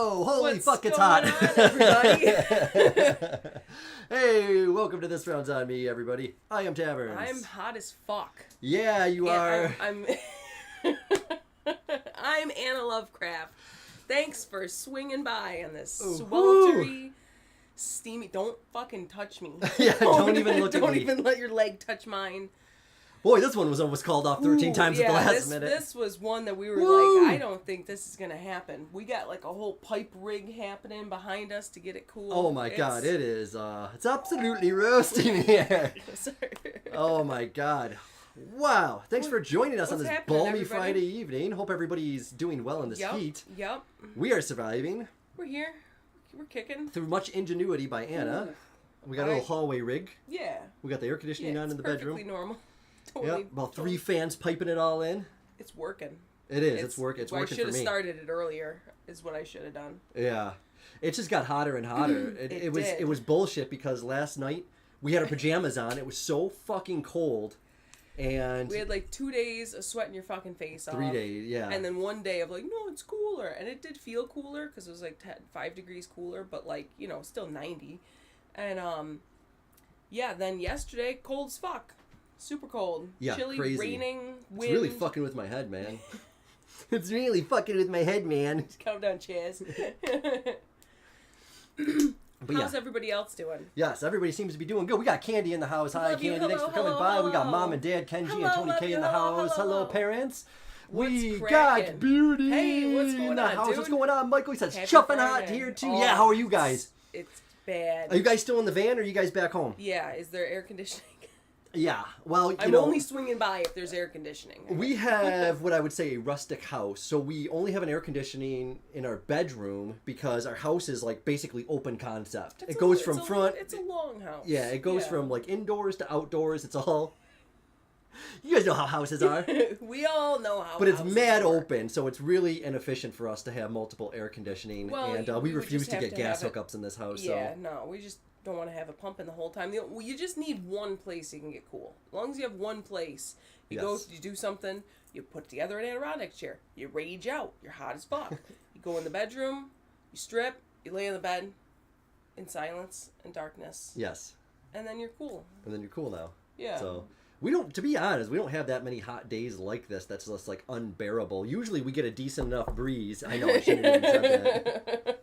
Whoa, holy fuck, it's going hot. on, everybody? Hey, welcome to This Round's on Me, everybody. I am Taverns. I'm hot as fuck. Yeah, you are. I'm I'm Anna Lovecraft. Thanks for swinging by on this sweltery, steamy... Don't fucking touch me. Yeah, don't even look at me. Don't even let your leg touch mine. Boy, this one was almost called off 13 times at the last minute. This was one that we were like, I don't think this is going to happen. We got like a whole pipe rig happening behind us to get it cool. Oh my god, it is, it's absolutely roasting here. Oh my god. Wow. Thanks for joining us on this balmy Friday evening. Hope everybody's doing well in this heat. Yep. We are surviving. We're here. We're kicking. Through much ingenuity by Anna. We got a little hallway rig. Yeah. We got the air conditioning on in the bedroom. Perfectly normal. Totally. Yep, about 3 fans piping it all in. It's working. It is. It's working. It's working for me. I should have started it earlier. Is what I should have done. Yeah, it just got hotter and hotter. It was bullshit because last night we had our pajamas on. It was so fucking cold, and we had like 2 days of sweating your fucking face off. 3 days, yeah. And then 1 day of like, no, it's cooler, and it did feel cooler because it was like 5 degrees cooler, but like still 90. And yeah. Then yesterday, cold as fuck. Super cold. Yeah, chilly, crazy. Raining, wind. It's really fucking with my head, man. It's really fucking with my head, man. Calm down, Chaz. How's everybody else doing? Yes, everybody seems to be doing good. We got Candy in the house. Hi, Candy. Thanks for coming by. We got Mom and Dad, Kenji and Tony K in the house. Hello, parents. We got Beauty hey, what's going in the on, house. dude? What's going on? Michael says chuffing hot here, too. Yeah, how are you guys? It's bad. Are you guys still in the van, or are you guys back home? Yeah, is there air conditioning? Yeah, well, I'm only swinging by if there's air conditioning. We have what I would say a rustic house, so we only have an air conditioning in our bedroom because our house is like basically open concept. It goes from front. It's a long house. Yeah, it goes from like indoors to outdoors. It's all. You guys know how houses are. We all know how. But it's mad open, so it's really inefficient for us to have multiple air conditioning, and we refuse to get gas hookups in this house. Yeah, no, we just don't want to have a pumping the whole time. You just need one place you can get cool. As long as you have one place, you go, you do something, you put together an aerobics chair, you rage out, you're hot as fuck. You go in the bedroom, you strip, you lay in the bed, in silence and darkness. Yes. And then you're cool. And then you're cool now. Yeah. So we don't, to be honest, we don't have that many hot days like this. That's just like unbearable. Usually we get a decent enough breeze. I know I shouldn't have even said that.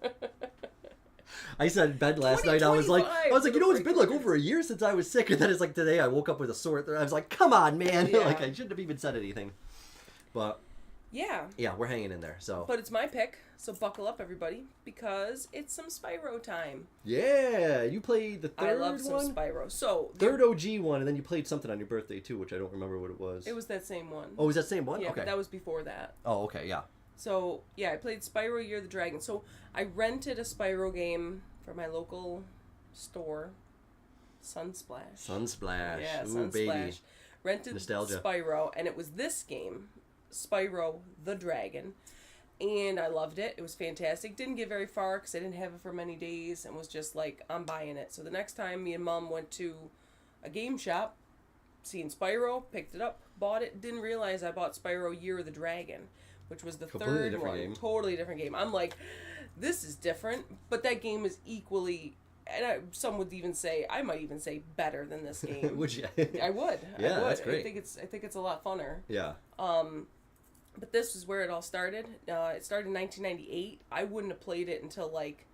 I said in bed last night, I was like, it's been like over a year since I was sick. And then it's like today I woke up with a sore throat. I was like, come on, man. Yeah. Like I shouldn't have even said anything. But yeah, we're hanging in there. So, but it's my pick. So buckle up, everybody, because it's some Spyro time. Yeah, you played the third one? I love some Spyro. So third OG one, and then you played something on your birthday too, which I don't remember what it was. It was that same one. Oh, was that same one? Yeah, okay. But that was before that. Oh, okay, yeah. So, yeah, I played Spyro Year of the Dragon. So, I rented a Spyro game from my local store, Sunsplash. Sunsplash. Yeah, Ooh, Sunsplash. Baby. Rented Nostalgia. Spyro, and it was this game, Spyro the Dragon, and I loved it. It was fantastic. Didn't get very far because I didn't have it for many days and was just like, I'm buying it. So the next time me and Mom went to a game shop, seen Spyro, picked it up, bought it, didn't realize I bought Spyro Year of the Dragon, which was the third one. Game. Totally different game. I'm like, this is different, but that game is equally, and some would even say, I might even say better than this game. Would you? I would. Yeah, I would. that's great. I think it's a lot funner. Yeah. But this is where it all started. It started in 1998. I wouldn't have played it until like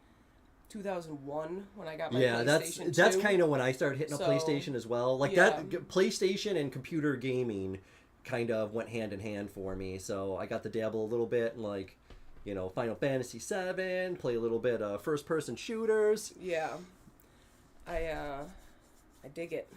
2001 when I got my PlayStation 2. That's kind of when I started hitting a PlayStation as well. Like that PlayStation and computer gaming kind of went hand in hand for me. So I got to dabble a little bit in like, Final Fantasy VII, play a little bit of first-person shooters. Yeah. I dig it.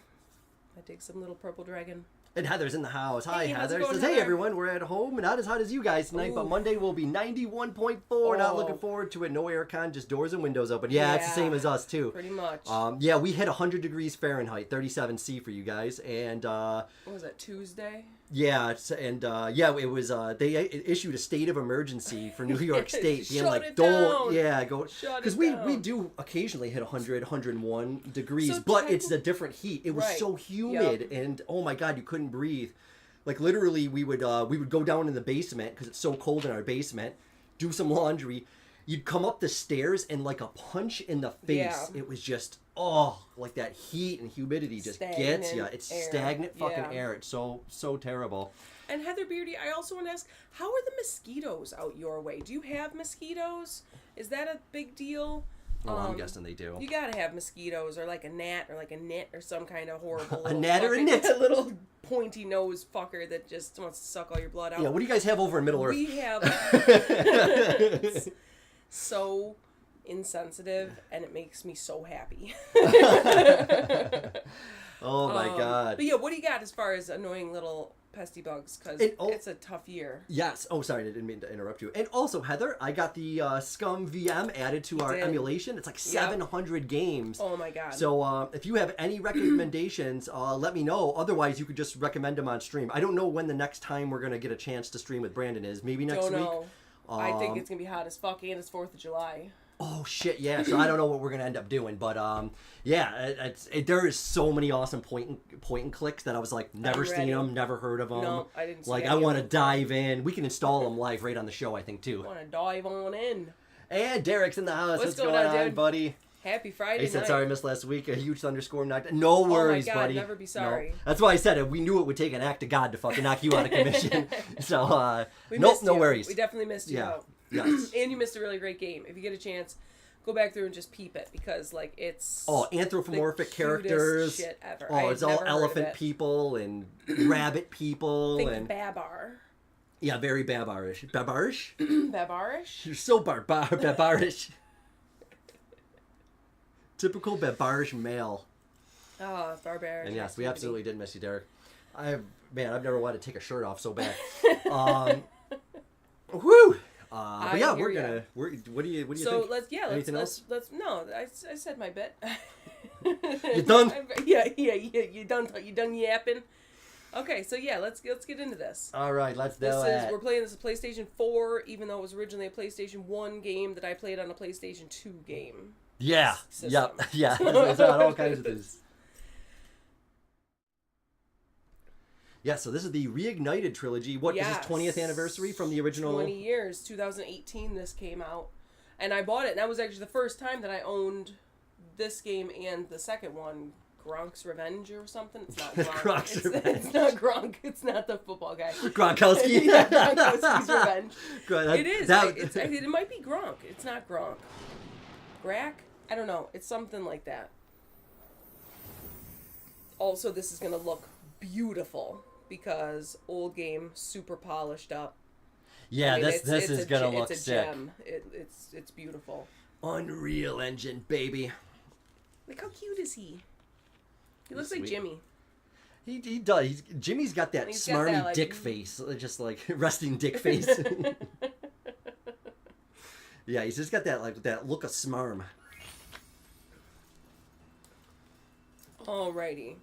I dig some little purple dragon. And Heather's in the house. Hi, hey, Heather. Going, says, hey, everyone, we're at home. Not as hot as you guys tonight, but Monday will be 91.4. Not looking forward to it. No aircon, just doors and windows open. Yeah, it's the same as us, too. Pretty much. Yeah, we hit 100 degrees Fahrenheit, 37 C for you guys. And what was that, Tuesday? Yeah, it was, they issued a state of emergency for New York State, being like, don't, go. Because we do occasionally hit 100, 101 degrees, but it's a different heat. It was so humid, and oh my God, you couldn't breathe. Like literally, we would go down in the basement because it's so cold in our basement, do some laundry, you'd come up the stairs and like a punch in the face. Yeah. It was just, oh, like that heat and humidity just gets you. It's air. stagnant fucking Yeah. air. It's so terrible. And Heather Beardy, I also want to ask, how are the mosquitoes out your way? Do you have mosquitoes? Is that a big deal? Oh, I'm guessing they do. You gotta have mosquitoes, or like a gnat, or like a nit, or some kind of horrible A gnat or a nit? a little pointy nose fucker that just wants to suck all your blood out. Yeah, what do you guys have over in Middle Earth? We have so insensitive, and it makes me so happy. Oh my god. But yeah, what do you got as far as annoying little pesty bugs? Because it's a tough year. Yes. Oh, sorry, I didn't mean to interrupt you. And also, Heather, I got the Scum VM added to our emulation. It's like 700 games. Oh my god. So if you have any recommendations, let me know. Otherwise, you could just recommend them on stream. I don't know when the next time we're going to get a chance to stream with Brandon is. Maybe next week? I think it's going to be hot as fuck, and it's 4th of July. Oh shit, yeah. So I don't know what we're gonna end up doing, but yeah, there is so many awesome point and clicks that I was like, never seen them, never heard of them. No, I didn't. See like I want to dive in. We can install them live right on the show, I think too. I want to dive on in. And Derek's in the house. What's going on, dude? Buddy? Happy Friday He said night. sorry I missed last week. A huge thunderstorm knocked. No worries, oh my God, buddy. Never be sorry. No. That's why I said it. We knew it would take an act of God to fucking knock you out of commission. So no worries. We definitely missed you out. Yes. And you missed a really great game. If you get a chance, go back through and just peep it, because like it's anthropomorphic the characters. Shit ever. Oh, it's all elephant people and rabbit people. Think and Babar. Yeah, very Babarish. Babarish? Babarish? You're so Babarish. Typical Babarish male. Oh, barbarish. And yes, we absolutely did miss you, Derek. I've never wanted to take a shirt off so bad. Whew. But yeah, what do you think? So let's I said my bit. You done? Yeah, you done yapping. Okay, so yeah, let's get into this. All right, let's do it. We're playing this PlayStation 4, even though it was originally a PlayStation 1 game that I played on a PlayStation 2 game. Yeah. System. Yep. Yeah. It's on all kinds of things. Yeah, so this is the Reignited Trilogy. What is this 20th anniversary from the original? 20 years. 2018 this came out. And I bought it. And that was actually the first time that I owned this game and the second one, Gronk's Revenge or something. It's not Gronk. Gronk's Revenge. It's not Gronk. It's not the football guy. Gronkowski. Yeah, Gronkowski's Revenge. It is. It might be Gronk. It's not Gronk. Grack? I don't know. It's something like that. Also, this is going to look beautiful, because old game, super polished up. Yeah, this is gonna look sick. It's a gem. It's beautiful. Unreal Engine, baby. Like, how cute is he? He looks Sweet. like Jimmy. He does. Jimmy's got that smarmy dick face, just like resting dick face. Yeah, he's just got that look of smarm. Alrighty.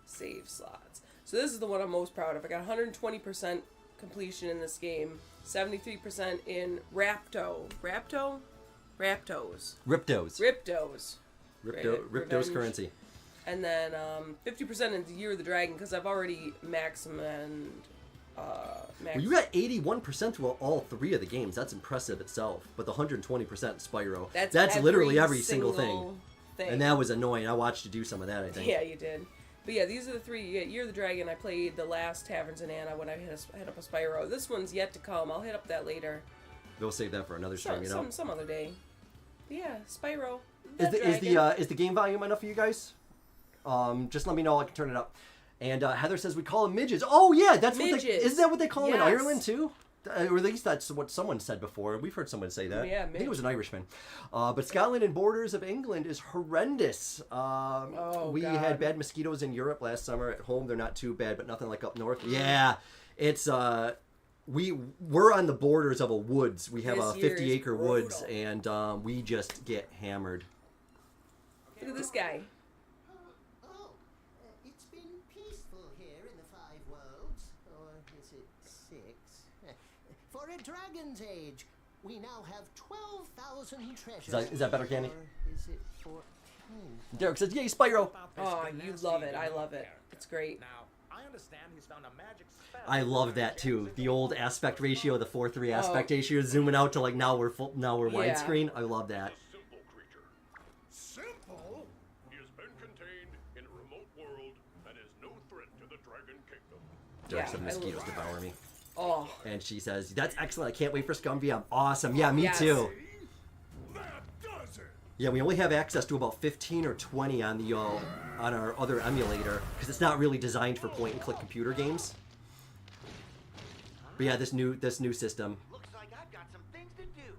Save slots. So this is the one I'm most proud of. I got 120% completion in this game. 73% in Raptos. Ripto's currency. And then 50% in the Year of the Dragon, because I've already maximum. Well, you got 81% to all three of the games. That's impressive itself. But the 120% Spyro. That's literally every single thing. And that was annoying. I watched you do some of that, I think. Yeah, you did. But yeah, these are the three. Year of the Dragon, I played the last Taverns Ana when I hit up a Spyro. This one's yet to come. I'll hit up that later. We'll save that for another stream, Some other day. But yeah, Spyro. Is the game volume enough for you guys? Just let me know. I can turn it up. And Heather says we call them midgets. Oh yeah, that's midgets. Isn't that what they call them in Ireland too? Or at least that's what someone said before. We've heard someone say that. Yeah, I think it was an Irishman. But Scotland and borders of England is horrendous. We had bad mosquitoes in Europe last summer. At home, they're not too bad, but nothing like up north. Yeah, it's we're on the borders of a woods. We have a 50-acre woods, and we just get hammered. Look at this guy. It's been peaceful here in the Five Worlds, or is it 6? For a dragon's age, we now have 12,000 treasures. Is that better, Candy? Or is it 14? Derek says, "Yay, Spyro!" Oh, you love it. I love it. It's great. Now, I I understand he's found a magic spell. I love that too. The old aspect ratio, the 4:3 aspect ratio, zooming out to like now we're widescreen. I love that. A simple creature. Simple? He has been contained in a remote world and is no threat to the Dragon Kingdom. Dirk Yeah, said mosquitoes devour me. Oh. And she says, "That's excellent. I can't wait for Scum VM. Awesome. Yeah, me Yes. too." That does it. Yeah, we only have access to about 15 or 20 on the on our other emulator because it's not really designed for point-and-click computer games. But yeah, this new system. Looks like I've got some things to do.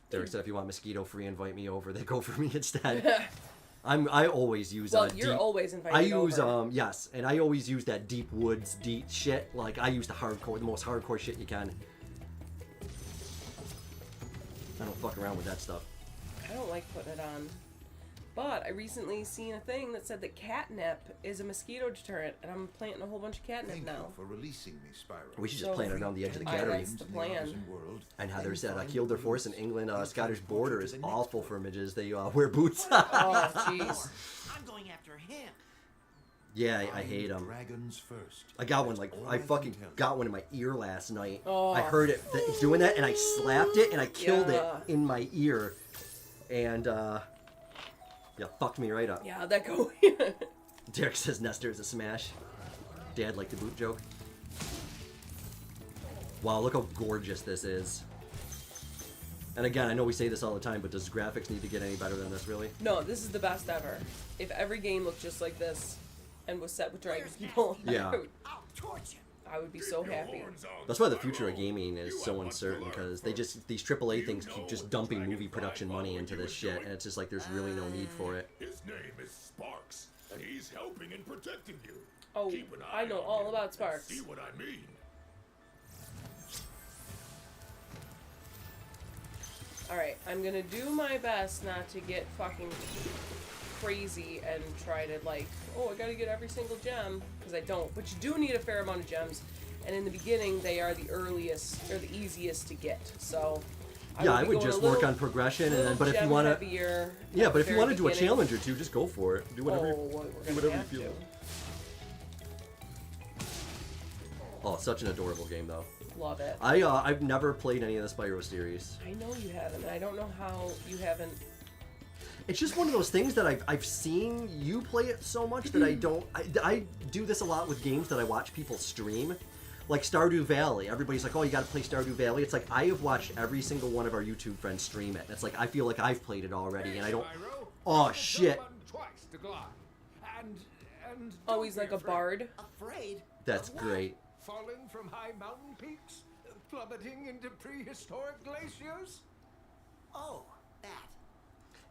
Derek said, "If you want mosquito free, invite me over. They go for me instead." I always use. Well, you're always invited I use over. yes, and I always use that deep woods, deep shit. Like I use the most hardcore shit you can. I don't fuck around with that stuff. I don't like putting it on. But I recently seen a thing that said that catnip is a mosquito deterrent, and I'm planting a whole bunch of catnip Thank now. you for releasing me, Spyro. We should just So plant it around the edge of the I gallery. like- the plan. Amazing world. And Heather Then said, find killed their the force in roots. England. Then Scottish transport border you is to the next awful one. for midges. They wear boots. Oh, jeez. I'm going after him. Yeah, I hate Find them. Dragons first. I got one, That's like, all I can fucking tell you. got one in my ear last night. Oh. I heard it doing that, and I slapped it, and I killed Yeah. it in my ear. And, yeah, fucked me right up. Yeah, how'd that go? Derek says Nestor is a smash. Dad liked the boot joke. Wow, look how gorgeous this is. And again, I know we say this all the time, but does graphics need to get any better than this, really? No, this is the best ever. If every game looked just like this and was set with dragon people, Yeah. I'll torch him. I would be so happy. That's why the future of gaming is so uncertain, because these AAA things keep just dumping movie production money into this shit, and it's just like there's really no need for it. His name is Sparks, and he's helping and protecting you. Oh, Keep an I eye know on all him about and Sparks. See what I mean? Alright, I'm gonna do my best not to get fucking crazy and try to like, oh, I gotta get every single gem, because I don't. But you do need a fair amount of gems, and in the beginning they are the earliest, or the easiest to get, so... Yeah, I would just work on progression, and then, but if you want to... Yeah, but if you want to do a challenge or two, just go for it. Do whatever, we're gonna have you to. feel. Oh, such an adorable game, though. Love it. I've never played any of the Spyro series. I know you haven't. I don't know how you haven't. It's just one of those things that I've seen you play it so much that I don't... I do this a lot with games that I watch people stream. Like Stardew Valley. Everybody's like, oh, you gotta play Stardew Valley. It's like, I have watched every single one of our YouTube friends stream it. And it's like, I feel like I've played it already, and I don't... Oh, shit. Oh, he's like a bard. Afraid? That's great. Falling from high mountain peaks? Plummeting into prehistoric glaciers? Oh, that.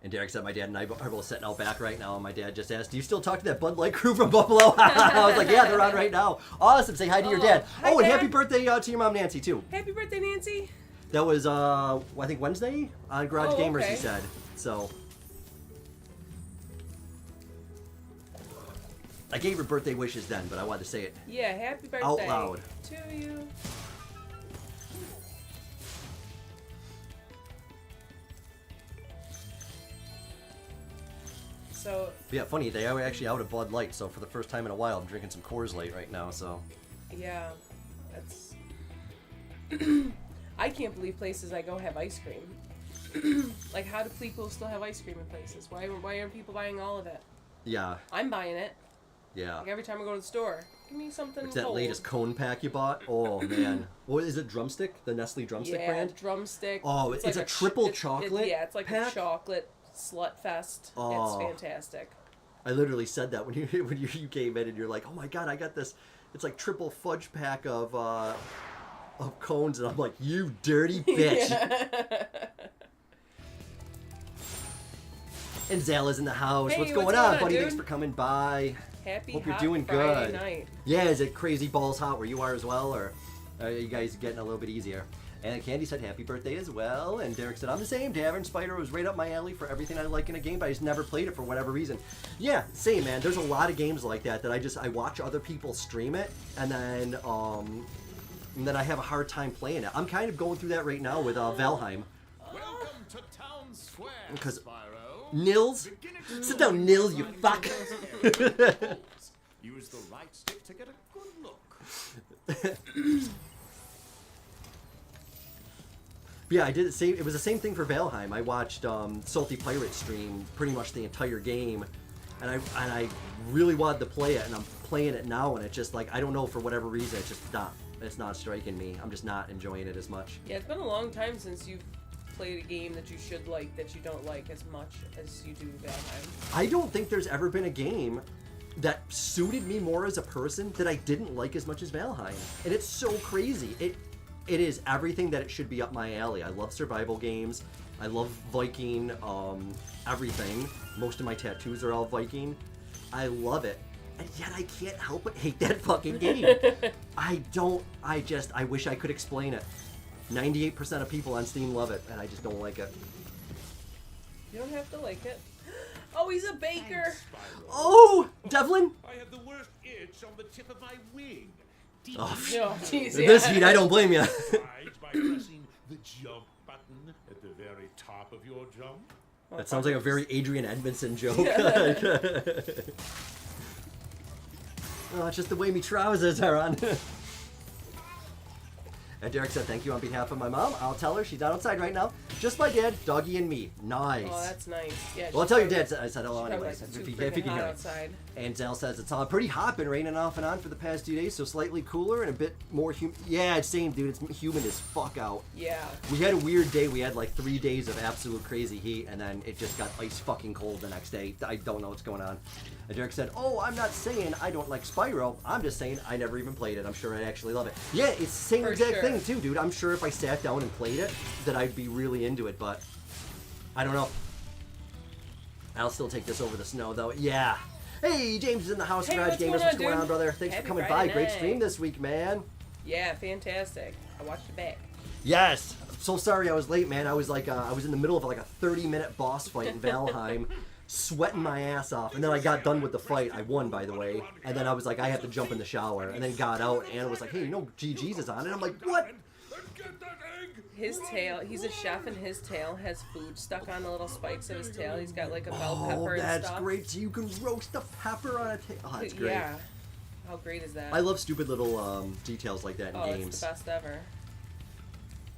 And Derek said my dad and I are both sitting out back right now, and my dad just asked, do you still talk to that Bud Light crew from Buffalo? I was like, yeah, they're on right now. Awesome. Say hi to your dad. Hi, Oh, and Dad. happy birthday to your mom, Nancy, too. Happy birthday, Nancy. That was, I think Wednesday on Garage Oh, Gamers, okay. he said. So... I gave her birthday wishes then, but I wanted to say it Yeah, happy birthday. out loud. To you. So, But yeah, funny, they are actually out of Bud Light, so for the first time in a while, I'm drinking some Coors Light right now, so... yeah, that's... I can't believe places I go have ice cream. Like, how do people still have ice cream in places? Why aren't people buying all of it? Yeah, I'm buying it. yeah. Like, every time I go to the store, give me something It's that cold. latest cone pack you bought? Oh, man. What is it, Drumstick? The Nestle Drumstick Yeah, brand? drumstick. Oh, it's like a triple it's- chocolate yeah, it's like pack? a chocolate slut fest. Oh. It's fantastic. I literally said that when you came in and you're like, oh my god, I got this. It's like triple fudge pack of cones, and I'm like, you dirty bitch. And Zala's in the house. Hey, what's what's going going on, on, buddy? dude? Thanks for coming by. Happy Hope you're hot doing Friday good. night. Yeah, is it crazy balls hot where you are as well, or are you guys getting a little bit easier? And Candy said happy birthday as well, and Derek said I'm the same. Taverns Spyro was right up my alley for everything I like in a game, but I just never played it for whatever reason. Yeah, same, man. There's a lot of games like that I watch other people stream it, and then I have a hard time playing it. I'm kind of going through that right now with Valheim. Welcome to Town Square, Because- Spyro. Nils? Sit down, Nils, you fuck. Use the right stick to get a good look. Yeah, I did it. It was the same thing for Valheim. I watched Salty Pirate stream pretty much the entire game, and I really wanted to play it, and I'm playing it now, and it's just like, I don't know, for whatever reason, it's not striking me. I'm just not enjoying it as much. Yeah, it's been a long time since you've played a game that you should like that you don't like as much as you do Valheim. I don't think there's ever been a game that suited me more as a person that I didn't like as much as Valheim, and it's so crazy. It is everything that it should be up my alley. I love survival games. I love Viking, everything. Most of my tattoos are all Viking. I love it. And yet I can't help but hate that fucking game. I wish I could explain it. 98% of people on Steam love it, and I just don't like it. You don't have to like it. Oh, he's a baker. Oh, Devlin? I have the worst itch on the tip of my wing. Oh, No, jeez, in this heat, I don't blame you. By pressing the jump button at the very top of your jump. That sounds like a very Adrian Edmondson joke. Oh, it's just the way me trousers are on. And Derek said, thank you on behalf of my mom. I'll tell her she's not outside right now. Just my dad, doggy, and me. Nice. Oh, that's nice. Yeah. Well, I'll tell your dad I said hello anyways. Like If you can hear it. outside. And Zell says, it's pretty hot, been raining off and on for the past 2 days, so slightly cooler and a bit more humid. Yeah, it's same, dude. It's humid as fuck out. Yeah. We had a weird day. We had like 3 days of absolute crazy heat, and then it just got ice fucking cold the next day. I don't know what's going on. And Derek said, oh, I'm not saying I don't like Spyro. I'm just saying I never even played it. I'm sure I'd actually love it. Yeah, it's the same For exact sure. thing too, dude. I'm sure if I sat down and played it, that I'd be really into it, but I don't know. I'll still take this over the snow, though. Yeah. Hey, James is in the house. Hey, Garage what's Gamers, going what's on, going on, dude? brother? Thanks Happy for coming Friday by. Great night. stream this week, man. Yeah, fantastic. I watched it back. Yes. So sorry I was late, man. I was like, I was in the middle of like a 30-minute boss fight in Valheim, sweating my ass off, and then I got done with the fight. I won, by the way. And then I was like, I have to jump in the shower, and then got out, and Anna was like, hey, you know GG's is on it. I'm like, what? His tail, he's a chef, and his tail has food stuck on the little spikes of his tail. He's got like a bell Oh, pepper and that's stuff. great. So you can roast the pepper on a tail. Oh, that's great. Yeah. How great is that? I love stupid little details like that in games. It's the best ever.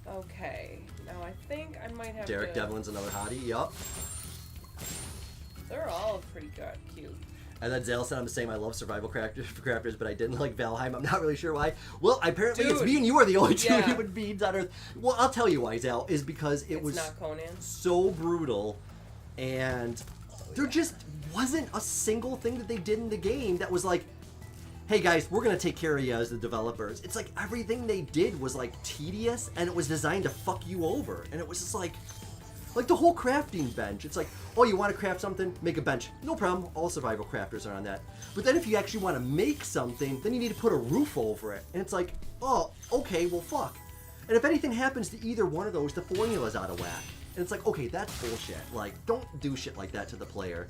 Okay. Now I think I might have Derek to... Devlin's another hottie. Yup. They're all pretty good, cute. And then Zale said, I'm the same. I love survival crafters, but I didn't like Valheim. I'm not really sure why. Well, apparently it's Dude. me and you are the only two Yeah. human beings on Earth. Well, I'll tell you why, Zale, is because it It's was not Conan. so brutal, and there just wasn't a single thing that they did in the game that was like, hey guys, we're gonna take care of you as the developers. It's like everything they did was like tedious, and it was designed to fuck you over, and it was just like the whole crafting bench. It's like, oh, you want to craft something? Make a bench. No problem. All survival crafters are on that. But then if you actually want to make something, then you need to put a roof over it. And it's like, oh, okay, well, fuck. And if anything happens to either one of those, the formula's out of whack. And it's like, okay, that's bullshit. Like, don't do shit like that to the player.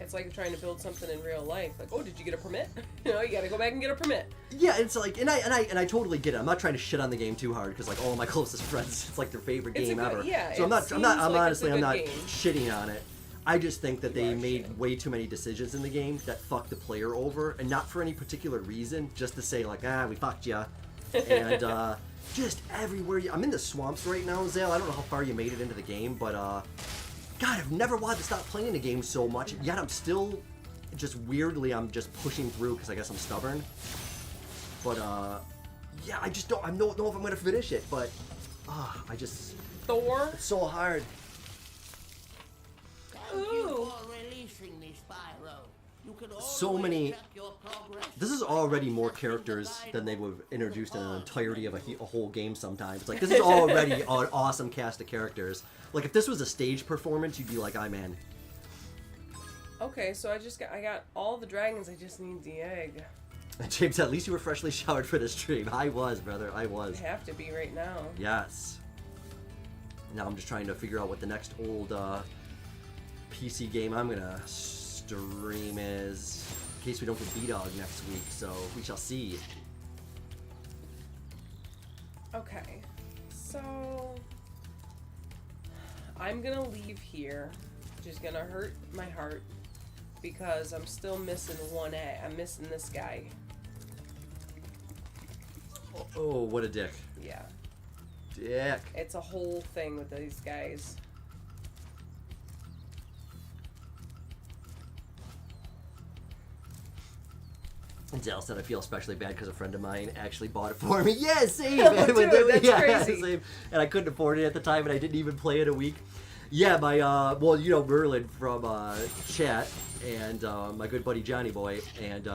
It's like trying to build something in real life. Like, oh, did you get a permit? You know, you gotta go back and get a permit. Yeah, it's like, and I totally get it. I'm not trying to shit on the game too hard because like all of my closest friends, it's like their favorite It's a game good- ever. yeah, So I'm it not seems like it's a honestly I'm good not game. shitting on it. I just think that they are made shitting. way too many decisions in the game that fucked the player over, and not for any particular reason, just to say like, we fucked ya, and just everywhere. I'm in the swamps right now, Zale. I don't know how far you made it into the game, but God, I've never wanted to stop playing the game so much. Yet I'm still just weirdly, I'm just pushing through because I guess I'm stubborn. But yeah, I just don't know if I'm gonna finish it. But I just Thor. it's so hard. Thank you Ooh. for releasing me, Spyro. You can So always many- check your progress. This is already more characters than they would have introduced in an entirety of a whole game sometimes. It's like, this is already an awesome cast of characters. Like, if this was a stage performance, you'd be like, I'm in. Okay, so I got all the dragons. I just need the egg. And James, at least you were freshly showered for the stream. I was, brother. I I was. have to be right now. Yes. Now I'm just trying to figure out what the next old PC game I'm going to stream is. In case we don't get B-Dog next week, so we shall see. Okay, so I'm gonna leave here which is gonna hurt my heart because I'm still missing one A. I'm missing this guy. Oh, what a dick. Yeah. Dick. It's a whole thing with these guys. And Dale said I feel especially bad because a friend of mine actually bought it for me. Yeah, same. Oh, dude, that's crazy. Same. And I couldn't afford it at the time, and I didn't even play it a week. Yeah, my well, you know Merlin from chat, and my good buddy Johnny Boy, and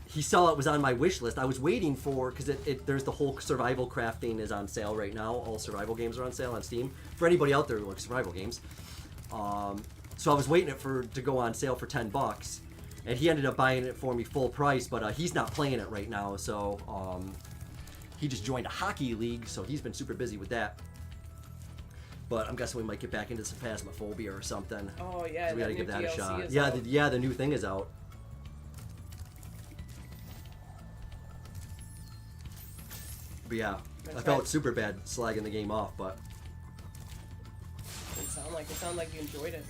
he saw it was on my wish list. I was waiting for because there's the whole survival crafting is on sale right now. All survival games are on sale on Steam for anybody out there who likes survival games. So I was waiting to go on sale for $10. And he ended up buying it for me full price, but he's not playing it right now, so he just joined a hockey league, so he's been super busy with that. But I'm guessing we might get back into some Phasmophobia or something. Oh yeah, So we gotta give that a DLC shot. is Yeah, out. the new thing is out. But yeah, That's I felt right. super bad slagging the game off, but It sounded like you enjoyed it.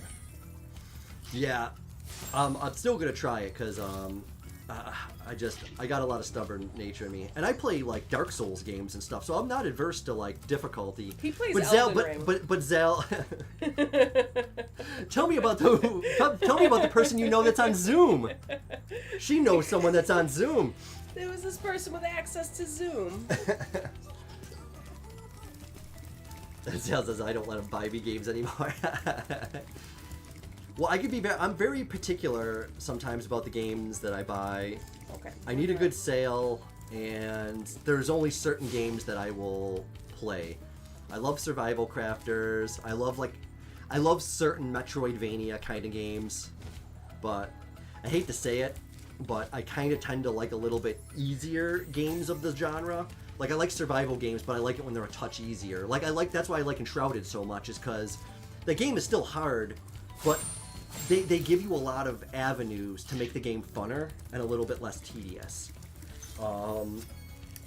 yeah, I'm still gonna try it because I got a lot of stubborn nature in me, and I play like Dark Souls games and stuff, so I'm not adverse to like difficulty. He plays but Zell, Elden Ring. but Zell, tell me about the person you know that's on Zoom. She knows someone that's on Zoom. There was this person with access to Zoom. Zell says I don't let him buy me games anymore. Well, I'm very particular sometimes about the games that I buy. Okay. I need a good sale, and there's only certain games that I will play. I love survival crafters. I love certain Metroidvania kind of games, but I hate to say it, but I kind of tend to like a little bit easier games of the genre. Like I like survival games, but I like it when they're a touch easier. That's why I like Enshrouded so much, is because the game is still hard, but they give you a lot of avenues to make the game funner and a little bit less tedious.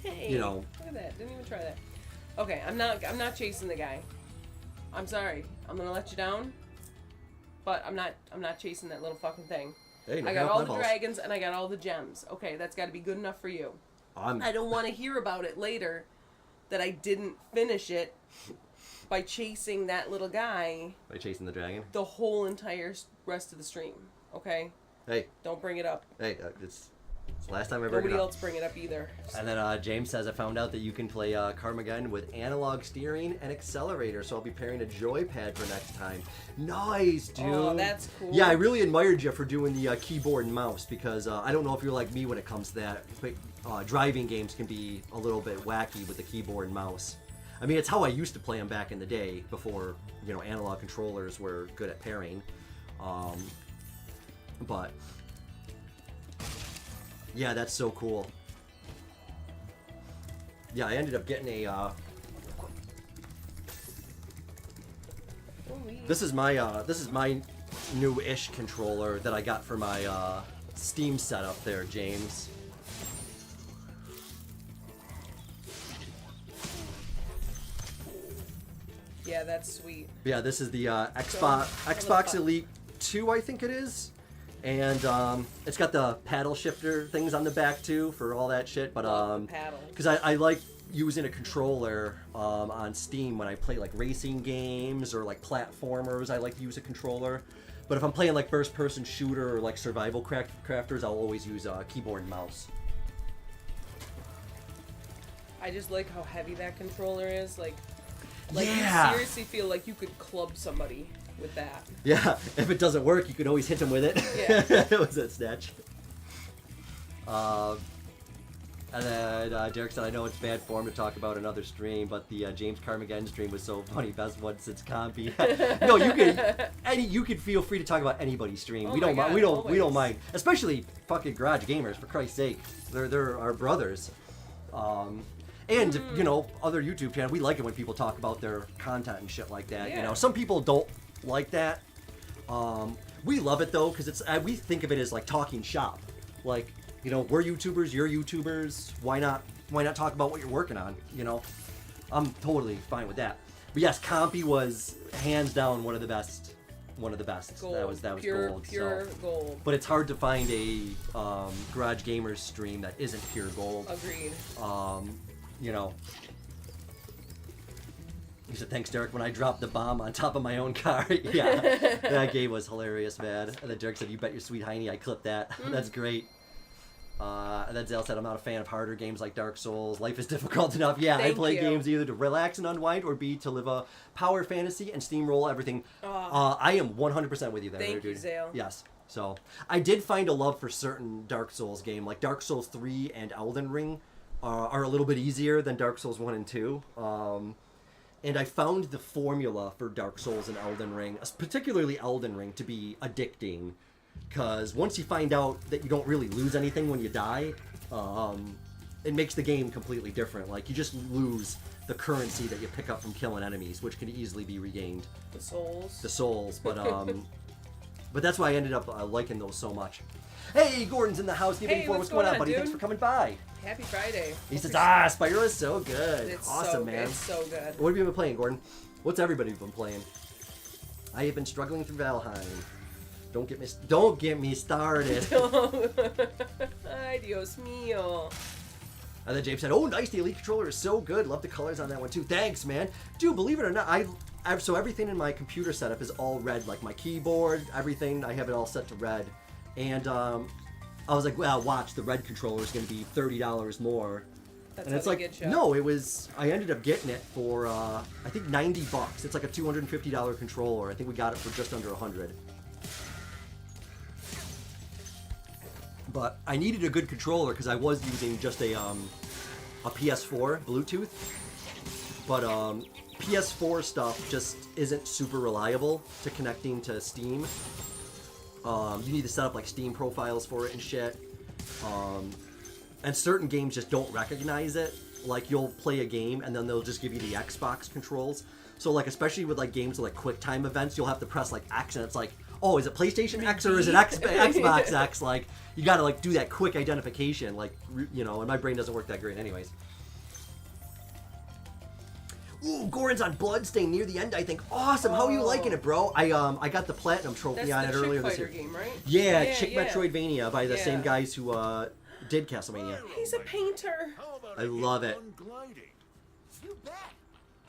Hey, You know. look at that. Didn't even try that. Okay, I'm not chasing the guy. I'm sorry. I'm gonna let you down. But I'm not chasing that little fucking thing. Hey, I got all the dragons and I got all the gems. Okay, that's got to be good enough for you. I don't want to hear about it later that I didn't finish it by chasing that little guy By chasing the dragon. the whole entire rest of the stream. Okay? Hey, Don't bring it up. it's the last time I bring Nobody it up. else bring it up either. And then James says, I found out that you can play Carmageddon with analog steering and accelerator, so I'll be pairing a joypad for next time. Nice, dude. Oh, that's cool. Yeah, I really admired you for doing the keyboard and mouse, because I don't know if you're like me when it comes to that, but driving games can be a little bit wacky with the keyboard and mouse. I mean, it's how I used to play them back in the day, before, analog controllers were good at pairing. But yeah, that's so cool. Yeah, I ended up getting a. This is my new-ish controller that I got for my Steam setup there, James. Yeah, that's sweet. Yeah, this is the Xbox Elite 2, I think it is. And it's got the paddle shifter things on the back too for all that shit. But because I like using a controller on Steam when I play like racing games or like platformers, I like to use a controller. But if I'm playing like first-person shooter or like survival crafters, I'll always use keyboard and mouse. I just like how heavy that controller is. Like Yeah. you seriously feel like you could club somebody with that. Yeah, if it doesn't work, you can always hit him with it. Yeah. It was that snatch. And then Derek said, I know it's bad form to talk about another stream, but the James Carmageddon stream was so funny. Best one since Compy. No, you could feel free to talk about anybody's stream. Oh we don't my mind. God, We don't always. mind. Especially fucking Garage Gamers, for Christ's sake. They're our brothers. And other YouTube channels, we like it when people talk about their content and shit like that. Yeah. Some people don't like that. We love it though, because we think of it as like talking shop. Like, we're YouTubers, you're YouTubers. Why not talk about what you're working on? I'm totally fine with that. But yes, Compy was hands down one of the best one of the best. Gold. That was pure, gold. Pure so. gold. But it's hard to find a Garage Gamers stream that isn't pure gold. Agreed. You know. He said, "Thanks, Derek. When I dropped the bomb on top of my own car, yeah, that game was hilarious, man." And then Derek said, "You bet your sweet hiney, I clipped that." That's great. And then Zale said, "I'm not a fan of harder games like Dark Souls. Life is difficult enough." Yeah, I play games either to relax and unwind, or B, to live a power fantasy and steamroll everything. I am 100% with you there, Thank dude. you, Zale. Yes. So I did find a love for certain Dark Souls game, like Dark Souls 3 and Elden Ring, are a little bit easier than Dark Souls 1 and 2. And I found the formula for Dark Souls and Elden Ring, particularly Elden Ring, to be addicting. Because once you find out that you don't really lose anything when you die, it makes the game completely different. Like, you just lose the currency that you pick up from killing enemies, which can easily be regained. The souls. The souls, but but that's why I ended up liking those so much. Hey, Gordon's in the house. Give me what's going on, buddy? Dude? Thanks for coming by. Happy Friday. He says, Spyro is so good. It's awesome, so man. It's so good. What have you been playing, Gordon? What's everybody been playing? I have been struggling through Valheim. Don't get me started. Ay, Dios mío. And then James said, "Oh, nice. The Elite controller is so good. Love the colors on that one too. Thanks, man. Dude, believe it or not, so everything in my computer setup is all red. Like my keyboard, everything. I have it all set to red. And I was like, well, watch, the red controller is going to be $30 more." That's and it's like, no, it was. I ended up getting it for I think $90. It's like a $250 controller. I think we got it for just under $100. But I needed a good controller because I was using just a PS4 Bluetooth. But PS4 stuff just isn't super reliable to connecting to Steam. You need to set up like Steam profiles for it and shit. And certain games just don't recognize it. Like, you'll play a game and then they'll just give you the Xbox controls. So like, especially with like games with like quick time events, you'll have to press like X and it's like, oh, is it PlayStation X or is it Xbox X? Like, you gotta like do that quick identification, like, you know, and my brain doesn't work that great anyways. Ooh, Goran's on Bloodstained near the end, I think. Awesome. How are you liking it, bro? I got the platinum trophy on it earlier this year. That's the Chick Fighter game, right? Yeah, Chick Metroidvania by the same guys who did Castlevania. He's a painter. I love it. You bet.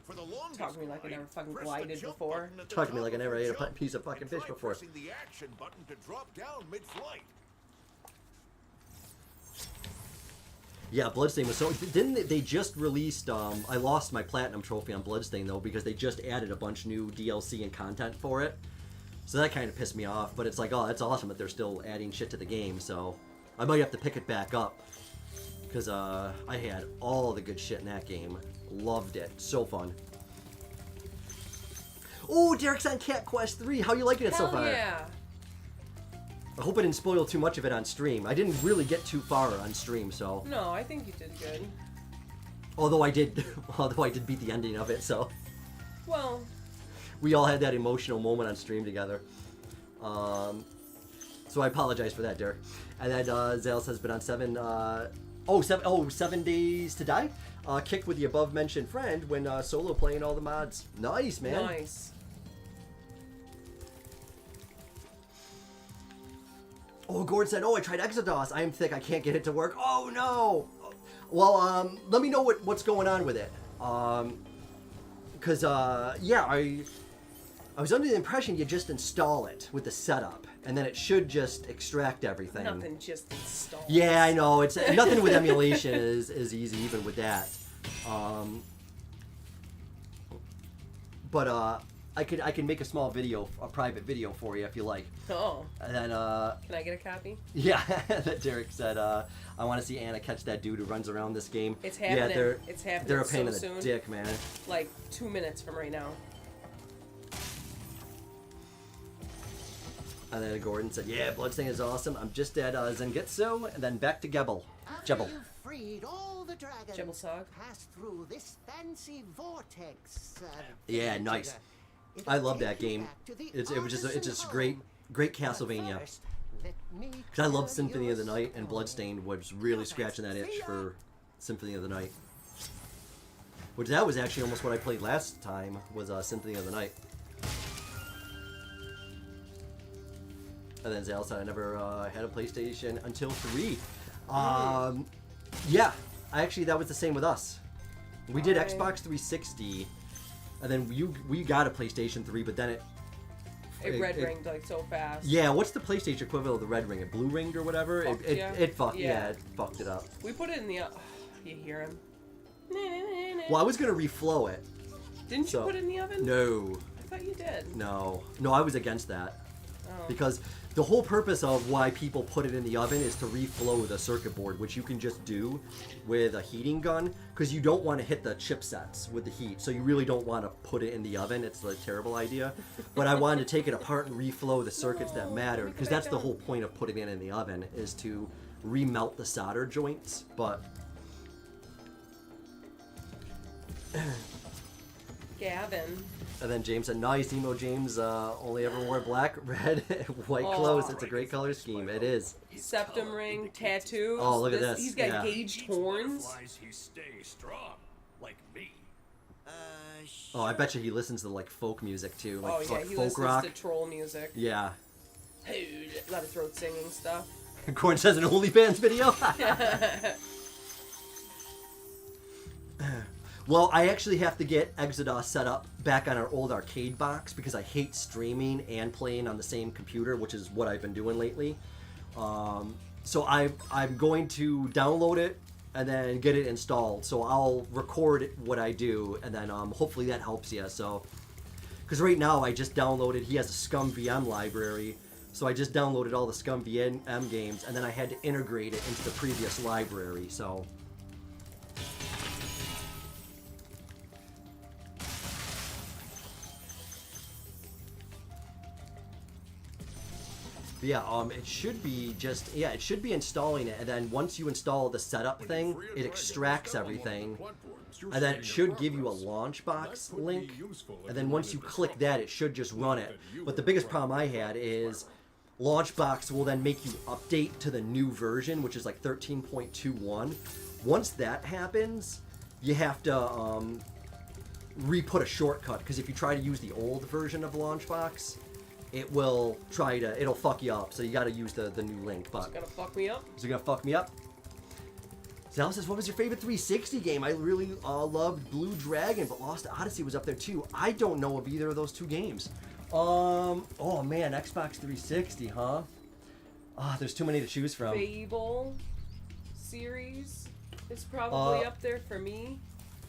For the longest Talk to me like I never fucking press the glided jump before. button at the Talk to me top like I of never the ate a jump piece of fucking and fish try before. pressing the action button to drop down mid-flight. Yeah, Bloodstained was so... Didn't they just released... I lost my platinum trophy on Bloodstained, though, because they just added a bunch of new DLC and content for it. So that kind of pissed me off, but it's like, oh, that's awesome that they're still adding shit to the game, so... I might have to pick it back up. Because I had all the good shit in that game. Loved it. So fun. Oh, Derek's on Cat Quest 3. How you liking it so far? Yeah. I hope I didn't spoil too much of it on stream. I didn't really get too far on stream, so... No, I think you did good. Although I did beat the ending of it, so... Well... We all had that emotional moment on stream together. So I apologize for that, Derek. And then Zales has been on 7 days to die. Kicked with the above-mentioned friend when solo playing all the mods. Nice, man. Nice. Oh, Gordon said, "Oh, I tried Exodus. I am thick. I can't get it to work." Oh, no. Well, let me know what's going on with it. Because, yeah, I was under the impression you just install it with the setup, and then it should just extract everything. Nothing just installed. Yeah, I know. It's nothing with emulation is easy, even with that. But I can make a small video, a private video for you if you like. Oh. And then Can I get a copy? yeah, that Derek said, I want to see Anna catch that dude who runs around this game. It's happening. Yeah, It's happening they're a pain in the soon. dick, man. Like 2 minutes from right now. And then Gordon said, "Yeah, Bloodstained is awesome. I'm just at Zangetsu, and then back to Gebel." After Jebel. you've freed all the dragons, Jebelsog. pass through this fancy vortex. Yeah, nice. I love that game. It's just great Castlevania. Because I love Symphony of the Night, and Bloodstained was really scratching that itch for Symphony of the Night. Which that was actually almost what I played last time, was Symphony of the Night. And then Zal said I never had a PlayStation until 3. Yeah, actually that was the same with us. We did Xbox 360, and then we got a PlayStation 3, but then it red ringed like so fast. Yeah, what's the PlayStation equivalent of the red ring? It blue ringed or whatever? It fucked it up. We put it in the you hear him. Well, I was gonna reflow it. Didn't you put it in the oven? No. I thought you did. No, I was against that. Oh. Because the whole purpose of why people put it in the oven is to reflow the circuit board, which you can just do with a heating gun, because you don't want to hit the chipsets with the heat, so you really don't want to put it in the oven. It's a terrible idea. But I wanted to take it apart and reflow the circuits that matter, because that's the whole point of putting it in the oven, is to remelt the solder joints. But Gavin. and then James said, nice, Emo James only ever wore black, red, white clothes. It's a great color scheme. It is. Septum ring, tattoos. Oh, look at this. He's got gauged horns. He stays strong, like me. Oh, I bet you he listens to like folk music too, like, Oh yeah, he folk listens rock. to troll music. Yeah. A lot of throat singing stuff. Gordon says an OnlyFans video. Well, I actually have to get Exodus set up back on our old arcade box because I hate streaming and playing on the same computer, which is what I've been doing lately. So I'm going to download it and then get it installed. So I'll record what I do, and then hopefully that helps you. So, because right now I just downloaded. He has a Scum VM library, so I just downloaded all the Scum VM games, and then I had to integrate it into the previous library. So. Yeah, it should be just, it should be installing it, and then once you install the setup thing, it extracts everything, and then it should give you a launch box link, and then once you click that, it should just run it. But the biggest problem I had is Launchbox will then make you update to the new version, which is like 13.21. Once that happens, you have to re-put a shortcut, because if you try to use the old version of Launchbox, it'll fuck you up, so you gotta use the new link. But it's gonna fuck me up. Is it gonna fuck me up? Zal says, what was your favorite 360 game? I really loved Blue Dragon, but Lost Odyssey was up there too. I don't know of either of those two games. Oh man, Xbox 360, huh? There's too many to choose from. Fable series is probably up there for me.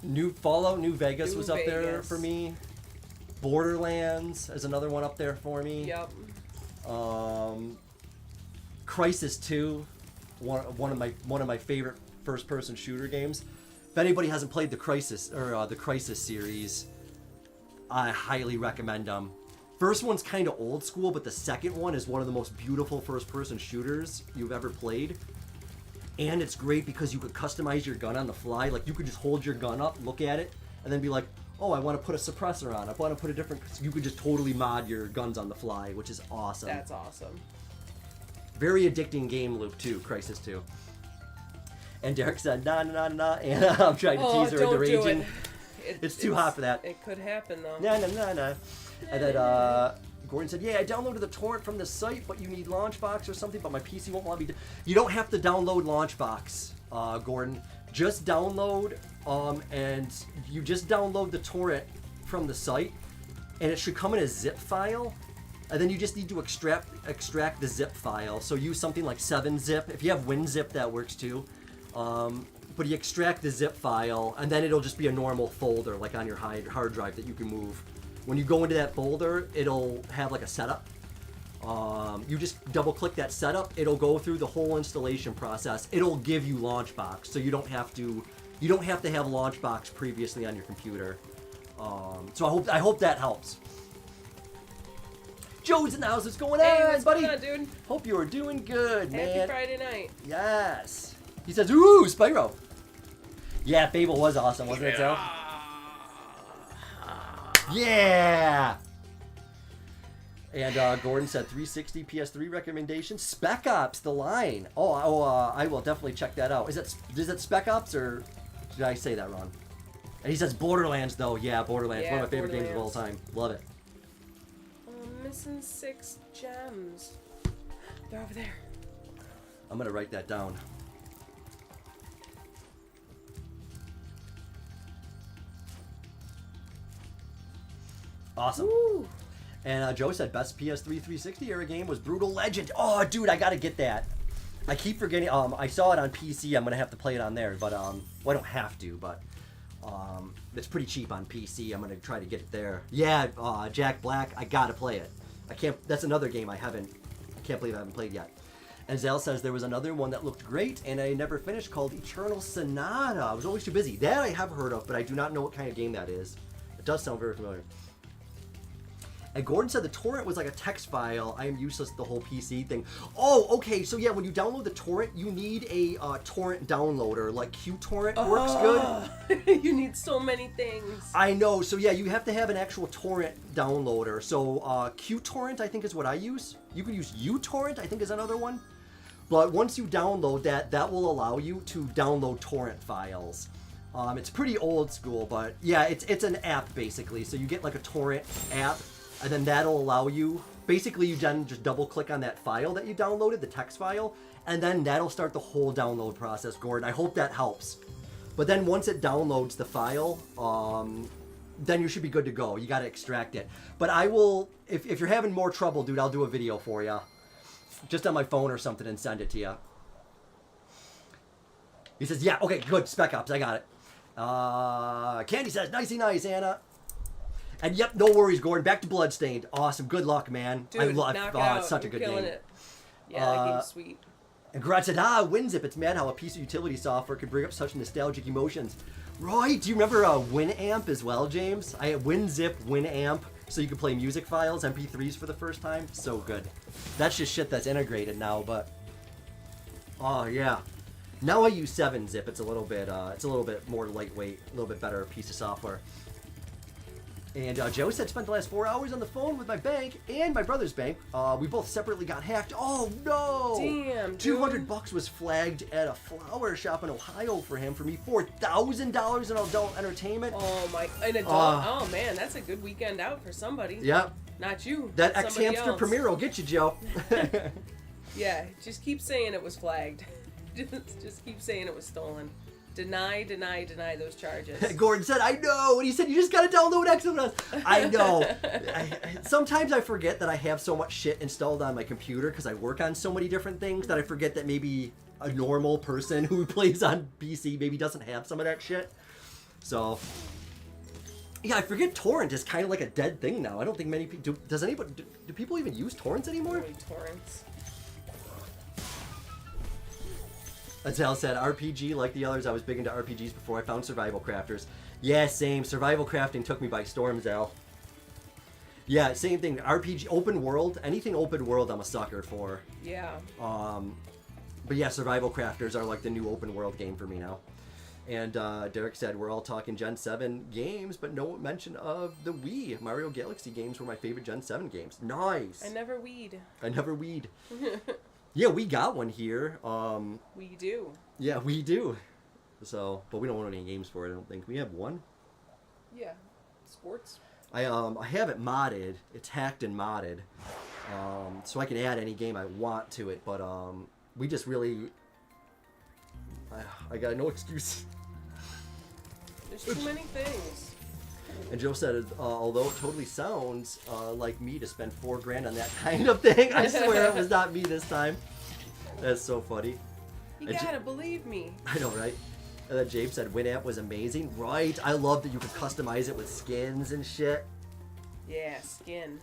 New Fallout New Vegas was up there for me. Borderlands is another one up there for me. Yep. Crysis 2, one of my favorite first-person shooter games. If anybody hasn't played the Crysis or the Crysis series, I highly recommend them. First one's kind of old school, but the second one is one of the most beautiful first-person shooters you've ever played. And it's great because you could customize your gun on the fly. Like, you could just hold your gun up, look at it, and then be like, oh, I want to put a suppressor on. I want to put a different... You could just totally mod your guns on the fly, which is awesome. That's awesome. Very addicting game loop, too, Crysis 2. And Derek said, nah, and I'm trying to tease her into raging. It's too hot for that. It could happen, though. Nah. And then Gordon said, yeah, I downloaded the torrent from the site, but you need Launchbox or something, but my PC won't let me... You don't have to download Launchbox, Gordon. Just download, and you just download the torrent from the site, and it should come in a zip file, and then you just need to extract the zip file. So use something like 7-zip. If you have WinZip, that works too. But you extract the zip file, and then it'll just be a normal folder, like on your hard drive that you can move. When you go into that folder, it'll have like a setup. You just double-click that setup. It'll go through the whole installation process. It'll give you Launchbox, so you don't have to have Launchbox previously on your computer. So I hope that helps. Joe's in the house. What's going on, buddy? What's going on, dude? Hope you are doing good, man. Happy Friday night. Yes. He says, ooh, Spyro. Yeah, Fable was awesome, wasn't it, Joe? Yeah. And Gordon said 360 PS3 recommendation. Spec Ops: The Line. I will definitely check that out. Is that Spec Ops, or did I say that wrong? And he says Borderlands, though. Yeah, Borderlands. Yeah, one of my favorite games of all time. Love it. I'm missing 6 gems. They're over there. I'm gonna write that down. Awesome. Woo. And Joe said best PS3 360 era game was Brutal Legend. Oh, dude, I gotta get that. I keep forgetting. I saw it on PC. I'm gonna have to play it on there, but well, I don't have to, but it's pretty cheap on PC. I'm gonna try to get it there. Yeah, Jack Black. I gotta play it. I can't. That's another game I can't believe I haven't played yet. And Zal says there was another one that looked great and I never finished called Eternal Sonata. I was always too busy. That I have heard of, but I do not know what kind of game that is. It does sound very familiar. And Gordon said the torrent was like a text file. I am useless at the whole PC thing. Oh, okay. So yeah, when you download the torrent, you need a torrent downloader. Like QTorrent works good. You need so many things. I know. So yeah, you have to have an actual torrent downloader. So QTorrent, I think, is what I use. You can use uTorrent, I think, is another one. But once you download that, that will allow you to download torrent files. It's pretty old school, but yeah, it's an app basically. So you get like a torrent app. And then that'll allow you, basically you then just double click on that file that you downloaded, the text file, and then that'll start the whole download process, Gordon. I hope that helps. But then once it downloads the file, then you should be good to go. You got to extract it. But I will, if you're having more trouble, dude, I'll do a video for you. Just on my phone or something and send it to you. He says, yeah, okay, good, Spec Ops, I got it. Candy says, nicey nice, Anna. And yep, no worries, Gordon. Back to Bloodstained. Awesome. Good luck, man. Dude, I love knock it out. It's such You're a good killing game. It. Yeah, that game's sweet. And Garage said, WinZip. It's mad how a piece of utility software can bring up such nostalgic emotions. Right. Do you remember Winamp as well, James? I had WinZip, Winamp, so you could play music files, MP3s for the first time. So good. That's just shit that's integrated now, but oh yeah. Now I use 7-Zip. It's a little bit more lightweight, a little bit better piece of software. And Joe said, spent the last 4 hours on the phone with my bank and my brother's bank. We both separately got hacked. Oh, no! Damn, dude. $200 was flagged at a flower shop in Ohio for him. For me, $4,000 in adult entertainment. Oh, my. An adult. Oh, man, that's a good weekend out for somebody. Yep. Not you. That somebody ex-hamster else. Premier will get you, Joe. Yeah, just keep saying it was flagged. Just keep saying it was stolen. Deny those charges. Gordon said, I know. And he said, you just got to download Exodus. I know. Sometimes I forget that I have so much shit installed on my computer because I work on so many different things that I forget that maybe a normal person who plays on PC maybe doesn't have some of that shit. So, yeah, I forget torrent is kind of like a dead thing now. I don't think many people... Do people even use torrents anymore? Really torrents. As Al said, RPG, like the others, I was big into RPGs before I found Survival Crafters. Yeah, same. Survival Crafting took me by storm, Zal. Yeah, same thing. RPG, open world, anything open world I'm a sucker for. Yeah. But yeah, Survival Crafters are like the new open world game for me now. And Derek said, we're all talking Gen 7 games, but no mention of the Wii. Mario Galaxy games were my favorite Gen 7 games. Nice. I never weed. Yeah, we got one here. We do. Yeah, we do. So, but we don't own any games for it, I don't think. We have one. Yeah. Sports. I have it modded. It's hacked and modded. So I can add any game I want to it, but we just really I got no excuse. There's too many things. And Joe said, although it totally sounds like me to spend $4,000 on that kind of thing, I swear it was not me this time. That's so funny. You gotta believe me. I know, right? And then James said Winamp was amazing. Right. I love that you could customize it with skins and shit. Yeah, skin.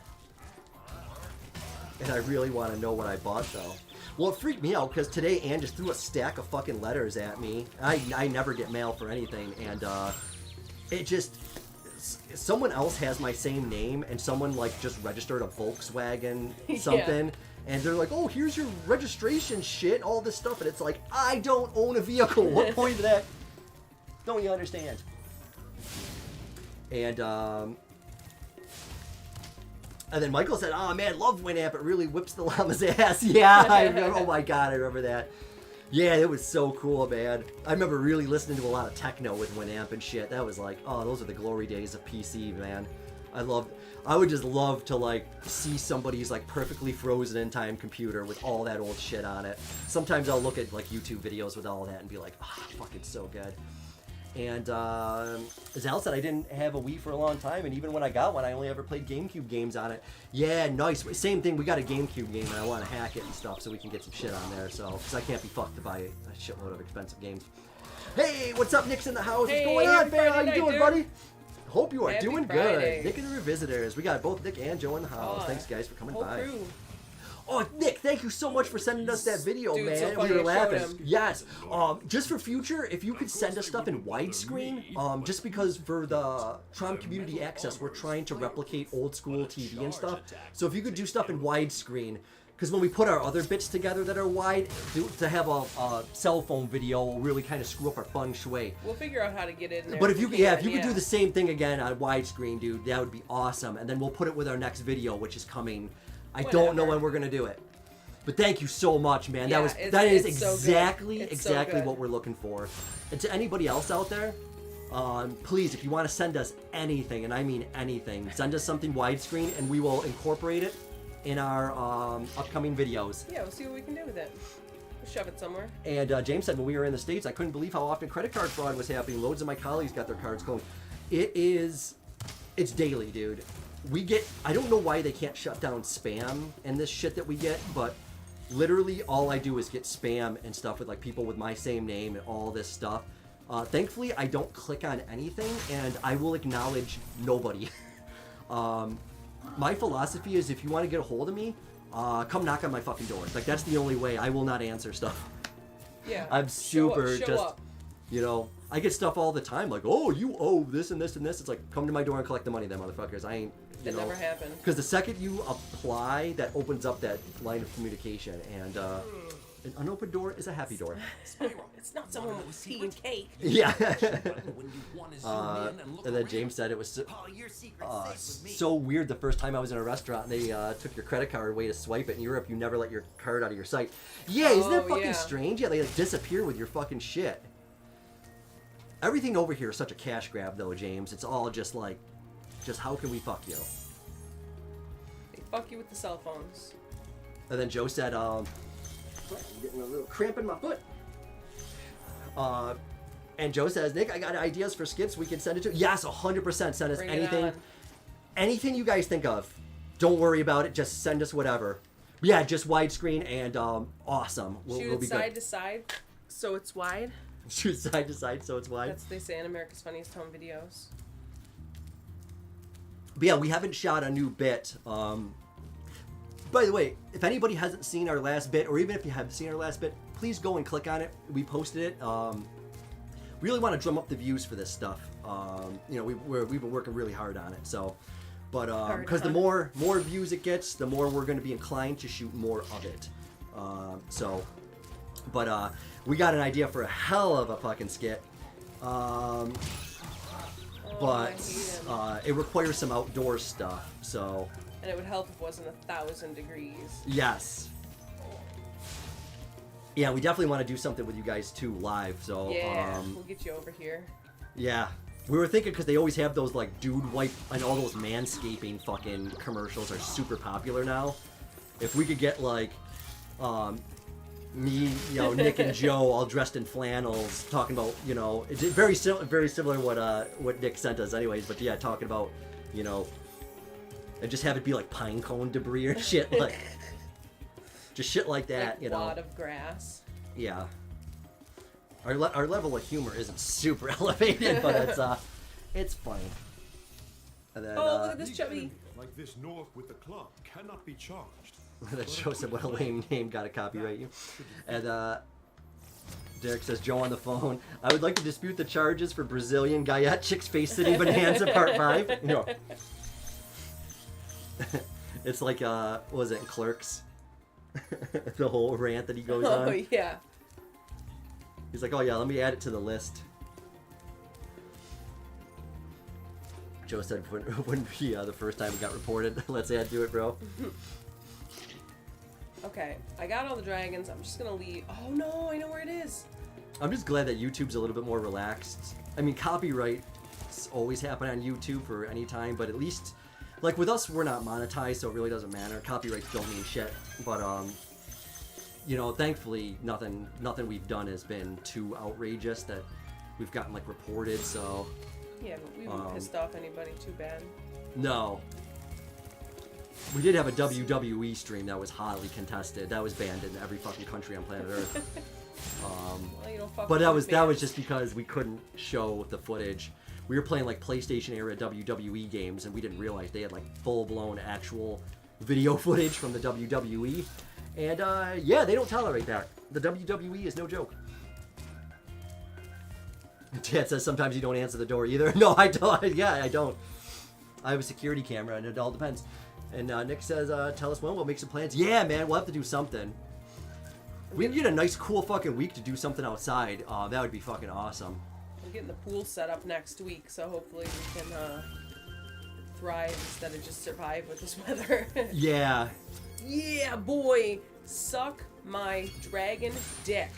And I really want to know what I bought, though. Well, it freaked me out, because today Ann just threw a stack of fucking letters at me. I never get mail for anything, and it just... Someone else has my same name, and someone, like, just registered a Volkswagen something, Yeah. and they're like, oh, here's your registration shit, all this stuff, and it's like, I don't own a vehicle. What point of that? Don't you understand? And then Michael said, oh, man, love Winamp. It really whips the llama's ass. Yeah, I remember. Oh, my God, I remember that. Yeah, it was so cool, man. I remember really listening to a lot of techno with Winamp and shit. That was like, oh, those are the glory days of PC, man. I would just love to like see somebody's like perfectly frozen in time computer with all that old shit on it. Sometimes I'll look at like YouTube videos with all that and be like, fuck, it's so good. And as Al said, I didn't have a Wii for a long time, and even when I got one, I only ever played GameCube games on it. Yeah, nice. Same thing, we got a GameCube game, and I want to hack it and stuff so we can get some shit on there, so, because I can't be fucked to buy a shitload of expensive games. Hey, what's up? Nick's in the house. Hey, what's going on, fam? How you Friday doing, night, buddy? Hope you are Happy doing Friday. good. Nick and the Revisitors. We got both Nick and Joe in the house. Oh, Thanks, guys, for coming whole by. crew. Oh, Nick, thank you so much for sending us that video, Dude, man. so funny, We were I showed laughing. him. Yes. Just for future, if you could send us stuff in widescreen, just because for the Tron Community Access, we're trying to replicate old school TV and stuff. So if you could do stuff in widescreen, because when we put our other bits together that are wide, to have a cell phone video will really kind of screw up our feng shui. We'll figure out how to get it in there. But if you could do the same thing again on widescreen, dude, that would be awesome. And then we'll put it with our next video, which is coming. I don't know when we're gonna do it. But thank you so much, man. Yeah, that is it's so exactly good. It's so good. what we're looking for. And to anybody else out there, please, if you want to send us anything, and I mean anything, send us something widescreen, and we will incorporate it in our upcoming videos. Yeah, we'll see what we can do with it. We'll shove it somewhere. And James said when we were in the States, I couldn't believe how often credit card fraud was happening. Loads of my colleagues got their cards cloned. It's daily, dude. I don't know why they can't shut down spam and this shit that we get, but literally all I do is get spam and stuff with like people with my same name and all this stuff. Thankfully, I don't click on anything, and I will acknowledge nobody. My philosophy is if you want to get a hold of me, come knock on my fucking door. Like, that's the only way. I will not answer stuff. Yeah. I'm super show just, up. you know, I get stuff all the time like, oh, you owe this and this and this. It's like, come to my door and collect the money, then, motherfuckers. I ain't, you know. Never happened. Because the second you apply, that opens up that line of communication, and an unopened door is a happy door. It's not someone with tea and cake. Yeah. When you want to zoom in and look And then around. James said it was Oh, your secret's safe with me. so weird the first time I was in a restaurant and they took your credit card away to swipe it. In Europe, you never let your card out of your sight. Yeah, isn't that Oh, fucking yeah. strange? Yeah, they like disappear with your fucking shit. Everything over here is such a cash grab, though, James. It's all just like, just how can we fuck you? They fuck you with the cell phones. And then Joe said, I'm getting a little cramp in my foot. And Joe says, Nick, I got ideas for skits. We can send it to. Yes, 100%. Send us Bring it anything. on. Anything you guys think of. Don't worry about it. Just send us whatever. Yeah, just widescreen and awesome. We'll Shoot be it side good. to side, so it's wide. Shoot side to side so it's wide. That's what they say in America's Funniest Home Videos. But yeah, we haven't shot a new bit. By the way, if anybody hasn't seen our last bit, or even if you have seen our last bit, please go and click on it. We posted it. Really want to drum up the views for this stuff. You know, we've been working really hard on it. So, but because the more views it gets, the more we're going to be inclined to shoot more of it. But we got an idea for a hell of a fucking skit. But it requires some outdoor stuff. So. And it would help if it wasn't 1,000 degrees. Yes. Yeah, we definitely want to do something with you guys too live. So Yeah, we'll get you over here. yeah, we were thinking because they always have those like dude wipe and all those manscaping fucking commercials are super popular now. If we could get like me, you know, Nick and Joe all dressed in flannels talking about, you know, it's very similar to what Nick sent us anyways, but yeah, talking about, you know, and just have it be like pine cone debris or shit, like just shit like that, Like you know. wad of grass. Yeah. Our level of humor isn't super elevated, but it's funny. And then, Oh, look at this chubby. Like this North with the club cannot be charged. that shows him what a lame name, gotta copyright you. And Derek says, Joe on the phone, I would like to dispute the charges for Brazilian Guyette Chicks Face City Bonanza Part 5. You know. It's like, what was it, Clerks? The whole rant that he goes on. Oh, yeah. He's like, oh yeah, let me add it to the list. Joe said it wouldn't be the first time it got reported. Let's add to it, bro. Okay, I got all the dragons. I'm just gonna leave. Oh no, I know where it is. I'm just glad that YouTube's a little bit more relaxed. I mean, copyright it's always happened on YouTube for any time, but at least, like with us, we're not monetized, so it really doesn't matter. Copyrights don't mean shit, but you know, thankfully, nothing we've done has been too outrageous that we've gotten like reported. So Yeah, but we haven't pissed off anybody too bad. no. We did have a WWE stream that was hotly contested. That was banned in every fucking country on planet Earth. Well, you don't fuck But with that your was fans. just because we couldn't show the footage. We were playing like PlayStation era WWE games, and we didn't realize they had like full-blown actual video footage from the WWE. And yeah, they don't tolerate that. The WWE is no joke. Dad says sometimes you don't answer the door either. No, I don't. Yeah, I don't. I have a security camera, and it all depends. And Nick says, tell us when we'll make some plans. Yeah, man, we'll have to do something. We can get a nice, cool fucking week to do something outside. That would be fucking awesome. I'm getting the pool set up next week, so hopefully we can thrive instead of just survive with this weather. Yeah. Yeah, boy! Suck my dragon dick.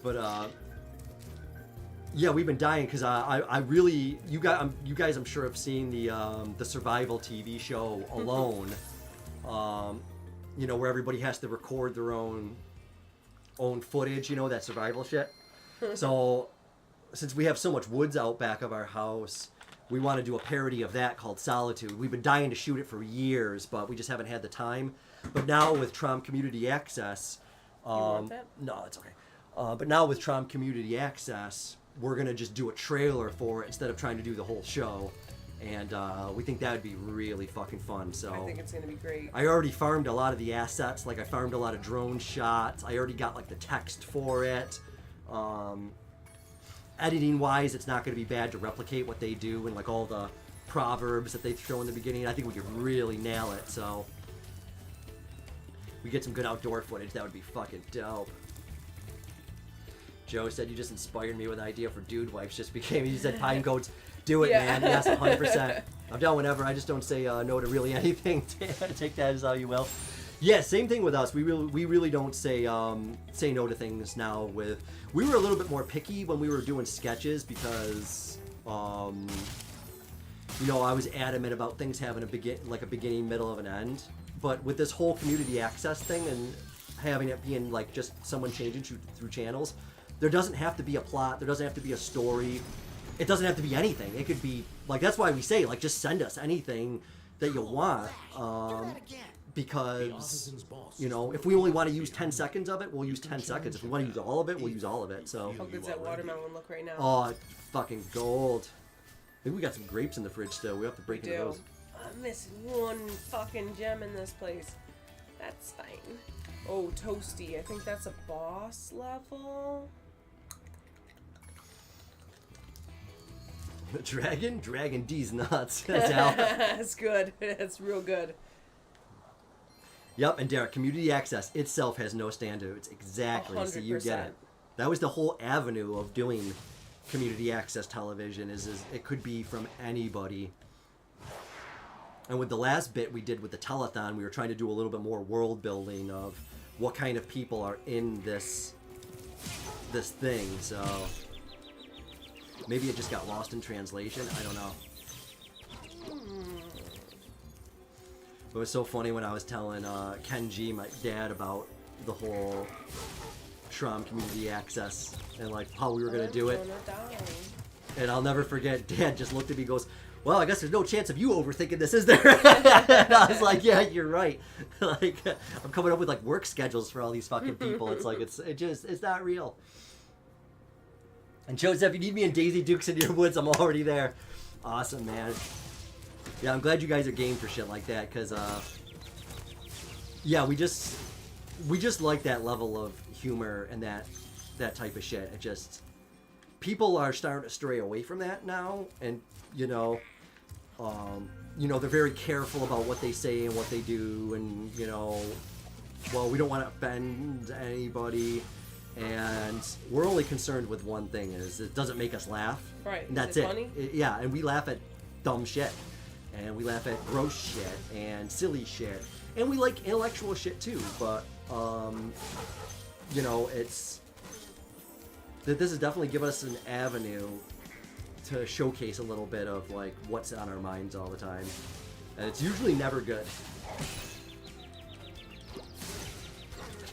But, yeah, we've been dying because I really, you guys, I'm sure have seen the survival TV show Alone. You know, where everybody has to record their own footage, you know, that survival shit. So, since we have so much woods out back of our house, we want to do a parody of that called Solitude. We've been dying to shoot it for years, but we just haven't had the time. But now with Trom Community Access, You want that? no, it's okay. But now with Trom Community Access, we're gonna just do a trailer for it instead of trying to do the whole show. And we think that would be really fucking fun. So I think it's gonna be great. I already farmed a lot of the assets. Like I farmed a lot of drone shots. I already got like the text for it. Editing wise, it's not going to be bad to replicate what they do and like all the proverbs that they throw in the beginning. I think we could really nail it. So we get some good outdoor footage. That would be fucking dope. Joe said you just inspired me with an idea for Dude Wipes. Just became. He said pine coats. Do it, Yeah. man. Yes, 100%. I'm down whenever. I just don't say no to really anything. Take that as how you will. Yeah, same thing with us. We really don't say no to things now. We were a little bit more picky when we were doing sketches because you know, I was adamant about things having a beginning, middle, of an end. But with this whole community access thing and having it being like just someone changing through channels, there doesn't have to be a plot. There doesn't have to be a story. It doesn't have to be anything. It could be like, that's why we say like just send us anything that you want. Because, you know, if we only want to use 10 seconds of it, we'll use 10 seconds. If we want to use all of it, we'll use all of it. So, How good's that watermelon look right now? oh, fucking gold. Maybe we got some grapes in the fridge still. We have to break We into do. those. I'm missing one fucking gem in this place. That's fine. Oh, Toasty. I think that's a boss level. Dragon D's nuts. That's Al. That's good. That's real good. Yep, and Derek, community access itself has no standards. Exactly. So you get 100%. it. That was the whole avenue of doing community access television is it could be from anybody. And with the last bit we did with the telethon, we were trying to do a little bit more world building of what kind of people are in this thing. So maybe it just got lost in translation. I don't know. It was so funny when I was telling Ken G, my dad, about the whole Trom community access and like how we were gonna do it. And I'll never forget, Dad just looked at me and goes, well, I guess there's no chance of you overthinking this, is there? And I was like, yeah, you're right. Like, I'm coming up with like work schedules for all these fucking people. It's like, it's not real. And Joseph, if you need me in Daisy Dukes in your woods, I'm already there. Awesome, man. Yeah, I'm glad you guys are game for shit like that, because, yeah, we just like that level of humor and that type of shit. It just, people are starting to stray away from that now, and, you know, they're very careful about what they say and what they do, and, you know, well, we don't want to offend anybody, and we're only concerned with one thing, is it doesn't make us laugh. Right. And that's Is it funny? Yeah, and we laugh at dumb shit. And we laugh at gross shit and silly shit. And we like intellectual shit too, but, you know, this has definitely given us an avenue to showcase a little bit of like what's on our minds all the time, and it's usually never good.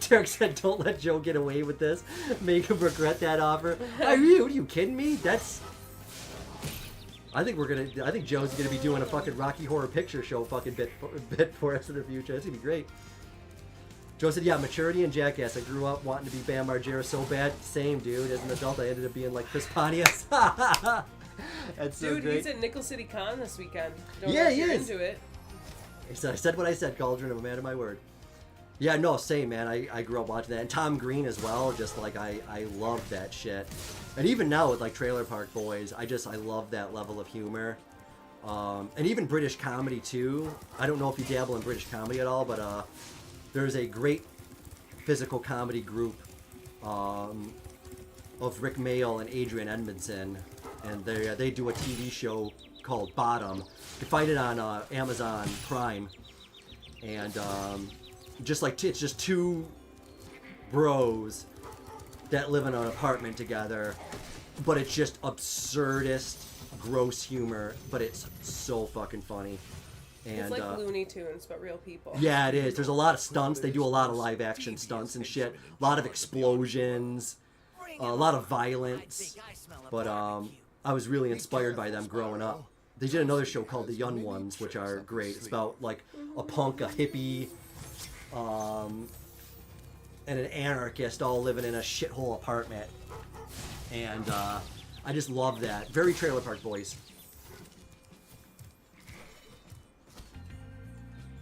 Derek said, "Don't let Joe get away with this. Make him regret that offer." Are you kidding me? I think Joe's gonna be doing a fucking Rocky Horror Picture Show fucking bit for us in the future. It's gonna be great. Joe said, "Yeah, maturity and jackass. I grew up wanting to be Bam Margera so bad. Same, dude. As an adult, I ended up being like Chris Pontius." That's so Dude, great. he's at Nickel City Con this weekend. Don't Yeah, know if he you're is. into it. I said what I said, Cauldron. I'm a man of my word. Yeah, no, same, man. I grew up watching that. And Tom Green as well. Just like, I love that shit. And even now with like Trailer Park Boys, I love that level of humor. And even British comedy too. I don't know if you dabble in British comedy at all, but there's a great physical comedy group of Rick Mayall and Adrian Edmondson. And they do a TV show called Bottom. You can find it on Amazon Prime. And it's just two bros that live in an apartment together, but it's just absurdist, gross humor, but it's so fucking funny. And It's like Looney Tunes, but real people. yeah, it is. There's a lot of stunts. They do a lot of live action stunts and shit. A lot of explosions, a lot of violence. But I was really inspired by them growing up. They did another show called The Young Ones, which are great. It's about like a punk, a hippie, and an anarchist all living in a shithole apartment. And I just love that. Very Trailer Park Boys.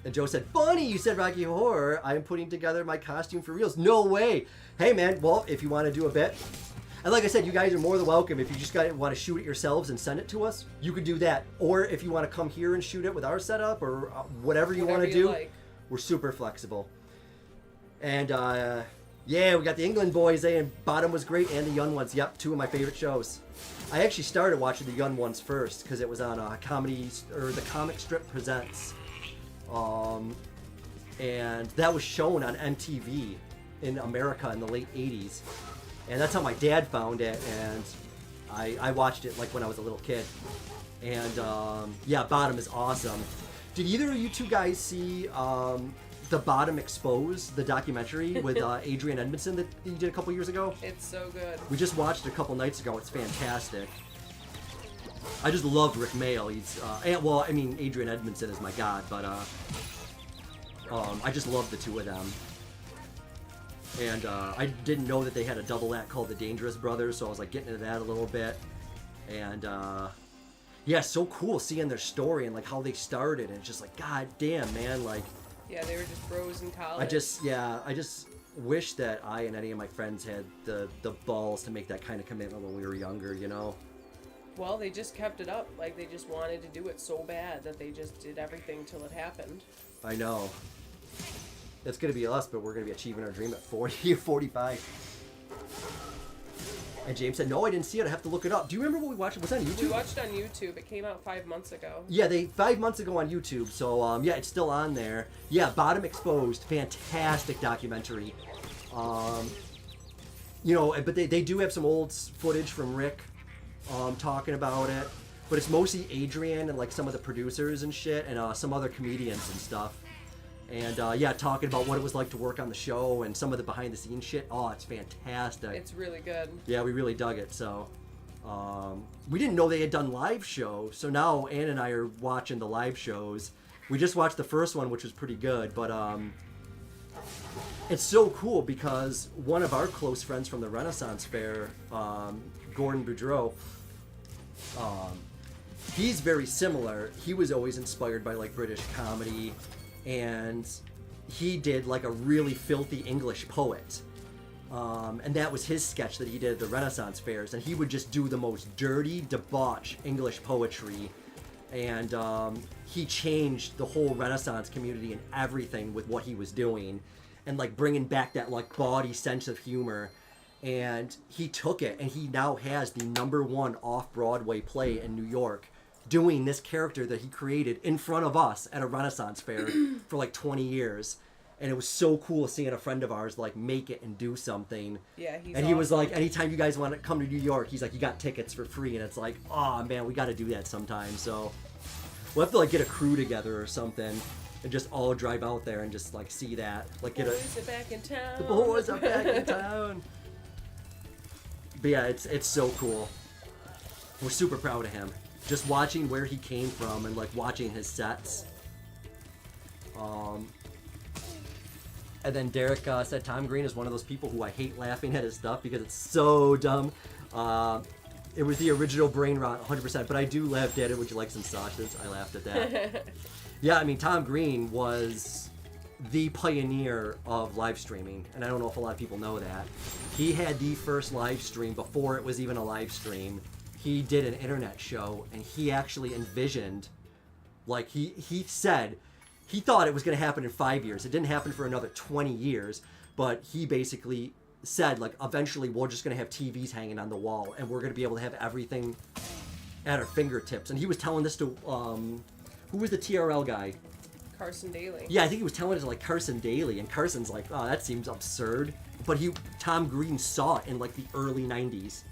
And Joe said, "Funny, you said Rocky Horror. I'm putting together my costume for reals." No way. Hey, man, well, if you want to do a bit. And like I said, you guys are more than welcome. If you just want to shoot it yourselves and send it to us, you could do that. Or if you want to come here and shoot it with our setup or whatever you want to do, we're super flexible. And yeah, we got the England boys, and Bottom was great, and the Young Ones. Yep, two of my favorite shows. I actually started watching the Young Ones first because it was on the Comic Strip Presents. And that was shown on MTV in America in the late 80s. And that's how my dad found it, and I watched it like when I was a little kid. And yeah, Bottom is awesome. Did either of you two guys see The Bottom Exposed, the documentary with Adrian Edmondson that he did a couple years ago? It's so good. We just watched it a couple nights ago. It's fantastic. I just love Rick Mayall. He's well, I mean, Adrian Edmondson is my god, but I just love the two of them. And I didn't know that they had a double act called The Dangerous Brothers, so I was like getting into that a little bit. And yeah, so cool seeing their story and like how they started. And it's just like, god damn, man, like. Yeah, they were just bros in college. I just wish that I and any of my friends had the balls to make that kind of commitment when we were younger, you know. Well, they just kept it up. Like, they just wanted to do it so bad that they just did everything till it happened. I know. It's going to be us, but we're going to be achieving our dream at 40 or 45. And James said, "No, I didn't see it. I have to look it up." Do you remember what we watched? Was it on YouTube? We watched on YouTube. It came out 5 months ago. Yeah, 5 months ago on YouTube. So, yeah, it's still on there. Yeah, Bottom Exposed. Fantastic documentary. You know, but they do have some old footage from Rick talking about it. But it's mostly Adrian and, like, some of the producers and shit and some other comedians and stuff. And, yeah, talking about what it was like to work on the show and some of the behind-the-scenes shit. Oh, it's fantastic. It's really good. Yeah, we really dug it, so... we didn't know they had done live shows, so now Ann and I are watching the live shows. We just watched the first one, which was pretty good, but, it's so cool because one of our close friends from the Renaissance Fair, Gordon Boudreau, he's very similar. He was always inspired by, like, British comedy, and he did like a really filthy English poet, and that was his sketch that he did at the Renaissance Fairs, and he would just do the most dirty, debauch English poetry, and he changed the whole Renaissance community and everything with what he was doing, and like bringing back that like bawdy sense of humor. And he took it, and he now has the #1 off-Broadway play in New York, doing this character that he created in front of us at a Renaissance fair for like 20 years. And it was so cool seeing a friend of ours like make it and do something. Yeah, he's and he was awesome. like, anytime you guys want to come to New York, he's like, you got tickets for free. And it's like, oh man, we got to do that sometime. So we'll have to like get a crew together or something and just all drive out there and just like see that. Like get Boys are back in town. the boys are back in town. But yeah, it's so cool. We're super proud of him. Just watching where he came from and like watching his sets. And then Derek said Tom Green is one of those people who I hate laughing at his stuff because it's so dumb. It was the original brain rot, 100%. But I do laugh at it. Would you like some sausages? I laughed at that. Yeah, I mean, Tom Green was the pioneer of live streaming. And I don't know if a lot of people know that. He had the first live stream before it was even a live stream. He did an internet show, and he actually envisioned, like, he said... He thought it was going to happen in 5 years. It didn't happen for another 20 years. But he basically said, like, eventually we're just going to have TVs hanging on the wall. And we're going to be able to have everything at our fingertips. And he was telling this to, who was the TRL guy? Carson Daly. Yeah, I think he was telling it to, like, Carson Daly. And Carson's like, oh, that seems absurd. But Tom Green saw it in, like, the early 90s.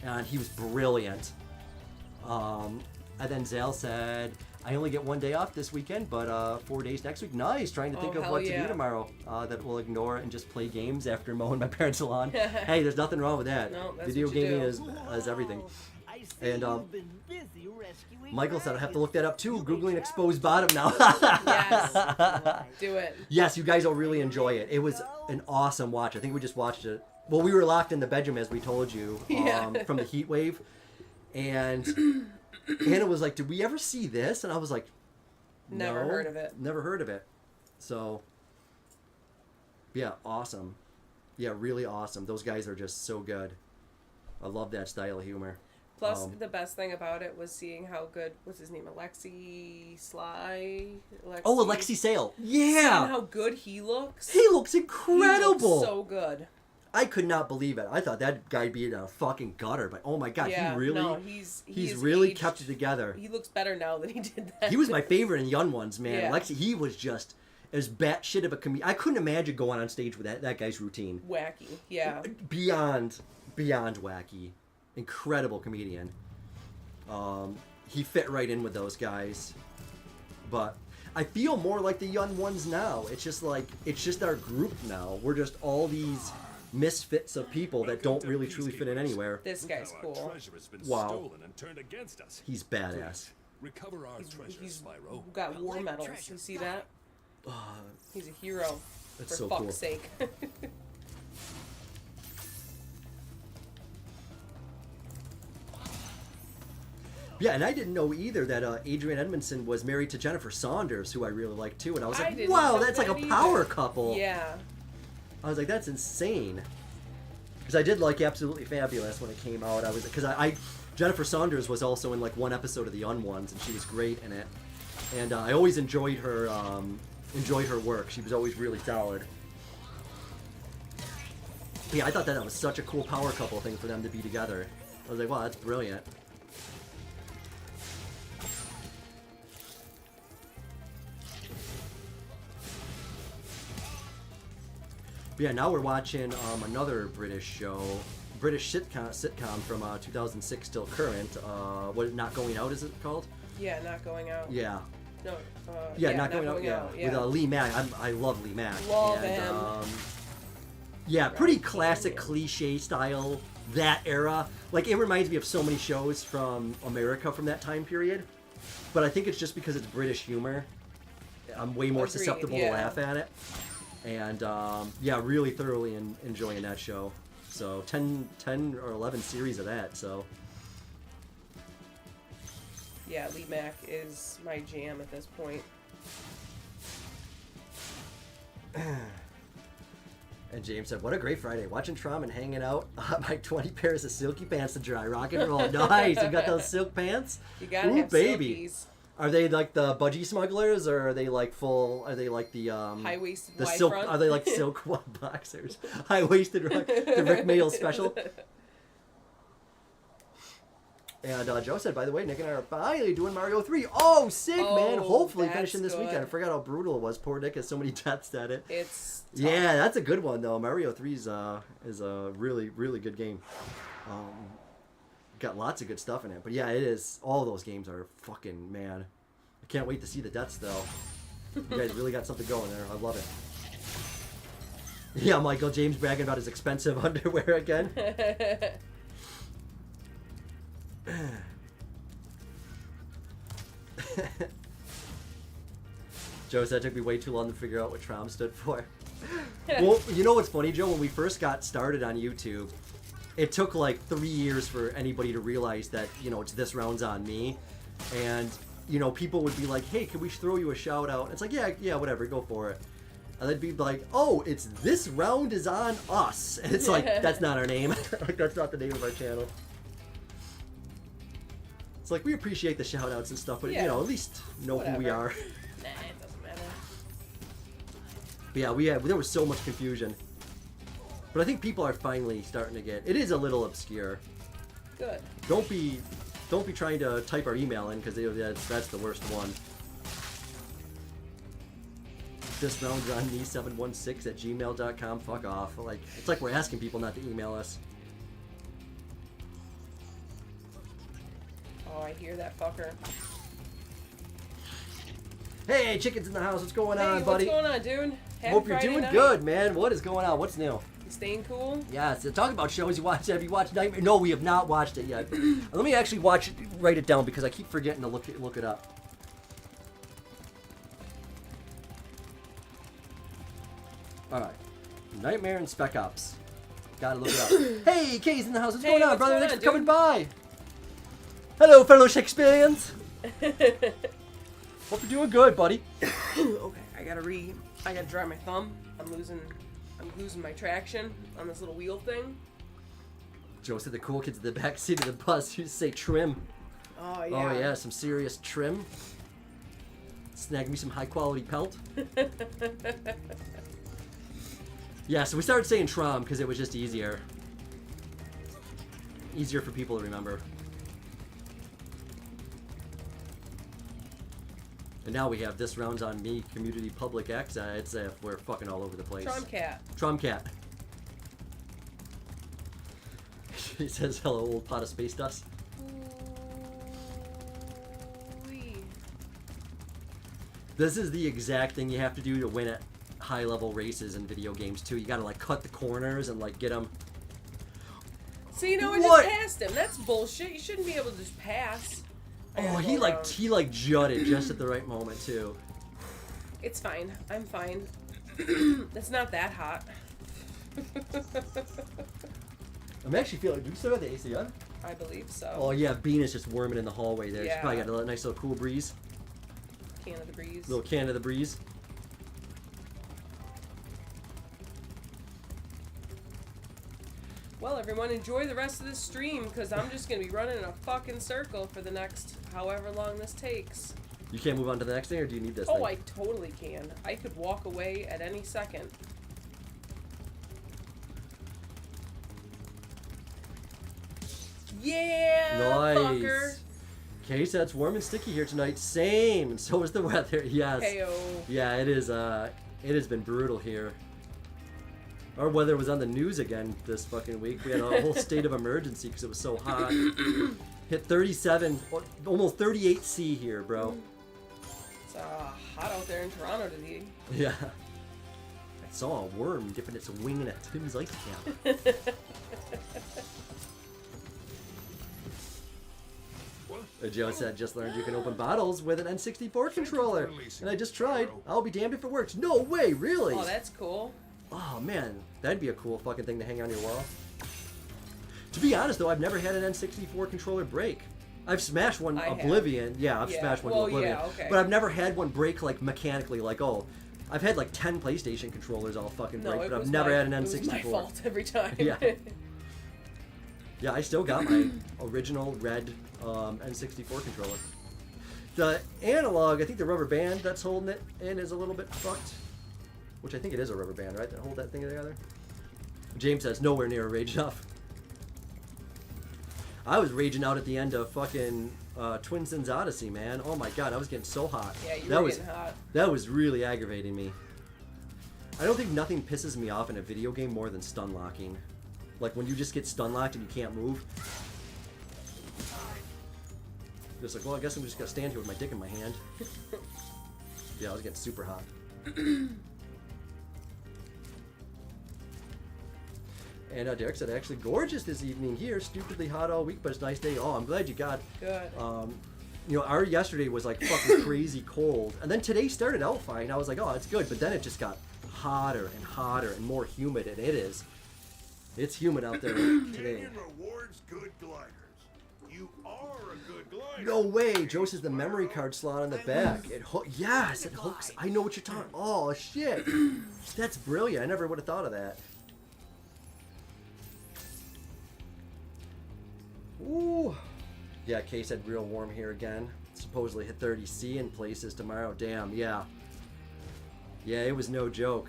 And he was brilliant. And then Zale said... I only get 1 day off this weekend, but 4 days next week. Nice. Trying to think of what to do tomorrow that we'll ignore and just play games after mowing my parents' lawn. Hey, there's nothing wrong with that. No, that's Video what you gaming do. is everything. And Michael said I have to look that up too. Googling exposed bottom now. Yes. Do it. Yes, you guys will really enjoy it. It was an awesome watch. I think we just watched it. Well, we were locked in the bedroom as we told you from the heat wave, and. Hannah was like, did we ever see this? And I was like, no, Never heard of it. Never heard of it. So, yeah, awesome. Yeah, really awesome. Those guys are just so good. I love that style of humor. Plus, the best thing about it was seeing how good, what's his name, Alexi Sale. Seeing Yeah. how good he looks. He looks incredible. He looks so good. I could not believe it. I thought that guy'd be in a fucking gutter, but oh my god, Yeah, he really, no, he's really aged. kept it together. He looks better now than he did then. He was my favorite in Young Ones, man. Yeah. Lexi, he was just as batshit of a comedian. I couldn't imagine going on stage with that guy's routine. Wacky, yeah. Beyond wacky. Incredible comedian. He fit right in with those guys. But I feel more like the Young Ones now. It's just our group now. We're just all these misfits of people that don't really truly fit in anywhere. This guy's cool. Treasure has been Wow. stolen and turned against us. He's badass. Recover our treasure, He's Spyro. got war medals. You see that? He's a hero. That's For so fuck's cool. sake. Yeah, and I didn't know either that Adrian Edmondson was married to Jennifer Saunders, who I really like too. And I was I like, didn't wow, know that's like a that power either. couple. Yeah. I was like, that's insane. Because I did like Absolutely Fabulous when it came out. Jennifer Saunders was also in like one episode of The Young Ones, and she was great in it. And I always enjoyed her work. She was always really solid. Yeah, I thought that was such a cool power couple thing for them to be together. I was like, wow, that's brilliant. But yeah, now we're watching another British sitcom from 2006 still current. What, Not Going Out, is it called? Yeah, Not Going Out. Yeah. No. Not Going Out. Yeah. Yeah. With Lee Mack. I love Lee Mack. Love him. Yeah, pretty classic cliche style. That era. Like, it reminds me of so many shows from America from that time period. But I think it's just because it's British humor. I'm way more Agreed, susceptible yeah. to laugh at it. And, yeah, really thoroughly enjoying that show. So, 10 or 11 series of that, so. Yeah, Lee Mack is my jam at this point. And James said, what a great Friday. Watching Trom and hanging out. My 20 pairs of silky pants to dry. Rock and roll. Nice. You got those silk pants? You gotta Ooh, have baby. silkies. Are they like the budgie smugglers, or are they like full? Are they like the High-waisted the wide silk? front? Are they like silk boxers? High-waisted, the Rick Mayall special. And Joe said, by the way, Nick and I are finally doing Mario 3. Oh, sick, man. Hopefully that's finishing this weekend. I good. forgot how brutal it was. Poor Nick has so many deaths at it. It's tough. Yeah, that's a good one, though. Mario 3 is a really, really good game. Got lots of good stuff in it. But yeah, it is. All those games are fucking, man. I can't wait to see the deaths, though. You guys really got something going there. I love it. Yeah, Michael James bragging about his expensive underwear again. Joe said it took me way too long to figure out what Trom stood for. Well, you know what's funny, Joe? When we first got started on YouTube, it took like 3 years for anybody to realize that, you know, it's This Round's on Me. And, you know, people would be like, hey, can we throw you a shout out? And it's like, yeah, whatever, go for it. And they'd be like, oh, it's This Round is on Us. And it's like, that's not our name. Like, that's not the name of our channel. It's like, we appreciate the shout outs and stuff, but, you know, at least know who we are. Nah, it doesn't matter. But yeah, there was so much confusion. But I think people are finally starting to get. It is a little obscure. Good. Don't be trying to type our email in, because that's the worst one. This round's on me 716@gmail.com. Fuck off. Like, it's like we're asking people not to email us. Oh, I hear that fucker. Hey, chicken's in the house. What's going on, buddy? What's going on, dude? Happy Hope you're Friday doing night. good, man. What is going on? What's new? You staying cool? Yeah, so talk about shows you watched. Have you watched Nightmare? No, we have not watched it yet. Let me actually write it down, because I keep forgetting to look it up. All right, Nightmare and Spec Ops. Gotta look it up. Hey, Kay's in the house. What's going on, what's brother? going Thanks on, for coming by. Hello, fellow Shakespeareans. Hope you're doing good, buddy. Okay, I gotta dry my thumb. I'm losing my traction on this little wheel thing. Joe said the cool kids in the back seat of the bus used to say trim. Oh yeah. Oh yeah, some serious trim. Snag me some high quality pelt. Yeah, so we started saying Trom because it was just easier. Easier for people to remember. And now we have This Round's on Me, Community Public Access. It's we're fucking all over the place. Tromcat. Tromcat. He says, hello, old pot of space dust. Ooh-wee. This is the exact thing you have to do to win at high-level races in video games, too. You gotta, like, cut the corners and, like, get them. So, you know, I What? just passed him. That's bullshit. You shouldn't be able to just pass. I Oh, gotta he go like around. he like jutted just at the right moment too. It's fine. I'm fine. It's not that hot. I'm actually feeling. Do you still got the AC on? I believe so. Oh yeah, Bean is just worming in the hallway there. She's Yeah. probably got a nice little cool breeze. Can of the breeze. Little can of the breeze. Well, everyone, enjoy the rest of this stream, because I'm just going to be running in a fucking circle for the next however long this takes. You can't move on to the next thing, or do you need this Oh, thing? I totally can. I could walk away at any second. Yeah, fucker. Nice. Okay, so it's warm and sticky here tonight. Same, and so is the weather. Yes. Heyo. Yeah, it is. It has been brutal here. Our weather was on the news again this fucking week. We had a whole state of emergency because it was so hot. Hit 37, almost 38 C here, bro. It's hot out there in Toronto today. Yeah. I saw a worm dipping its wing in a Tim's ice cap. Joe said, just learned you can open bottles with an N64 controller. And I just tried. I'll be damned if it works. No way, really? Oh, that's cool. Oh, man. That'd be a cool fucking thing to hang on your wall. To be honest, though, I've never had an N64 controller break. I've smashed one I have. Oblivion. Yeah, I've Yeah. smashed one Well, Oblivion. yeah, okay. But I've never had one break, like, mechanically. Like, oh, I've had, like, 10 PlayStation controllers all fucking break, it but I've was never my- had an It N64. was my fault every time. Yeah. Yeah, I still got my original red N64 controller. The analog, I think the rubber band that's holding it in is a little bit fucked. Which I think it is a rubber band, right? That hold that thing together. James says, nowhere near rage enough. I was raging out at the end of fucking Twin Sins Odyssey, man. Oh my god, I was getting so hot. Yeah, you that were was getting hot. That was really aggravating me. I don't think nothing pisses me off in a video game more than stun locking. Like when you just get stun locked and you can't move. Just like, well, I guess I'm just gonna stand here with my dick in my hand. Yeah, I was getting super hot. And Derek said, actually gorgeous this evening here. Stupidly hot all week, but it's a nice day. Oh, I'm glad you got. Good. You know, our yesterday was like fucking crazy cold, and then today started out fine. I was like, oh, it's good, but then it just got hotter and hotter and more humid, and it is. It's humid out there today. Canyon rewards good gliders. You are a good glider. No way! Joe says the memory card slot on the back. Yes, it hooks. I know what you're talking. Oh shit, that's brilliant. I never would have thought of that. Ooh. Yeah, Kay said real warm here again. Supposedly hit 30°C in places tomorrow. Damn, yeah. Yeah, it was no joke.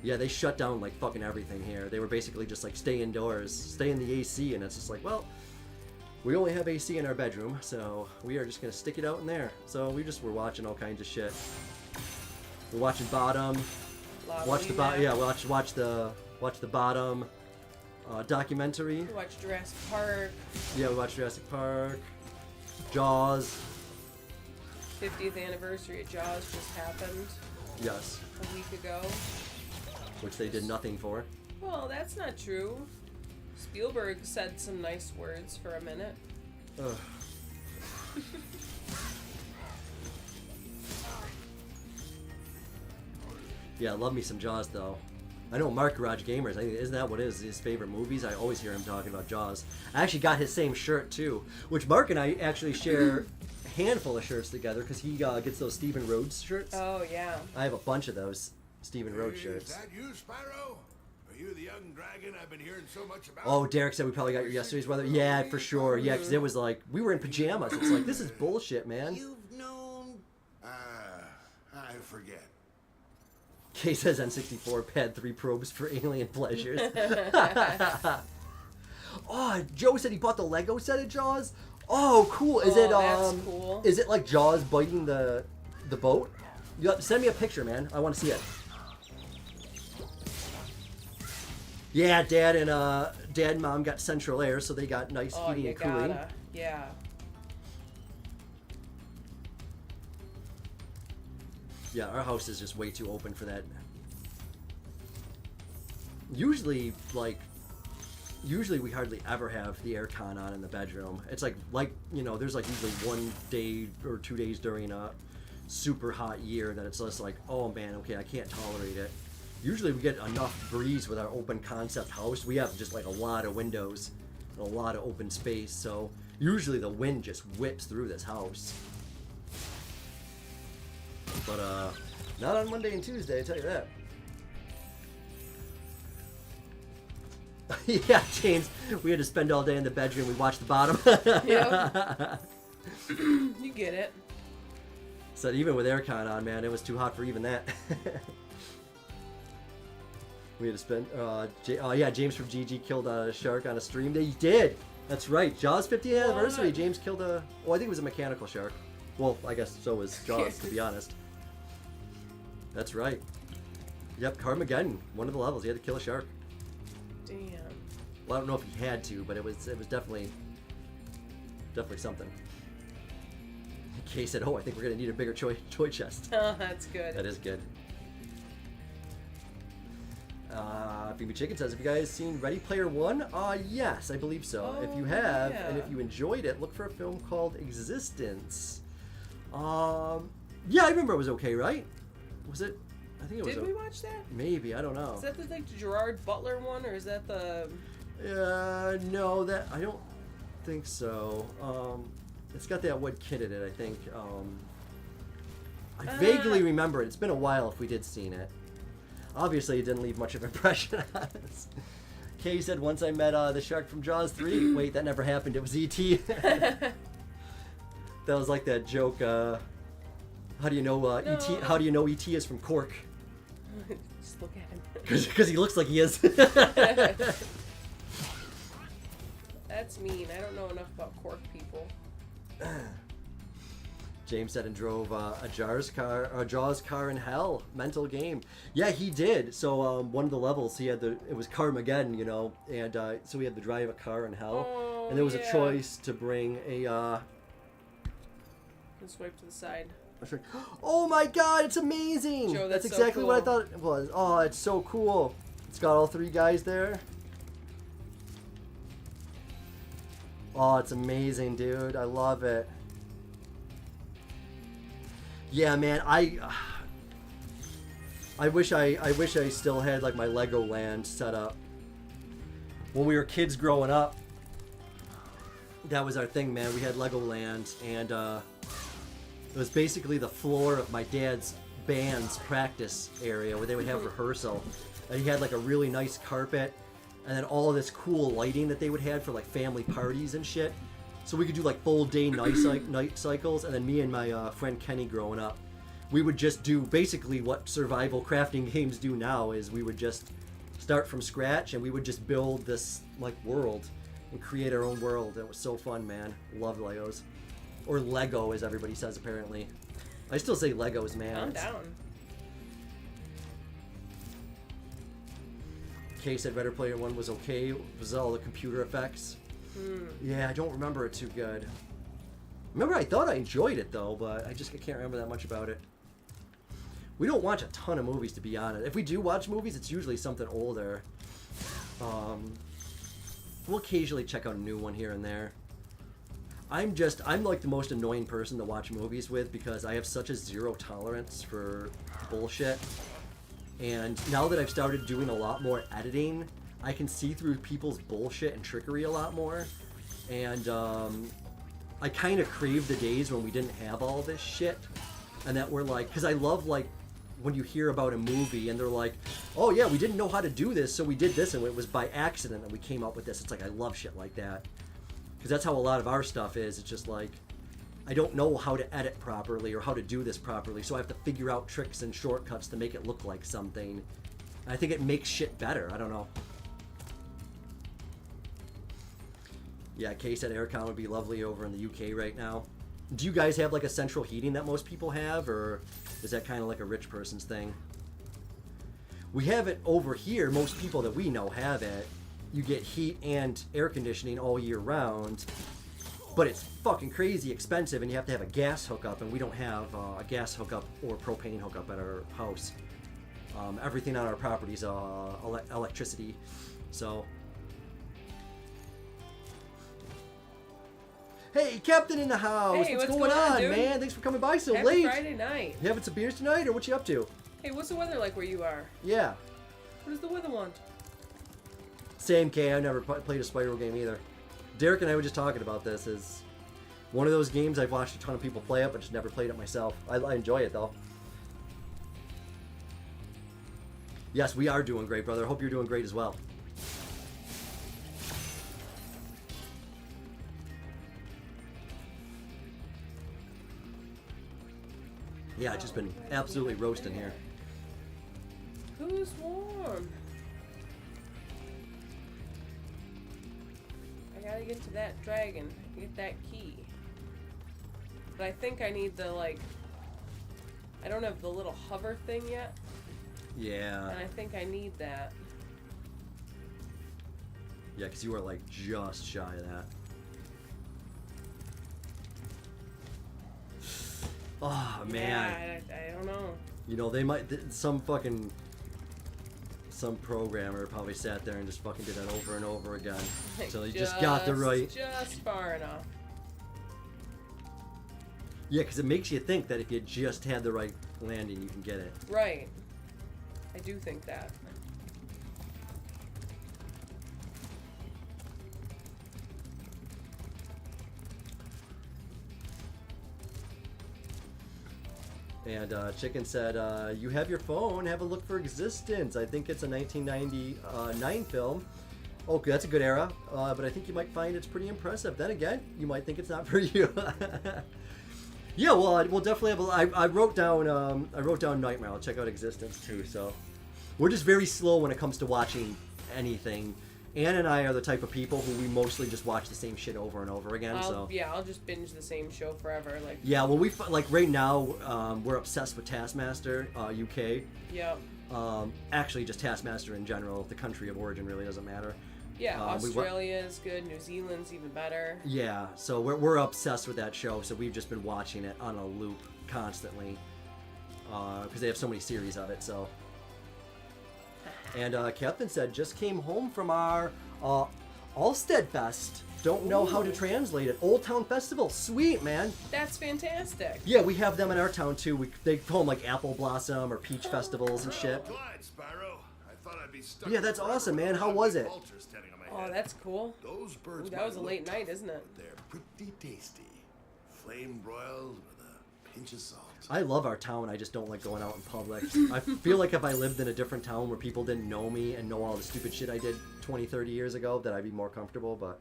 Yeah, they shut down like fucking everything here. They were basically just like stay indoors, stay in the AC, and it's just like, well, we only have AC in our bedroom, so we are just gonna stick it out in there. So we just were watching all kinds of shit. We're watching Bottom. Watch the Bottom. Yeah, watch the Bottom documentary. We watched Jurassic Park. Yeah, we watched Jurassic Park. Jaws. 50th anniversary of Jaws just happened Yes. a week ago. Which they did nothing for. Well, that's not true. Spielberg said some nice words for a minute. Ugh. Yeah, I love me some Jaws though. I know Mark Garage Gamers, I think, isn't that what is his favorite movies? I always hear him talking about Jaws. I actually got his same shirt too, which Mark and I actually share a handful of shirts together because he gets those Stephen Rhodes shirts. Oh, yeah. I have a bunch of those Stephen Rhodes shirts. Is that you, Spyro? Are you the young dragon I've been hearing so much about? Oh, Derek said we probably got your yesterday's weather. Yeah, for sure. Yeah, because it was like, we were in pajamas. It's like, this is bullshit, man. You've known. I forget. Kay says N64 had 3 probes for alien pleasures. Oh, Joe said he bought the Lego set of Jaws. Oh, cool. Is it that's cool. Is it like Jaws biting the boat? Send me a picture, man. I want to see it. Yeah, Dad and Mom got central air, so they got nice heating and cooling. Gotta. Yeah. Yeah, our house is just way too open for that. Usually we hardly ever have the aircon on in the bedroom. It's like you know, there's like usually 1 day or 2 days during a super hot year that it's just like, oh man, okay, I can't tolerate it. Usually we get enough breeze with our open concept house. We have just like a lot of windows and a lot of open space, so usually the wind just whips through this house. But not on Monday and Tuesday, I tell you that. Yeah, James, we had to spend all day in the bedroom. We watched the Bottom. Yep. You get it. So even with aircon on, man, it was too hot for even that. We had to spend. Yeah, James from GG killed a shark on a stream. He did. That's right. Jaws 50th anniversary. What? James killed a. Well, I think it was a mechanical shark. Well, I guess so was Jaws, to be honest. That's right. Yep, Carmageddon. One of the levels, he had to kill a shark. Damn. Well, I don't know if he had to, but it was definitely something. Kay said, "Oh, I think we're gonna need a bigger toy chest." Oh, that's good. That is good. BB Chicken says, have you guys seen Ready Player One? Yes, I believe so. Oh, if you have, yeah. and if you enjoyed it, look for a film called Existence. Yeah, I remember it was okay, right? Was it? I think it was. Did we watch that? Maybe, I don't know. Is that the like Gerard Butler one, or is that the? No, that I don't think so. It's got that one kid in it, I think. I vaguely remember it. It's been a while if we did seen it. Obviously, it didn't leave much of an impression on us. Kay said, once I met the shark from Jaws 3. Wait, that never happened. It was E.T. That was like that joke. How do you know E.T.? How do you know E.T. is from Cork? Just look at him. Because he looks like he is. That's That's mean. I don't know enough about cork people. James said and drove a Jaws car in hell. Mental game. Yeah, he did. So one of the levels, it was Carmageddon, you know, and so we had to drive a car in hell. Oh, and there was yeah. a choice to bring a... Swipe to the side. Oh my god, it's amazing! Joe, that's that's exactly so what I cool. thought it was. Oh, it's so cool. It's got all 3 guys there. Oh, it's amazing, dude. I love it. Yeah, man, I wish I still had like my Legoland set up. When we were kids growing up, that was our thing, man. We had Legoland, and it was basically the floor of my dad's band's practice area where they would have rehearsal. And he had like a really nice carpet, and then all of this cool lighting that they would have for like family parties and shit. So we could do like full day night cycles, and then me and my friend Kenny growing up, we would just do basically what survival crafting games do now. Is we would just start from scratch, and we would just build this like world and create our own world. It was so fun, man. Love Legos, or Lego as everybody says apparently. I still say Legos, man. I'm down. Kay said Ready Player One was okay. Was all the computer effects? Yeah, I don't remember it too good. Remember, I thought I enjoyed it though, but I can't remember that much about it. We don't watch a ton of movies, to be honest. If we do watch movies, it's usually something older. We'll occasionally check out a new one here and there. I'm like the most annoying person to watch movies with because I have such a zero tolerance for bullshit. And now that I've started doing a lot more editing, I can see through people's bullshit and trickery a lot more. And I kind of crave the days when we didn't have all this shit. And that we're like, because I love like when you hear about a movie and they're like, oh yeah, we didn't know how to do this, so we did this, and it was by accident that we came up with this. It's like, I love shit like that. Because that's how a lot of our stuff is. It's just like, I don't know how to edit properly or how to do this properly, so I have to figure out tricks and shortcuts to make it look like something. And I think it makes shit better. I don't know. Yeah, Kay said aircon would be lovely over in the UK right now. Do you guys have like a central heating that most people have, or is that kind of like a rich person's thing? We have it over here. Most people that we know have it. You get heat and air conditioning all year round, but it's fucking crazy expensive, and you have to have a gas hookup, and we don't have a gas hookup or propane hookup at our house. Everything on our property is electricity, so... Hey, Captain in the house! Hey, what's going on, dude? man? Thanks for coming by so Happy late. Friday night. You having some beers tonight, or what you up to? Hey, what's the weather like where you are? Yeah. What does the weather want? Same, Kay. I've never played a Spyro game either. Derek and I were just talking about this. Is one of those games I've watched a ton of people play it, but just never played it myself. I enjoy it, though. Yes, we are doing great, brother. Hope you're doing great as well. Yeah, it's just been absolutely roasting here. Who's warm? I gotta get to that dragon. Get that key. But I think I need the, like... I don't have the little hover thing yet. Yeah. And I think I need that. Yeah, because you were like just shy of that. Oh, man. Yeah, I don't know. You know, they might... Some programmer probably sat there and just fucking did that over and over again. So they just got the right... Just far enough. Yeah, because it makes you think that if you just had the right landing, you can get it. Right. I do think that. And Chicken said, you have your phone, have a look for Existence. I think it's a 1999 film. Okay, that's a good era, but I think you might find it's pretty impressive. Then again, you might think it's not for you. Yeah, well, we'll definitely have I wrote down Nightmare. I'll check out Existence too. So we're just very slow when it comes to watching anything. Ann and I are the type of people who we mostly just watch the same shit over and over again. I'll just binge the same show forever. Like yeah, well, like right now we're obsessed with Taskmaster UK. Yep. Actually, just Taskmaster in general. The country of origin really doesn't matter. Yeah, Australia is good. New Zealand's even better. Yeah, so we're obsessed with that show. So we've just been watching it on a loop constantly because they have so many series of it. So. And Captain said, just came home from our Allstead Fest. Don't know how to translate it. Old Town Festival. Sweet, man. That's fantastic. Yeah, we have them in our town, too. They call them, like, Apple Blossom or Peach Festivals and shit. Glad, Spyro. I thought I'd be stuck. Yeah, that's awesome, man. How was it? Oh, that's cool. Those birds. Ooh, that was a late night, isn't it? They're pretty tasty. Flame broiled with a pinch of salt. I love our town. I just don't like going out in public. I feel like if I lived in a different town where people didn't know me and know all the stupid shit I did 20, 30 years ago, that I'd be more comfortable, but...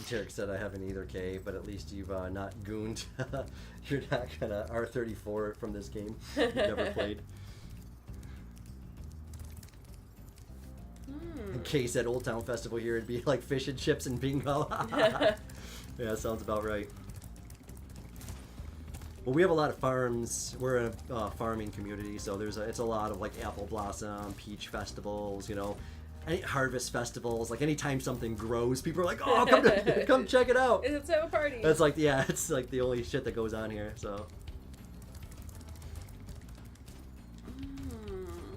Jarek said I haven't either, Kay, but at least you've not gooned. You're not gonna R34 from this game. You've never played. In case at Old Town Festival here, it'd be like fish and chips and bingo. Yeah, sounds about right. Well, we have a lot of farms. We're in a farming community, so it's a lot of like apple blossom, peach festivals, you know, any harvest festivals. Like anytime something grows, people are like, "Oh, come check it out." Let's have a party. That's like, yeah, it's like the only shit that goes on here. So.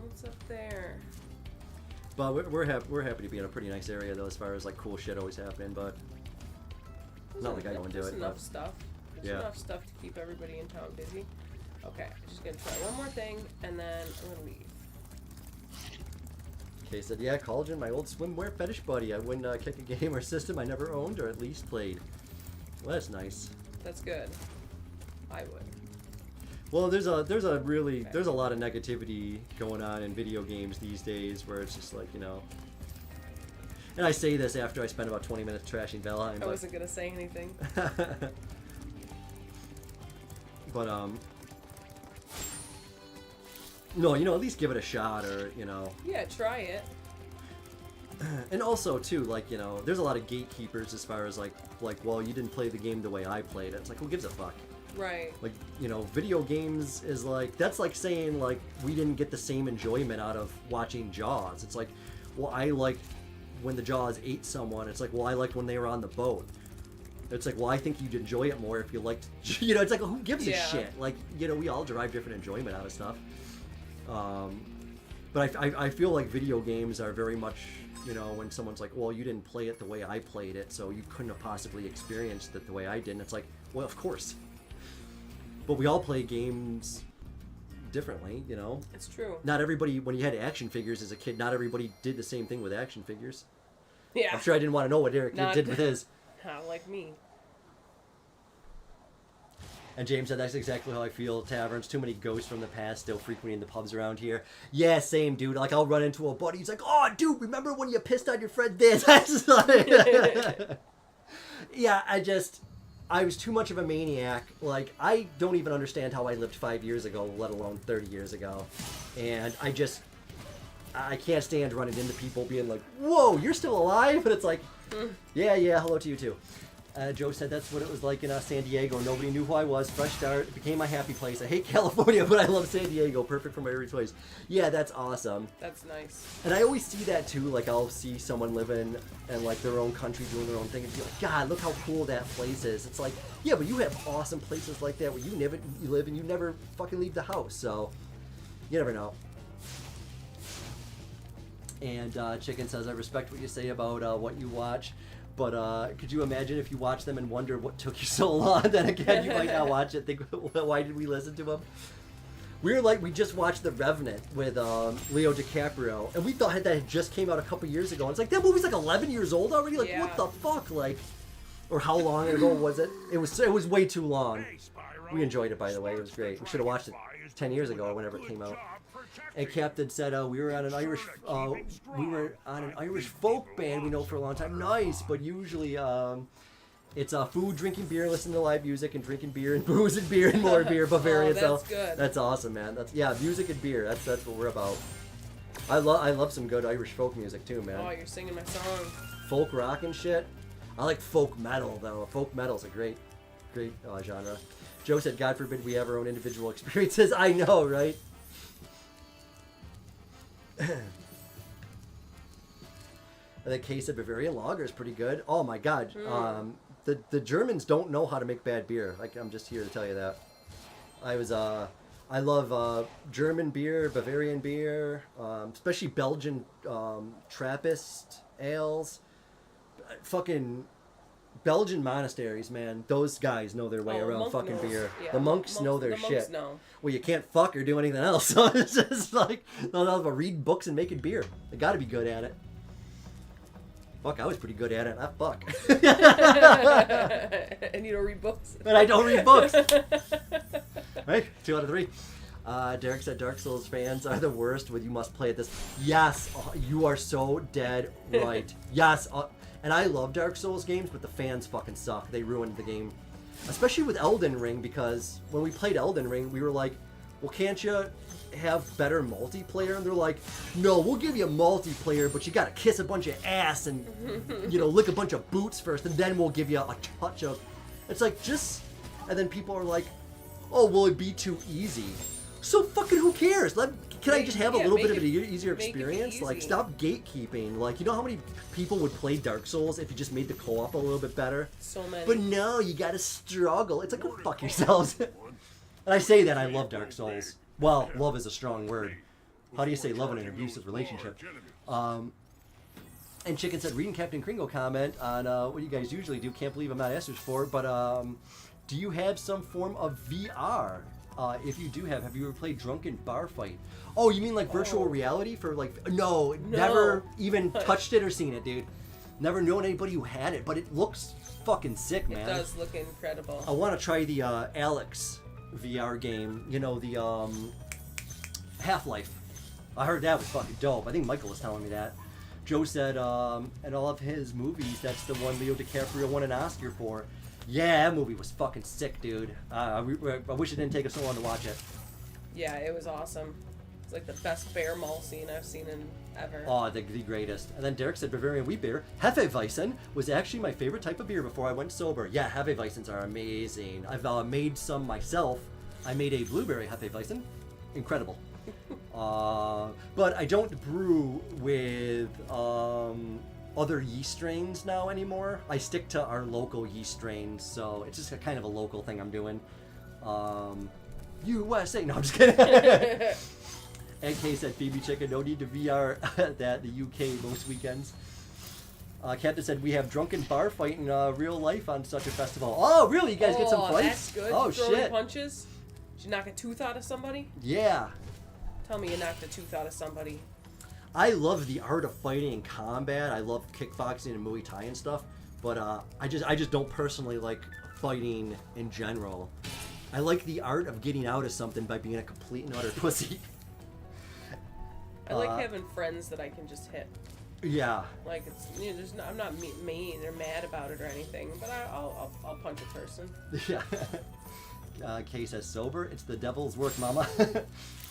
What's up there? But we're happy to be in a pretty nice area though, as far as like cool shit always happening. But not like I go and do it. Enough but, stuff. There's enough stuff to keep everybody in town busy. Okay, I'm just gonna try one more thing and then I'm gonna leave. Kay said, "Yeah, collagen, my old swimwear fetish buddy. I wouldn't kick a game or system I never owned or at least played." Well, that's nice. That's good. I would. Well, there's a lot of negativity going on in video games these days, where it's just like, you know. And I say this after I spent about 20 minutes trashing Valheim. I wasn't gonna say anything. But no, you know, at least give it a shot, or you know. Yeah, try it. And also too, like, you know, there's a lot of gatekeepers as far as like, well, you didn't play the game the way I played it. It's like, who gives a fuck? Right. Like, you know, video games is like, that's like saying like we didn't get the same enjoyment out of watching Jaws. It's like, well, I liked when the Jaws ate someone. It's like, well, I liked when they were on the boat. It's like, well, I think you'd enjoy it more if you liked, you know, it's like, well, who gives a shit? Like, you know, we all derive different enjoyment out of stuff. But I feel like video games are very much, you know, when someone's like, well, you didn't play it the way I played it, so you couldn't have possibly experienced it the way I did. And it's like, well, of course. But we all play games differently, you know? It's true. Not everybody, when you had action figures as a kid, not everybody did the same thing with action figures. Yeah. I'm sure I didn't want to know what Eric did with his. Not like me. And James said, that's exactly how I feel. Taverns, too many ghosts from the past still frequenting the pubs around here. Yeah, same, dude. Like, I'll run into a buddy. He's like, oh, dude, remember when you pissed on your friend this? Yeah, I was too much of a maniac. Like, I don't even understand how I lived 5 years ago, let alone 30 years ago. And I can't stand running into people being like, whoa, you're still alive? And it's like, yeah, hello to you too. Joe said that's what it was like in San Diego. Nobody knew who I was. Fresh start. It became my happy place. I hate California, but I love San Diego. Perfect for my every choice. Yeah, that's awesome. That's nice. And I always see that too. Like, I'll see someone living in like their own country doing their own thing and be like, God, look how cool that place is. It's like, yeah, but you have awesome places like that where you live and you never fucking leave the house. So you never know. And Chicken says, I respect what you say about what you watch. But could you imagine if you watch them and wonder what took you so long? Then again, you might not watch it. Think, why did we listen to them? We just watched The Revenant with Leo DiCaprio, and we thought that had just came out a couple years ago. And it's like, that movie's like 11 years old already? Like, yeah. What the fuck? Like, or how long ago was it? It was way too long. We enjoyed it, by the way. It was great. We should have watched it 10 years ago or whenever it came out. And Captain said, we were on an Irish folk band we know for a long time. Nice, but usually It's food, drinking beer, listening to live music, and drinking beer, and booze and beer, and more beer. Bavaria. That's good. That's awesome, man. Yeah, music and beer. That's what we're about. I love some good Irish folk music too, man. Oh, you're singing my song. Folk rock and shit. I like folk metal though. Folk metal's a great genre. Joe said, "God forbid we have our own individual experiences." I know, right? And the case of Bavarian Lager is pretty good. Oh my god. The Germans don't know how to make bad beer. Like, I'm just here to tell you that. I love German beer, Bavarian beer, especially Belgian Trappist ales. Fucking Belgian monasteries, man. Those guys know their way around fucking beer. Yeah, the monks know their shit. Monks know. Well, you can't fuck or do anything else. So it's just like, they'll read books and making beer. They got to be good at it. Fuck, I was pretty good at it. I fuck. And you don't read books. And I don't read books. Right? 2 out of 3. Derek said Dark Souls fans are the worst when you must play at this. Yes, you are so dead right. Yes, and I love Dark Souls games, but the fans fucking suck. They ruined the game. Especially with Elden Ring, because when we played Elden Ring, we were like, well, can't you have better multiplayer? And they're like, no, we'll give you multiplayer, but you gotta kiss a bunch of ass and, lick a bunch of boots first, and then we'll give you a touch of... It's like, just... And then people are like, oh, will it be too easy? So fucking who cares? Can I just have a little bit of an easier experience? Like, stop gatekeeping. Like, you know how many people would play Dark Souls if you just made the co-op a little bit better? So many. But no, you gotta struggle. It's like, go fuck yourselves. And I say that, I love Dark Souls. Well, love is a strong word. How do you say love in an abusive relationship? And Chicken said, reading Captain Kringle comment on what you guys usually do. Can't believe I'm not asked for it, but do you have some form of VR? If you do have you ever played Drunken Bar Fight? Oh, you mean like virtual reality for like... No, never even touched it or seen it, dude. Never known anybody who had it, but it looks fucking sick, man. It does look incredible. I want to try the Alex VR game, the Half-Life. I heard that was fucking dope. I think Michael was telling me that. Joe said, in all of his movies, that's the one Leo DiCaprio won an Oscar for. Yeah, that movie was fucking sick, dude. I wish it didn't take us so long to watch it. Yeah, it was awesome. It's like the best bear maul scene I've seen in ever. Oh, the greatest. And then Derek said Bavarian wheat beer. Hefeweizen was actually my favorite type of beer before I went sober. Yeah, Hefeweizens are amazing. I've made some myself. I made a blueberry Hefeweizen. Incredible. But I don't brew with other yeast strains now anymore. I stick to our local yeast strains, so it's just a kind of a local thing I'm doing. USA. No, I'm just kidding. Egg K said Phoebe Chicken, no need to VR that the UK most weekends. Captain said we have Drunken Bar Fight in real life on such a festival. Oh, really? You guys get some fights? That's good. Oh, you throw shit. Punches? Did you knock a tooth out of somebody? Yeah. Tell me you knocked a tooth out of somebody. I love the art of fighting and combat. I love kickboxing and Muay Thai and stuff, but I just don't personally like fighting in general. I like the art of getting out of something by being a complete and utter pussy. I like having friends that I can just hit. Yeah. Like it's I'm not mean or mad about it or anything, but I'll punch a person. Yeah. Kay says sober. It's the devil's work, mama.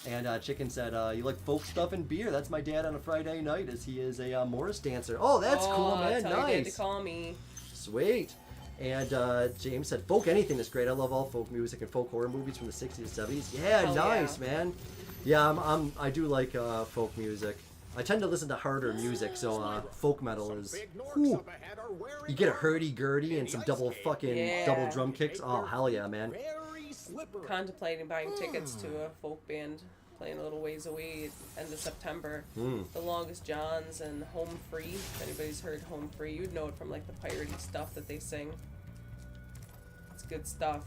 And Chicken said, you like folk stuff and beer. That's my dad on a Friday night, as he is a Morris dancer. Oh, that's cool, man. Tell your dad to Nice. call me. Sweet. And James said, folk anything is great. I love all folk music and folk horror movies from the 60s and 70s. Yeah, Hell nice, yeah. man. Yeah, I do like folk music. I tend to listen to harder music, so folk metal is... Whew. You get a hurdy-gurdy and some double drum kicks. Oh, hell yeah, man. Contemplating buying tickets to a folk band playing a little ways away end of September. The Longest Johns and Home Free. If anybody's heard Home Free, you'd know it from like the piratey stuff that they sing. It's good stuff.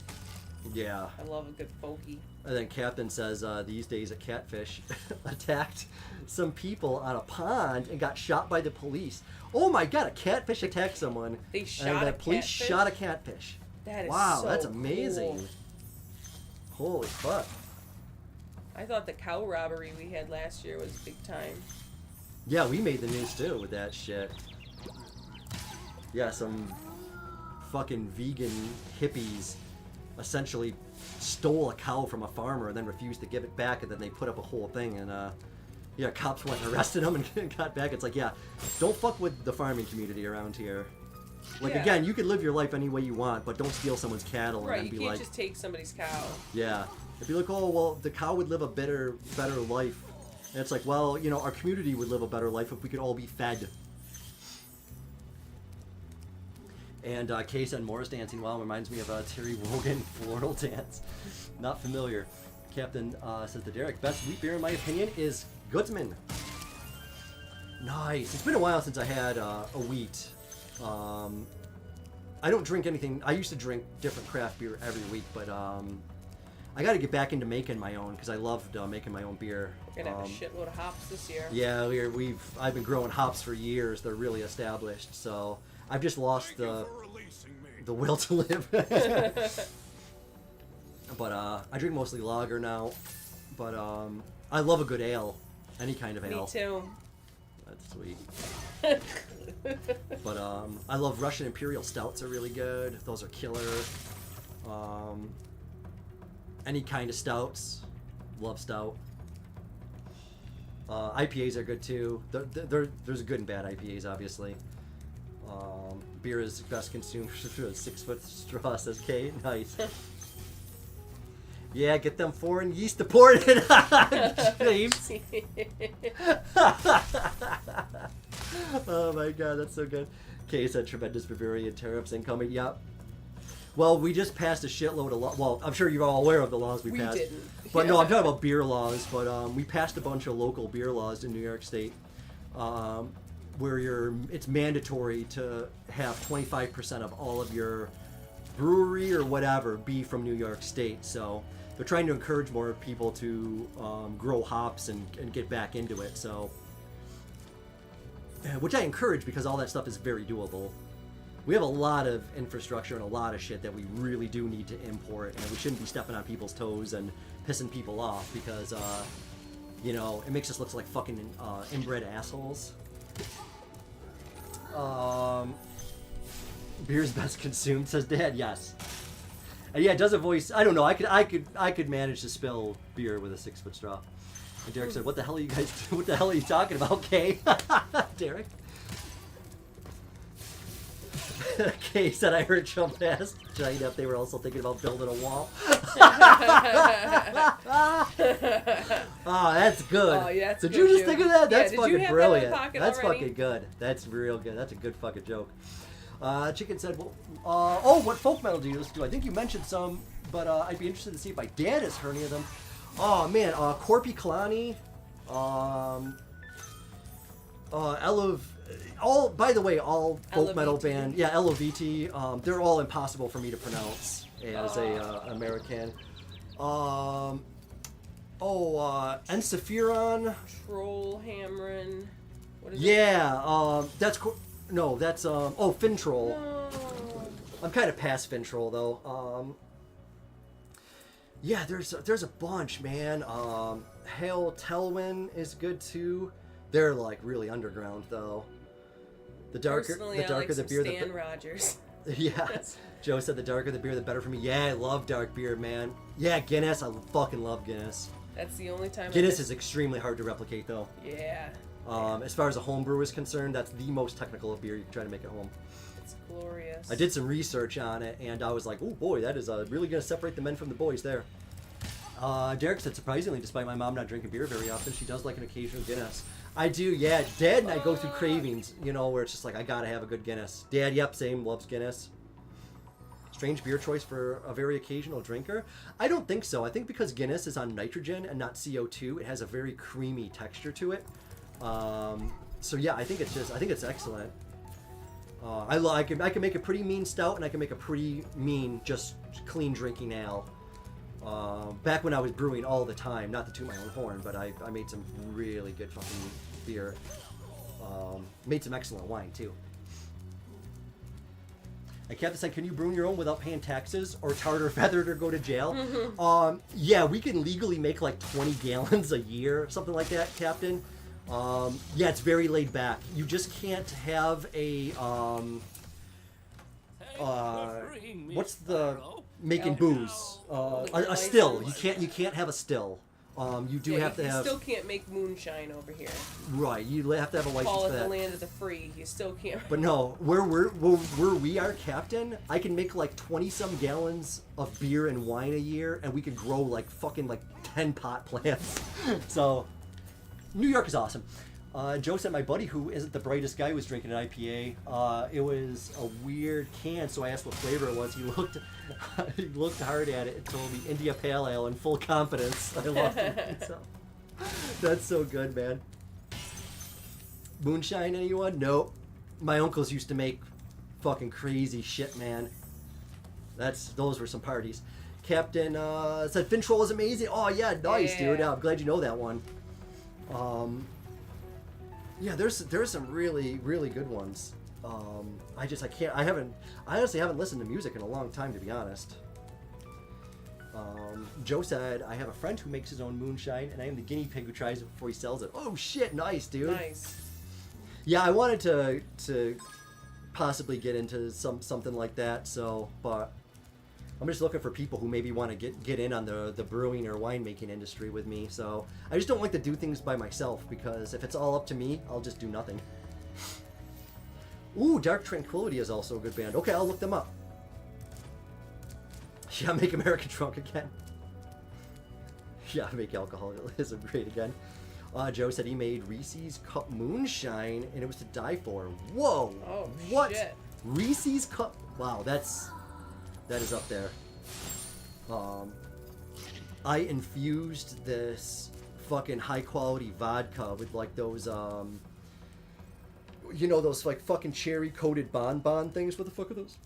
Yeah. I love a good folky. And then Captain says, these days a catfish attacked some people on a pond and got shot by the police. Oh my god, a catfish attacked someone. They shot and a the police catfish? shot a catfish. That is wow, so that's amazing. cool. Holy fuck. I thought the cow robbery we had last year was big time. Yeah, we made the news too with that shit. Yeah, some fucking vegan hippies essentially stole a cow from a farmer and then refused to give it back, and then they put up a whole thing, and yeah, cops went and arrested them and got back. It's like, yeah, don't fuck with the farming community around here. Like, Yeah. again, you can live your life any way you want, but don't steal someone's cattle Right, and you then be can't like, just take somebody's cow. yeah. If you look, oh, well, the cow would live a better life. And it's like, well, you know, our community would live a better life if we could all be fed. And Kay said Morris dancing well reminds me of Terry Wogan floral dance. Not familiar. Captain says to Derek, best wheat beer in my opinion is Goodsman. Nice. It's been a while since I had a wheat. I don't drink anything. I used to drink different craft beer every week, but I got to get back into making my own because I loved making my own beer. We're gonna have a shitload of hops this year. Yeah, I've been growing hops for years. They're really established, so I've just lost the will to live. But I drink mostly lager now. But I love a good ale, any kind of ale. Me too. That's sweet. But I love Russian Imperial Stouts are really good. Those are killer. Any kind of stouts. Love stout. IPAs are good too. There's good and bad IPAs, obviously. Beer is best consumed through a 6-foot straw, says Kate. Nice. Yeah, get them foreign yeast to pour it in. James. Oh my god, that's so good. Kay said tremendous Bavarian tariffs incoming. Yep. Well, we just passed a shitload of laws. Well, I'm sure you're all aware of the laws we passed. Didn't. But no, I'm talking about beer laws. But we passed a bunch of local beer laws in New York State, where it's mandatory to have 25% of all of your brewery or whatever be from New York State. So they're trying to encourage more people to grow hops and get back into it. So, which I encourage because all that stuff is very doable. We have a lot of infrastructure and a lot of shit that we really do need to import, and we shouldn't be stepping on people's toes and pissing people off because, you know, it makes us look like fucking inbred assholes. Beer's best consumed, says Dad. Yes. And yeah, it does a voice. I don't know. I could manage to spill beer with a 6-foot straw. And Derek said, "What the hell are you guys? What the hell are you talking about, Kay?" Derek. Kay said, "I heard Trump asked China if they were also thinking about building a wall." Oh, that's good. Oh, yeah, that's Did good you just joke. think of that? That's Yeah, did you fucking have that in brilliant. the pocket That's already? fucking good. That's real good. That's a good fucking joke. Chicken said, well, "Oh, what folk metal do you listen to? I think you mentioned some, but I'd be interested to see if my dad has heard any of them." Oh man, Corpi Kalani, by the way, all folk metal LOVT. band, yeah, LOVT, they're all impossible for me to pronounce as a American. Encephiron. Troll Hamron. What is it? Yeah, that's Fintroll. No. I'm kind of past Fintroll though. Yeah, there's a bunch, man. Hail Telwyn is good too. They're like really underground though. The darker Personally, the I darker like the beer, Stan Rogers. Yeah. Joe said the darker the beer, the better for me. Yeah, I love dark beer, man. Yeah, Guinness. I fucking love Guinness. That's the only time. Guinness is extremely hard to replicate though. Yeah. As far as a home brew is concerned, that's the most technical of beer you can try to make at home. It's glorious. I did some research on it, and I was like, oh boy, that is really going to separate the men from the boys there. Derek said, surprisingly, despite my mom not drinking beer very often, she does like an occasional Guinness. I do, yeah. Dad and I go through cravings, you know, where it's just like, I gotta have a good Guinness. Dad, yep, same, loves Guinness. Strange beer choice for a very occasional drinker? I don't think so. I think because Guinness is on nitrogen and not CO2, it has a very creamy texture to it. So yeah, I think it's excellent. I can make a pretty mean stout, and I can make a pretty mean, just clean drinking ale. Back when I was brewing all the time, not to toot my own horn, but I made some really good fucking beer. Made some excellent wine too. And Captain said, "Can you brew your own without paying taxes or tarred or feathered or go to jail?" Yeah, we can legally make like 20 gallons a year, something like that, Captain. Yeah, it's very laid back. You just can't have a what's the making booze? A still. You can't have a still. You do have to have. You still can't make moonshine over here. Right, you have to have a license Call for it the that. land of the free. You still can't. But no, where we are, Captain, I can make like 20-some gallons of beer and wine a year, and we could grow like fucking like 10 pot plants. So, New York is awesome. Joe said my buddy, who isn't the brightest guy, was drinking an IPA. It was a weird can, so I asked what flavor it was. He looked hard at it and told me India Pale Ale in full confidence. I love it. So, that's so good, man. Moonshine, anyone? Nope. My uncles used to make fucking crazy shit, man. Those were some parties. Captain said Fintroll is amazing. Oh yeah, nice, Yeah. dude. I'm glad you know that one. Yeah, there's some really, really good ones. I honestly haven't listened to music in a long time, to be honest. Joe said, I have a friend who makes his own moonshine, and I am the guinea pig who tries it before he sells it. Oh shit, nice, dude. Nice. Yeah, I wanted to possibly get into something like that, but I'm just looking for people who maybe want to get in on the brewing or winemaking industry with me. So I just don't like to do things by myself, because if it's all up to me, I'll just do nothing. Ooh, Dark Tranquility is also a good band. Okay, I'll look them up. Yeah, make America drunk again. Yeah, make alcoholism great again. Joe said he made Reese's Cup Moonshine, and it was to die for. Whoa! Oh, what? shit. Reese's Cup? Wow, that is up there. I infused this fucking high quality vodka with like those those like fucking cherry coated bonbon things. What the fuck are those?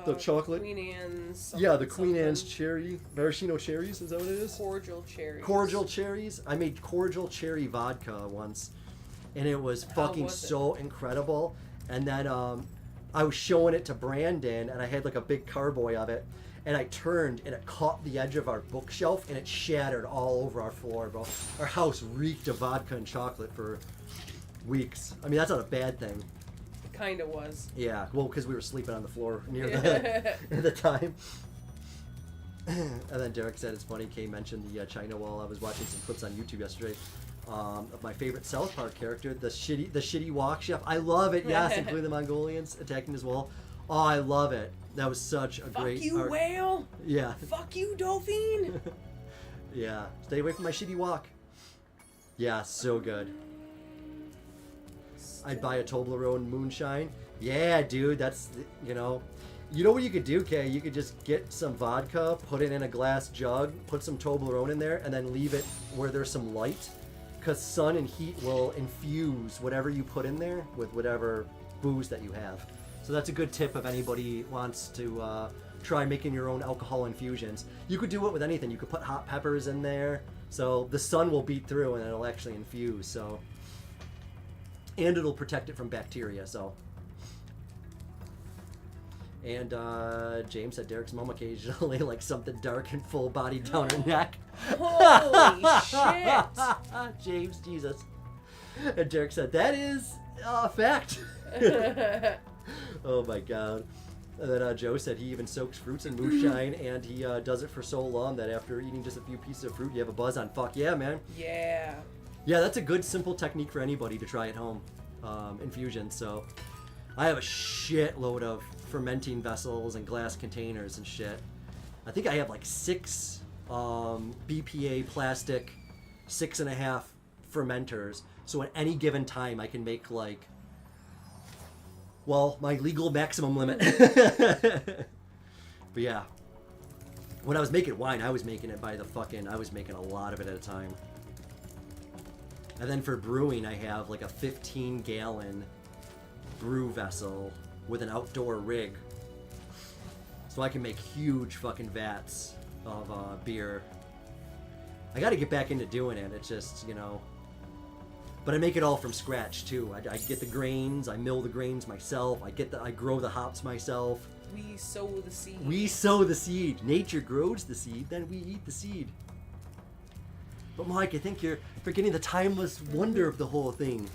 The chocolate. Queen Anne's. Yeah, the Queen something. Anne's cherry maraschino cherries. Is that what it is? Cordial cherries. Cordial cherries. I made cordial cherry vodka once, and it was fucking was it? so incredible. And then I was showing it to Brandon, and I had like a big carboy of it, and I turned, and it caught the edge of our bookshelf, and it shattered all over our floor, bro. Our house reeked of vodka and chocolate for weeks. I mean, that's not a bad thing. Kind of was. Yeah, well, because we were sleeping on the floor near the at the time. And then Derek said it's funny. Kay mentioned the China Wall. I was watching some clips on YouTube yesterday of my favorite South Park character, the shitty walk chef. I love it. Yes, including the Mongolians attacking his wall. Oh, I love it. That was such a great. Fuck you, arc. whale. Yeah. Fuck you, dolphin. Yeah. Stay away from my shitty walk. Yeah, so good. I'd buy a Toblerone moonshine. Yeah, dude, that's, you know what you could do, Kay? You could just get some vodka, put it in a glass jug, put some Toblerone in there, and then leave it where there's some light, because sun and heat will infuse whatever you put in there with whatever booze that you have. So that's a good tip if anybody wants to try making your own alcohol infusions. You could do it with anything. You could put hot peppers in there, so the sun will beat through and it'll actually infuse. So. And it'll protect it from bacteria, so. And James said Derek's mom occasionally like something dark and full body down her neck. Holy shit. James, Jesus. And Derek said, that is a fact. Oh my god. And then Joe said he even soaks fruits in moonshine, and he does it for so long that after eating just a few pieces of fruit, you have a buzz on. Fuck yeah, man. Yeah. Yeah, that's a good, simple technique for anybody to try at home. Infusion. So, I have a shitload of fermenting vessels and glass containers and shit. I think I have like 6 BPA plastic 6.5 fermenters. So at any given time, I can make like, well, my legal maximum limit. But yeah, when I was making wine, I was making it by I was making a lot of it at a time. And then for brewing, I have like a 15-gallon brew vessel with an outdoor rig. So I can make huge fucking vats of beer. I got to get back into doing it. It's just, But I make it all from scratch too. I get the grains, I mill the grains myself, I grow the hops myself. We sow the seed. We sow the seed. Nature grows the seed, then we eat the seed. But Mike, I think you're forgetting the timeless wonder of the whole thing.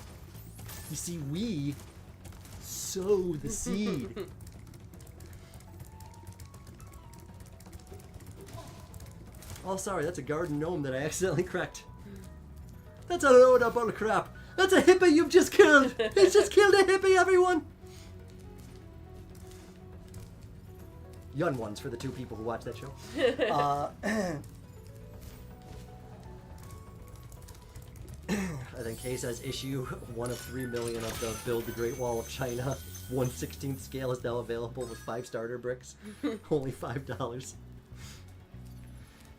You see, we sow the seed. Oh, sorry, that's a garden gnome that I accidentally cracked. That's a load of bull crap. That's a hippie you've just killed. He's just killed a hippie, everyone. Young ones for the 2 people who watch that show. I think Kay says issue 1 of 3 million of the Build the Great Wall of China 1/16 scale is now available with 5 starter bricks. Only $5.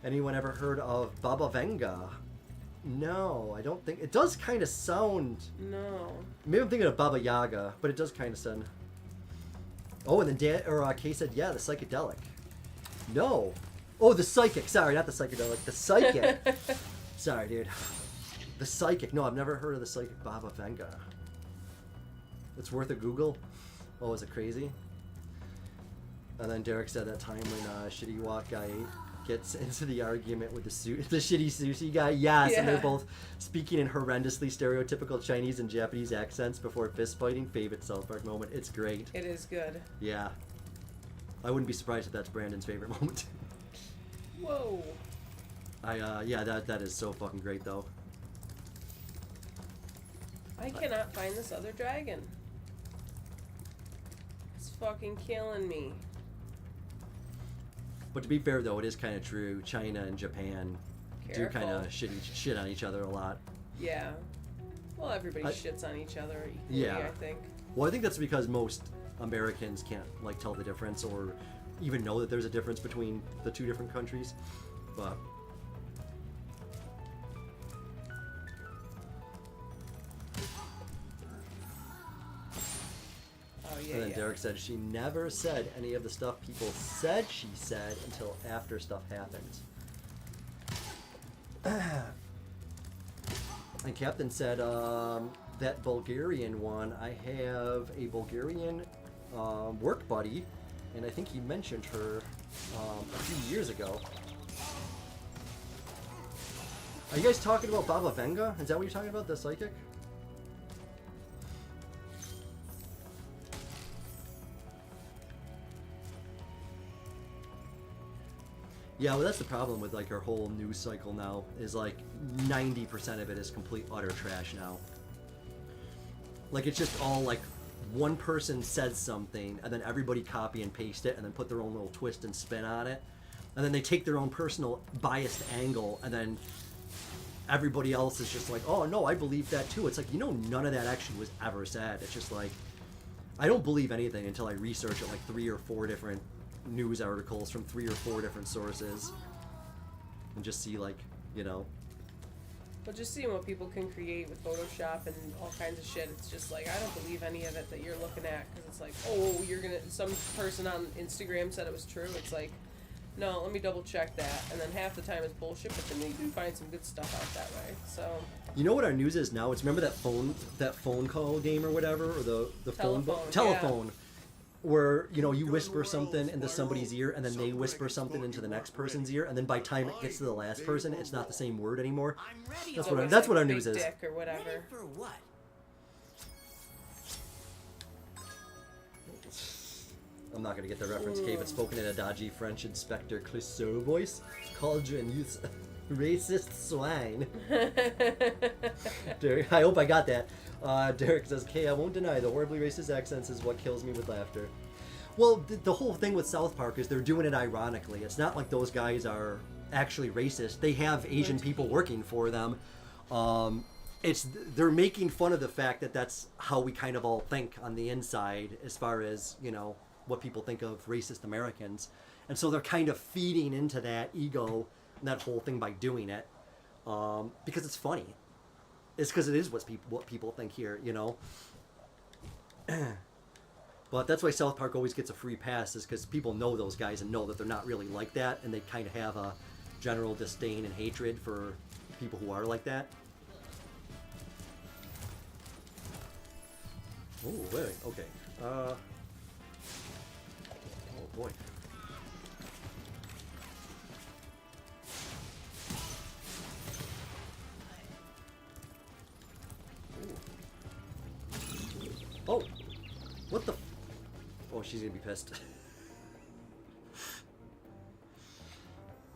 Anyone ever heard of Baba Vanga? No, I don't think. It does kind of sound. No. Maybe I'm thinking of Baba Yaga, but it does kind of sound. Oh, and then Kay said, yeah, the psychedelic. No. Oh, the psychic. Sorry, not the psychedelic. The psychic. Sorry, dude. The psychic. No, I've never heard of the psychic Baba Vanga. It's worth a Google. Oh, is it crazy? And then Derek said that time when Shitty Walk Guy gets into the argument with the shitty sushi guy. Yes, yeah. And they're both speaking in horrendously stereotypical Chinese and Japanese accents before fist fighting. Favorite South Park moment. It's great. It is good. Yeah. I wouldn't be surprised if that's Brandon's favorite moment. Whoa. Yeah, that is so fucking great though. I cannot find this other dragon. It's fucking killing me. But to be fair though, it is kind of true. China and Japan do kind of shit on each other a lot. Yeah. Well, everybody shits on each other equally, yeah. I think. Well, I think that's because most Americans can't like tell the difference or even know that there's a difference between the 2 different countries. But Yeah, and then Derek said she never said any of the stuff people said she said until after stuff happened. And Captain said that Bulgarian one, I have a Bulgarian work buddy, and I think he mentioned her a few years ago. Are you guys talking about Baba Vanga? Is that what you're talking about, the psychic? Yeah, well, that's the problem with like our whole news cycle now. Is like 90% of it is complete utter trash now. Like it's just all like one person says something, and then everybody copy and paste it, and then put their own little twist and spin on it, and then they take their own personal biased angle, and then everybody else is just like, oh no, I believe that too. It's like, you know, none of that actually was ever said. It's just like, I don't believe anything until I research it like 3 or 4 different news articles from 3 or 4 different sources and just see like, you know. But just seeing what people can create with Photoshop and all kinds of shit, it's just like, I don't believe any of it that you're looking at, because it's like, oh, some person on Instagram said it was true. It's like, no, let me double check that, and then half the time it's bullshit, but then you do find some good stuff out that way. So you know what our news is now? It's, remember that phone call game or whatever, or the telephone, yeah. Where, you know, you whisper something into somebody's ear, and then they whisper something into the next person's ear, and then by the time it gets to the last person, it's not the same word anymore. That's what our news is. Dick or whatever. Ready for what? I'm not gonna get the reference, Kate, but spoken in a dodgy French Inspector Clouseau voice. Cauldron, you racist swine. Derek, I hope I got that. Derek says, Kay, I won't deny the horribly racist accents is what kills me with laughter. Well, the whole thing with South Park is they're doing it ironically. It's not like those guys are actually racist. They have Asian people working for them. They're making fun of the fact that that's how we kind of all think on the inside as far as, you know, what people think of racist Americans. And so they're kind of feeding into that ego and that whole thing by doing it. Because it's funny. It's because it is what people think here, you know. But that's why South Park always gets a free pass, is because people know those guys and know that they're not really like that, and they kind of have a general disdain and hatred for people who are like that. Oh, wait, okay. Oh boy. Oh, what the? Oh, she's gonna be pissed.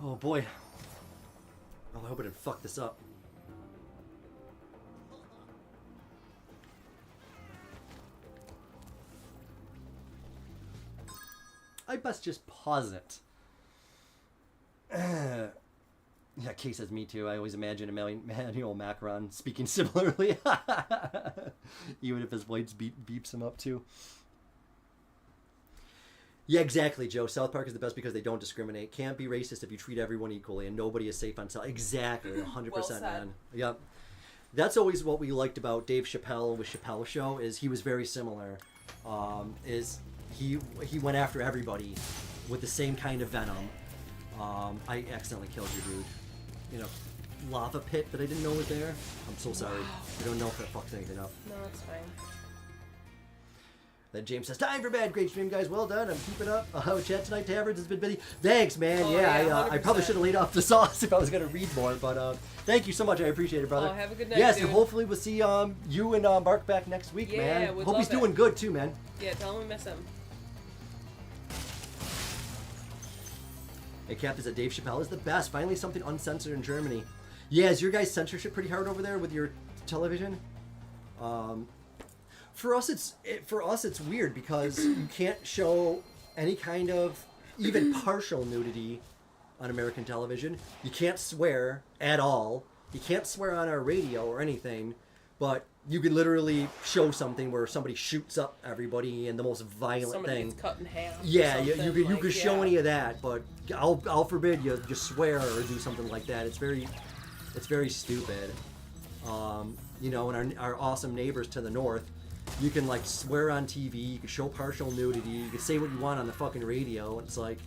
Oh boy. I hope I didn't fuck this up. I best just pause it. Yeah, Kay says me too. I always imagine Emmanuel Macron speaking similarly. Even if his voice beeps him up too. Yeah, exactly, Joe. South Park is the best because they don't discriminate. Can't be racist if you treat everyone equally, and nobody is safe on South. Exactly, 100%, Well said. man. Yep. That's always what we liked about Dave Chappelle with Chappelle Show, is he was very similar. Is he went after everybody with the same kind of venom. I accidentally killed you, dude. You know, lava pit that I didn't know was there. I'm so sorry. I don't know if that fucks anything up. No, it's fine. Then James says, time for bed. Great stream, guys. Well done. I'm keeping up. Chat tonight, Taverns has been busy. Thanks, man. Oh, yeah, I 100%. probably should have laid off the sauce if I was going to read more, but thank you so much. I appreciate it, brother. Oh, have a good night, Yes, dude. and hopefully we'll see you and Mark back next week, Yeah, man. would Hope he's love doing it. good, too, man. Yeah, tell him we miss him. Hey, Captain said Dave Chappelle is the best. Finally something uncensored in Germany. Yeah, is your guys' censorship pretty hard over there with your television? For us, it's weird because you can't show any kind of even partial nudity on American television. You can't swear at all. You can't swear on our radio or anything, but you can literally show something where somebody shoots up everybody and the most violent Somebody thing. gets cut in half. Yeah, or you something, could show any of that, but I'll forbid you swear or do something like that. It's very stupid. You know, and our awesome neighbors to the north, you can like swear on TV, you can show partial nudity, you can say what you want on the fucking radio. It's like,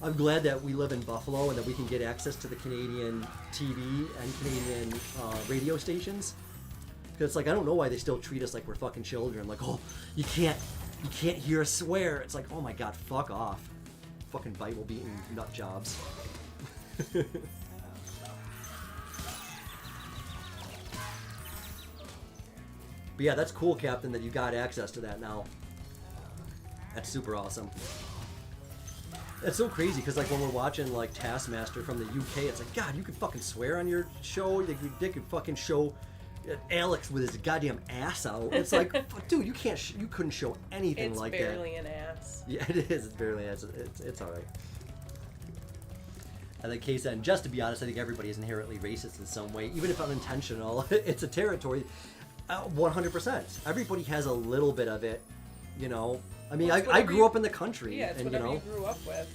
I'm glad that we live in Buffalo and that we can get access to the Canadian TV and Canadian radio stations. Because it's like, I don't know why they still treat us like we're fucking children. Like, oh, you can't hear us swear. It's like, oh my god, fuck off. Fucking Bible beating nut jobs. But yeah, that's cool, Captain, that you got access to that now. That's super awesome. It's so crazy because like when we're watching like Taskmaster from the UK, it's like, God, you could fucking swear on your show. They could fucking show Alex with his goddamn ass out. It's like, dude, you couldn't show anything like that. It's barely an ass. Yeah, it is. It's barely an ass. It's all right. And then Kay said, just to be honest, I think everybody is inherently racist in some way, even if unintentional. It's a territory. 100%. Everybody has a little bit of it, you know. I mean, Well, I grew up in the country, Yeah, it's and whatever you know. you grew up with.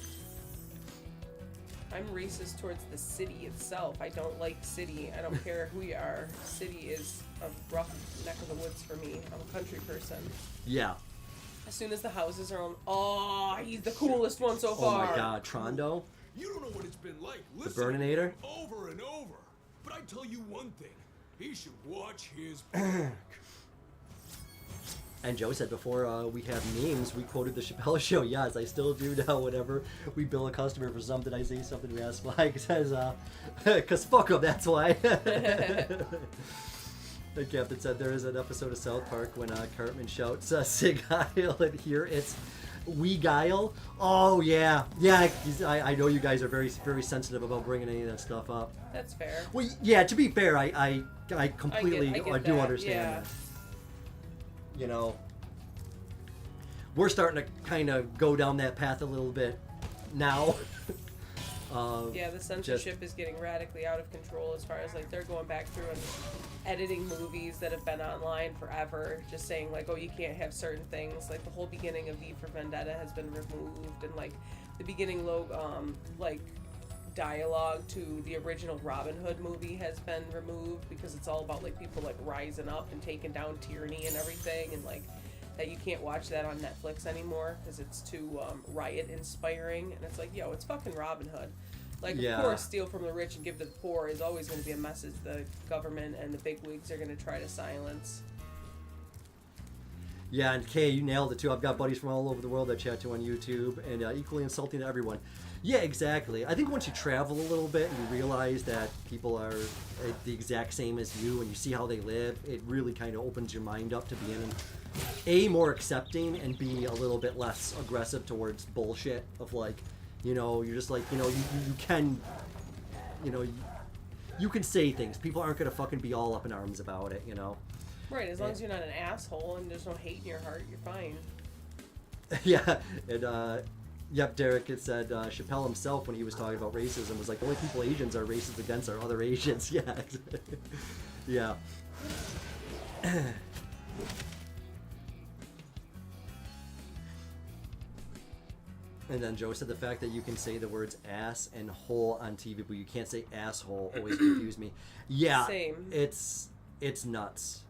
I'm racist towards the city itself. I don't like city. I don't care who you are. City is a rough neck of the woods for me. I'm a country person. Yeah. As soon as the houses are on, oh, he's the coolest one so Oh far. my God, Trondo, You don't know what it's been like the listening Burninator. over and over. But I tell you one thing. He should watch his back. And Joe said before we have names, we quoted the Chappelle Show. Yes, I still do now. Whenever we bill a customer for something, I say something to ask why. It says, because fuck them, that's why. The Captain said there is an episode of South Park when Cartman shouts, Sig Heil, and here it's We Guile. Oh, yeah. Yeah, I know you guys are very, very sensitive about bringing any of that stuff up. That's fair. Well, yeah, to be fair, I completely I get I do that, understand yeah. that. You know, we're starting to kind of go down that path a little bit now. Yeah, the censorship is getting radically out of control as far as like they're going back through and editing movies that have been online forever, just saying like, oh, you can't have certain things. Like the whole beginning of V for Vendetta has been removed, and like the beginning like dialogue to the original Robin Hood movie has been removed because it's all about like people like rising up and taking down tyranny and everything, and like that you can't watch that on Netflix anymore because it's too riot inspiring. And it's like, yo, it's fucking Robin Hood. Like, Yeah. of course, steal from the rich and give to the poor is always going to be a message the government and the bigwigs are going to try to silence. Yeah, and Kay, you nailed it too. I've got buddies from all over the world that chat to on YouTube, and equally insulting to everyone. Yeah, exactly. I think once you travel a little bit and you realize that people are the exact same as you and you see how they live, it really kind of opens your mind up to being A, more accepting, and B, a little bit less aggressive towards bullshit of like, you know, you're just like, you know, you can, you know, you can say things. People aren't gonna fucking be all up in arms about it, you know. Right, as long as you're not an asshole and there's no hate in your heart, you're fine. Yeah, and yep, Derek had said Chappelle himself when he was talking about racism was like, the only people Asians are racist against are other Asians. Yeah, yeah. And then Joe said the fact that you can say the words ass and hole on TV, but you can't say asshole, always confused me. Yeah, Same. It's nuts.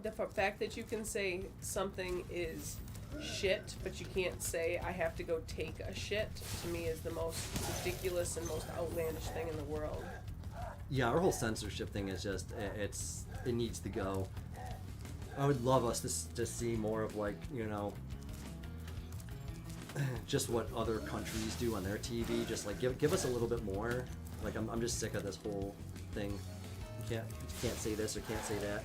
The fact that you can say something is shit, but you can't say I have to go take a shit, to me is the most ridiculous and most outlandish thing in the world. Yeah, our whole censorship thing is just, it needs to go. I would love us to see more of, like, you know, just what other countries do on their TV. Just like give us a little bit more. Like I'm just sick of this whole thing. You can't say this or can't say that.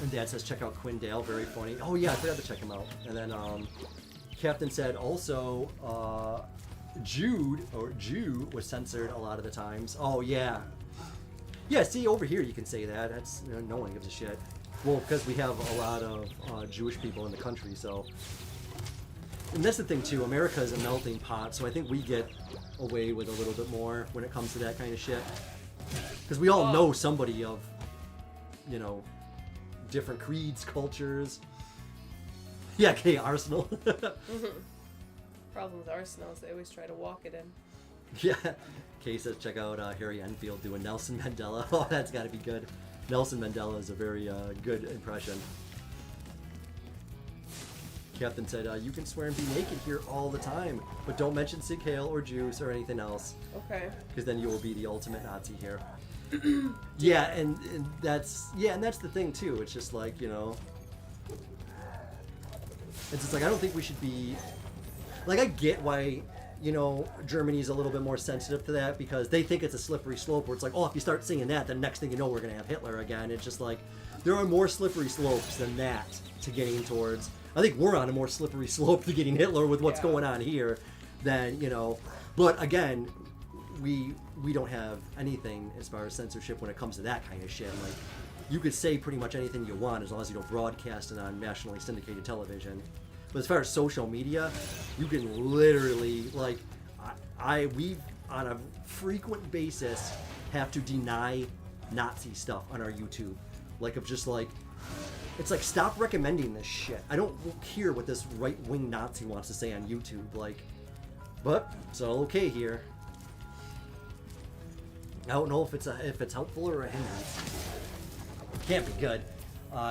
And Dad says check out Quindale, very funny. Oh yeah, I forgot to check him out. And then Captain said also Jew was censored a lot of the times. Oh yeah. Yeah, see over here you can say that. That's no one gives a shit. Well, because we have a lot of Jewish people in the country, so. And that's the thing too. America is a melting pot, so I think we get away with a little bit more when it comes to that kind of shit. Because we all know somebody of, you know, different creeds, cultures. Yeah, okay, Arsenal. Problem with Arsenal is they always try to walk it in. Yeah. Kay says check out Harry Enfield doing Nelson Mandela. Oh, that's got to be good. Nelson Mandela is a very good impression. Captain said, you can swear and be naked here all the time, but don't mention Sig Heil or Jews or anything else. Okay. Because then you will be the ultimate Nazi here. Yeah, and that's the thing too. It's just like, you know, it's just like I don't think we should be like, I get why, you know, Germany's a little bit more sensitive to that because they think it's a slippery slope where it's like, oh, if you start singing that, then next thing you know, we're going to have Hitler again. It's just like, there are more slippery slopes than that to getting towards. I think we're on a more slippery slope to getting Hitler with what's going on here than, you know, but again, we don't have anything as far as censorship when it comes to that kind of shit. Like, you could say pretty much anything you want as long as you don't broadcast it on nationally syndicated television. But as far as social media, you can literally, like, we on a frequent basis have to deny Nazi stuff on our YouTube. Like, of just like, it's like, stop recommending this shit. I don't care what this right-wing Nazi wants to say on YouTube. Like, but it's all okay here. I don't know if it's helpful or a hindrance. Can't be good.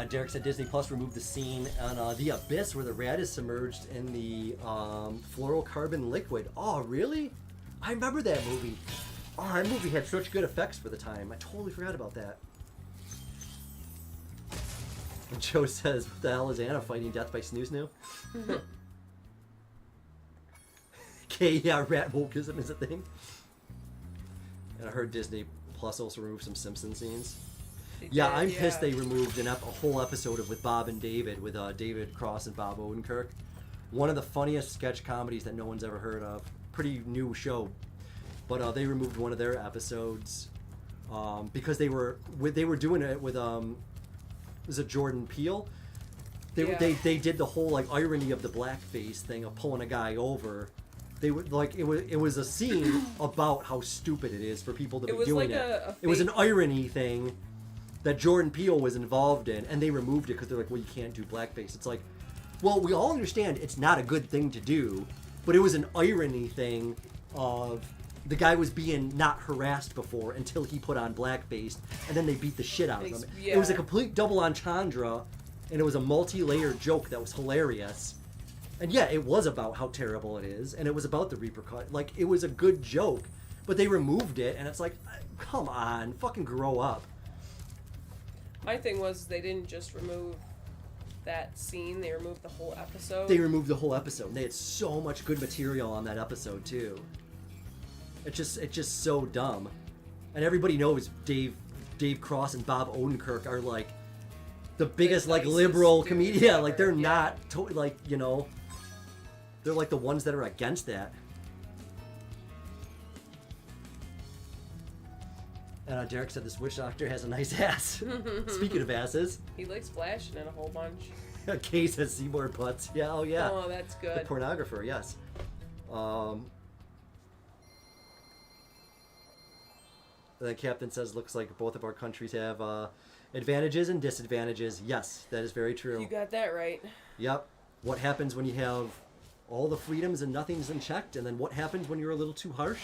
Derek said Disney Plus removed the scene on The Abyss where the rat is submerged in the fluorocarbon liquid. Oh, really? I remember that movie. Oh, that movie had such good effects for the time. I totally forgot about that. And Joe says, what the hell is Anna fighting death by snoo snoo? Okay, yeah, rat wokeism is a thing. And I heard Disney Plus also removed some Simpson scenes. Yeah, I'm pissed they removed a whole episode of With Bob and David with David Cross and Bob Odenkirk. One of the funniest sketch comedies that no one's ever heard of. Pretty new show. But they removed one of their episodes because they were doing it with was it Jordan Peele? They did the whole like irony of the blackface thing of pulling a guy over. They would like it was a scene about how stupid it is for people to be doing it. It was an irony thing that Jordan Peele was involved in, and they removed it because they're like, well, you can't do blackface. It's like, well, we all understand it's not a good thing to do, but it was an irony thing of the guy was being not harassed before until he put on blackface, and then they beat the shit out of him. Yeah. It was a complete double entendre, and it was a multi-layered joke that was hilarious. And yeah, it was about how terrible it is, and it was about the repercussions. Like, it was a good joke, but they removed it, and it's like, come on, fucking grow up. My thing was they didn't just remove that scene, they removed the whole episode. They removed the whole episode. They had so much good material on that episode, too. It's just so dumb. And everybody knows Dave Cross and Bob Odenkirk are, like, the biggest, like, liberal comedian. Yeah, like, they're not, like, you know, they're, like, the ones that are against that. And Derek said this witch doctor has a nice ass. Speaking of asses. He likes flashing it a whole bunch. Kay says Seymour butts. Yeah, oh yeah. Oh, that's The good. pornographer, yes. The captain says, looks like both of our countries have advantages and disadvantages. Yes, that is very true. You got that right. Yep. What happens when you have all the freedoms and nothing's unchecked? And then what happens when you're a little too harsh?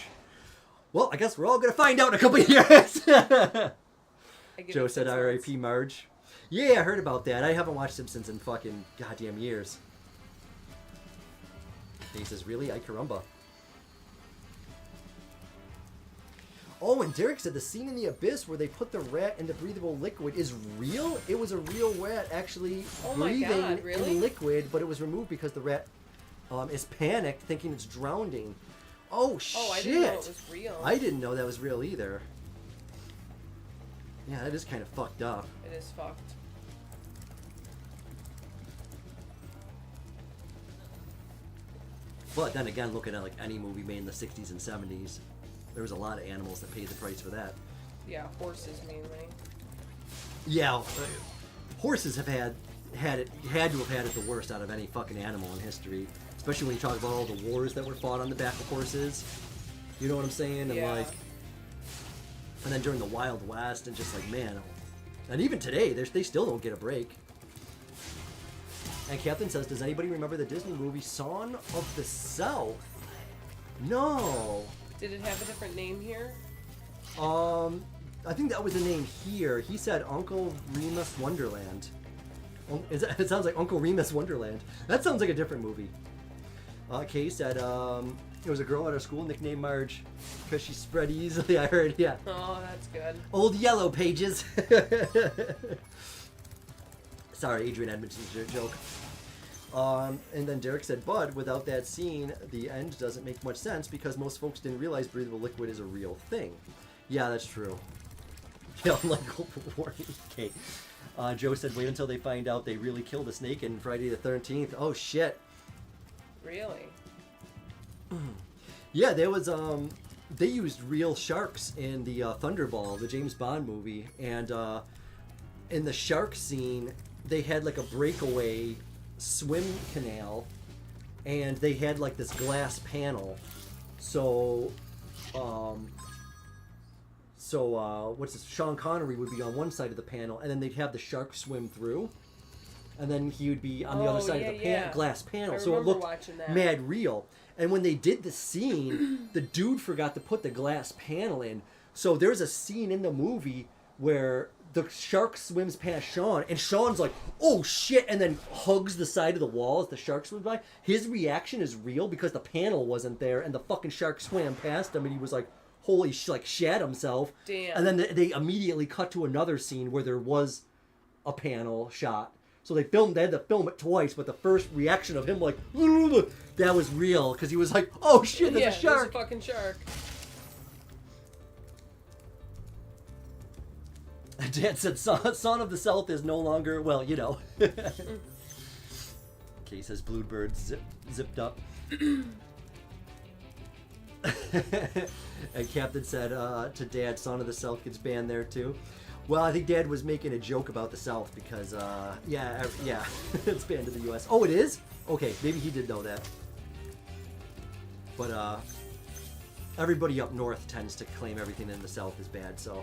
Well, I guess we're all going to find out in a couple of years. Joe said R.I.P. Marge. Yeah, I heard about that. I haven't watched Simpsons in fucking goddamn years. He says, really? Ay caramba. Oh, and Derek said the scene in the abyss where they put the rat into breathable liquid is real? It was a real rat actually breathing in liquid, but it was removed because the rat is panicked, thinking it's drowning. Oh, shit! Oh, I didn't know it was real. I didn't know that was real either. Yeah, that is kind of fucked up. It is fucked. But then again, looking at like any movie made in the 60s and 70s, there was a lot of animals that paid the price for that. Yeah, horses mainly. Yeah, horses have had to have had it the worst out of any fucking animal in history. Especially when you talk about all the wars that were fought on the back of horses. You know what I'm saying? And Yeah. and then during the Wild West, and just like, man, and even today, they still don't get a break. And Captain says, does anybody remember the Disney movie Song of the South? No. Did it have a different name here? I think that was the name here. He said Uncle Remus Wonderland. It sounds like Uncle Remus Wonderland. That sounds like a different movie. Kay said it was a girl at our school nicknamed Marge because she spread easily. I heard, yeah. Oh, that's good. Old Yellow Pages. Sorry, Adrian Edmondson's joke. And then Derek said, Bud, without that scene, the end doesn't make much sense because most folks didn't realize breathable liquid is a real thing. Yeah, that's true. Yeah, I'm like, warning, Kate. Joe said, wait until they find out they really killed a snake in Friday the 13th. Oh, shit. Really? Yeah, there was, they used real sharks in the Thunderball, the James Bond movie. And in the shark scene, they had like a breakaway swim canal, and they had like this glass panel. So, what's this? Sean Connery would be on one side of the panel, and then they'd have the shark swim through, and then he would be on the other side of the glass panel. So it looked mad real. And when they did the scene, the dude forgot to put the glass panel in. So there's a scene in the movie where the shark swims past Sean, and Sean's like, oh shit, and then hugs the side of the wall as the shark swims by. His reaction is real because the panel wasn't there, and the fucking shark swam past him, and he was like, holy sh, like shat himself. Damn. And then they immediately cut to another scene where there was a panel shot. So they had to film it twice, but the first reaction of him like, that was real, because he was like, oh shit, there's a shark. There's a fucking shark. Dad said, Son of the South is no longer, well, you know. Kay says, Bluebird zipped up. And Captain said to Dad, Son of the South gets banned there too. Well, I think Dad was making a joke about the South because, yeah, it's banned in the U.S. Oh, it is? Okay, maybe he did know that. But everybody up north tends to claim everything in the South is bad, so...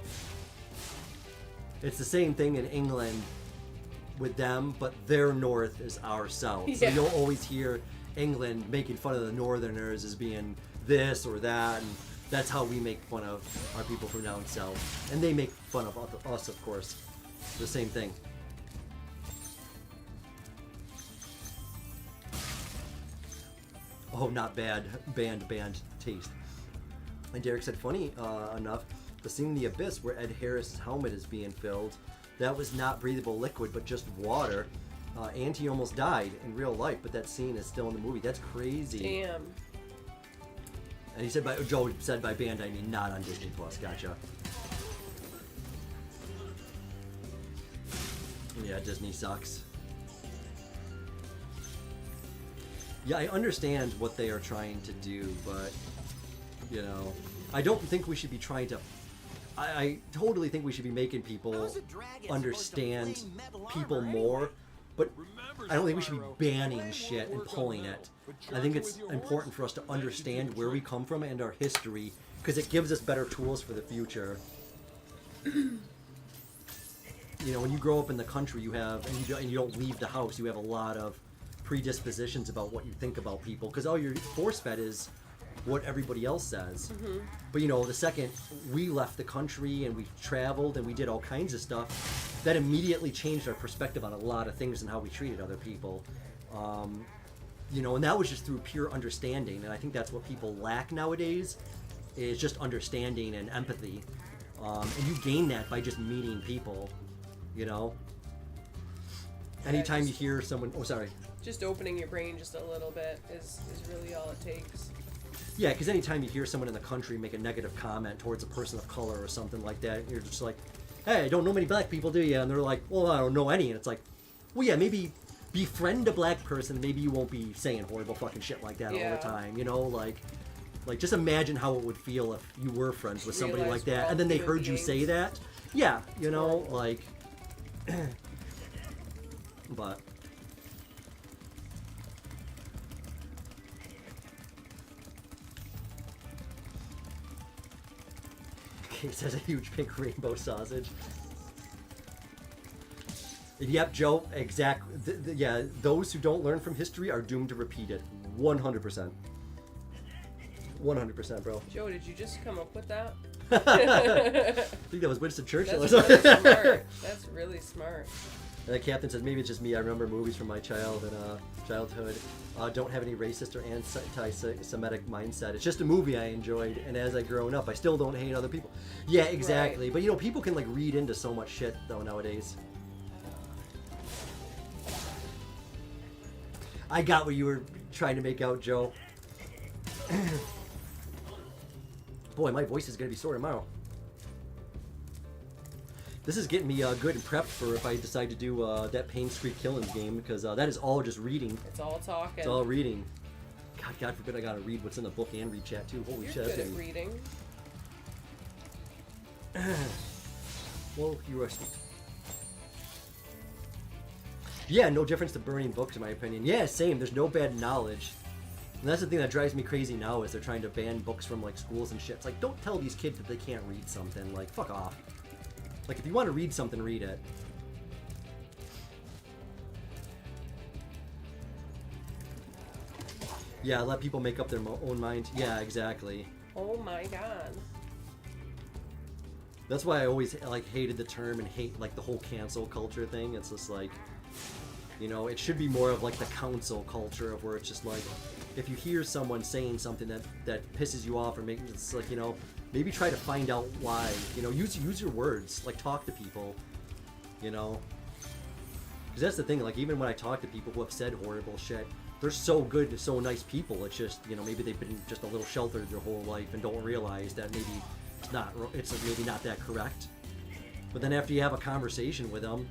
It's the same thing in England with them, but their north is our south. So you'll always hear England making fun of the northerners as being this or that, and that's how we make fun of our people from down south. And they make fun of us, of course. The same thing. Oh, not bad. Band taste. And Derek said, funny enough, the scene in the abyss where Ed Harris' helmet is being filled, that was not breathable liquid, but just water. And he almost died in real life, but that scene is still in the movie. That's crazy. Damn. And he said, Joe said by band, I mean not on Disney Plus. Gotcha. Yeah, Disney sucks. Yeah, I understand what they are trying to do, but, you know, I don't think we should be trying to I totally think we should be making people How's a dragon understand supposed to flame metal people armor more, anyway? but Remember, I don't think we should be Spyro, banning flame shit won't and work on pulling metal, it. but I think charge it it's with your important horse. for us to That should do understand the where we trick. come from and our history, because it gives us better tools for the future. You know, when you grow up in the country, you have, and you don't leave the house, you have a lot of predispositions about what you think about people, because all you're force-fed is what everybody else says. But you know, the second we left the country and we traveled and we did all kinds of stuff, that immediately changed our perspective on a lot of things and how we treated other people. You know, and that was just through pure understanding, and I think that's what people lack nowadays, is just understanding and empathy. And you gain that by just meeting people, you know? Anytime you hear someone... Oh, sorry. Just opening your brain just a little bit is really all it takes. Yeah, because anytime you hear someone in the country make a negative comment towards a person of color or something like that, you're just like, hey, I don't know many black people, do you? And they're like, well, I don't know any. And it's like, well, yeah, maybe befriend a black person, maybe you won't be saying horrible fucking shit like that all Yeah. the time, you know? Like just imagine how it would feel if you were friends with somebody Realize like we're that, all and then they human heard you say beings. that. Yeah, you know, horrible. like... but... He says a huge pink rainbow sausage. Yep, Joe, yeah, those who don't learn from history are doomed to repeat it. 100%. 100%, bro. Joe, did you just come up with that? I think that was Winston Churchill or That's something. really smart. That's really smart. And the captain says, maybe it's just me. I remember movies from my childhood don't have any racist or anti-Semitic mindset. It's just a movie I enjoyed, and as I grown up, I still don't hate other people. Yeah, exactly. Right. But you know, people can like read into so much shit though nowadays. I got what you were trying to make out, Joe. Boy, my voice is gonna be sore tomorrow. This is getting me good and prepped for if I decide to do that Pain Street Killings game, because that is all just reading. It's all talking. It's all reading. God forbid I gotta read what's in the book and read chat too. Holy You're shit. good that's at gonna be- reading. Well, you rushed it. Yeah, no difference to burning books in my opinion. Yeah, same. There's no bad knowledge. And that's the thing that drives me crazy now, is they're trying to ban books from like schools and shit. It's like, don't tell these kids that they can't read something. Like, fuck off. Like, if you want to read something, read it. Yeah, let people make up their own mind. Yeah, exactly. Oh my god. That's why I always like hated the term and hate like the whole cancel culture thing. It's just like, you know, it should be more of like the council culture of where it's just like, if you hear someone saying something that pisses you off or makes it's like, you know, maybe try to find out why. You know, use your words. Like, talk to people. You know, because that's the thing. Like, even when I talk to people who have said horrible shit, they're so good and so nice people. It's just, you know, maybe they've been just a little sheltered their whole life and don't realize that maybe it's maybe not that correct. But then after you have a conversation with them,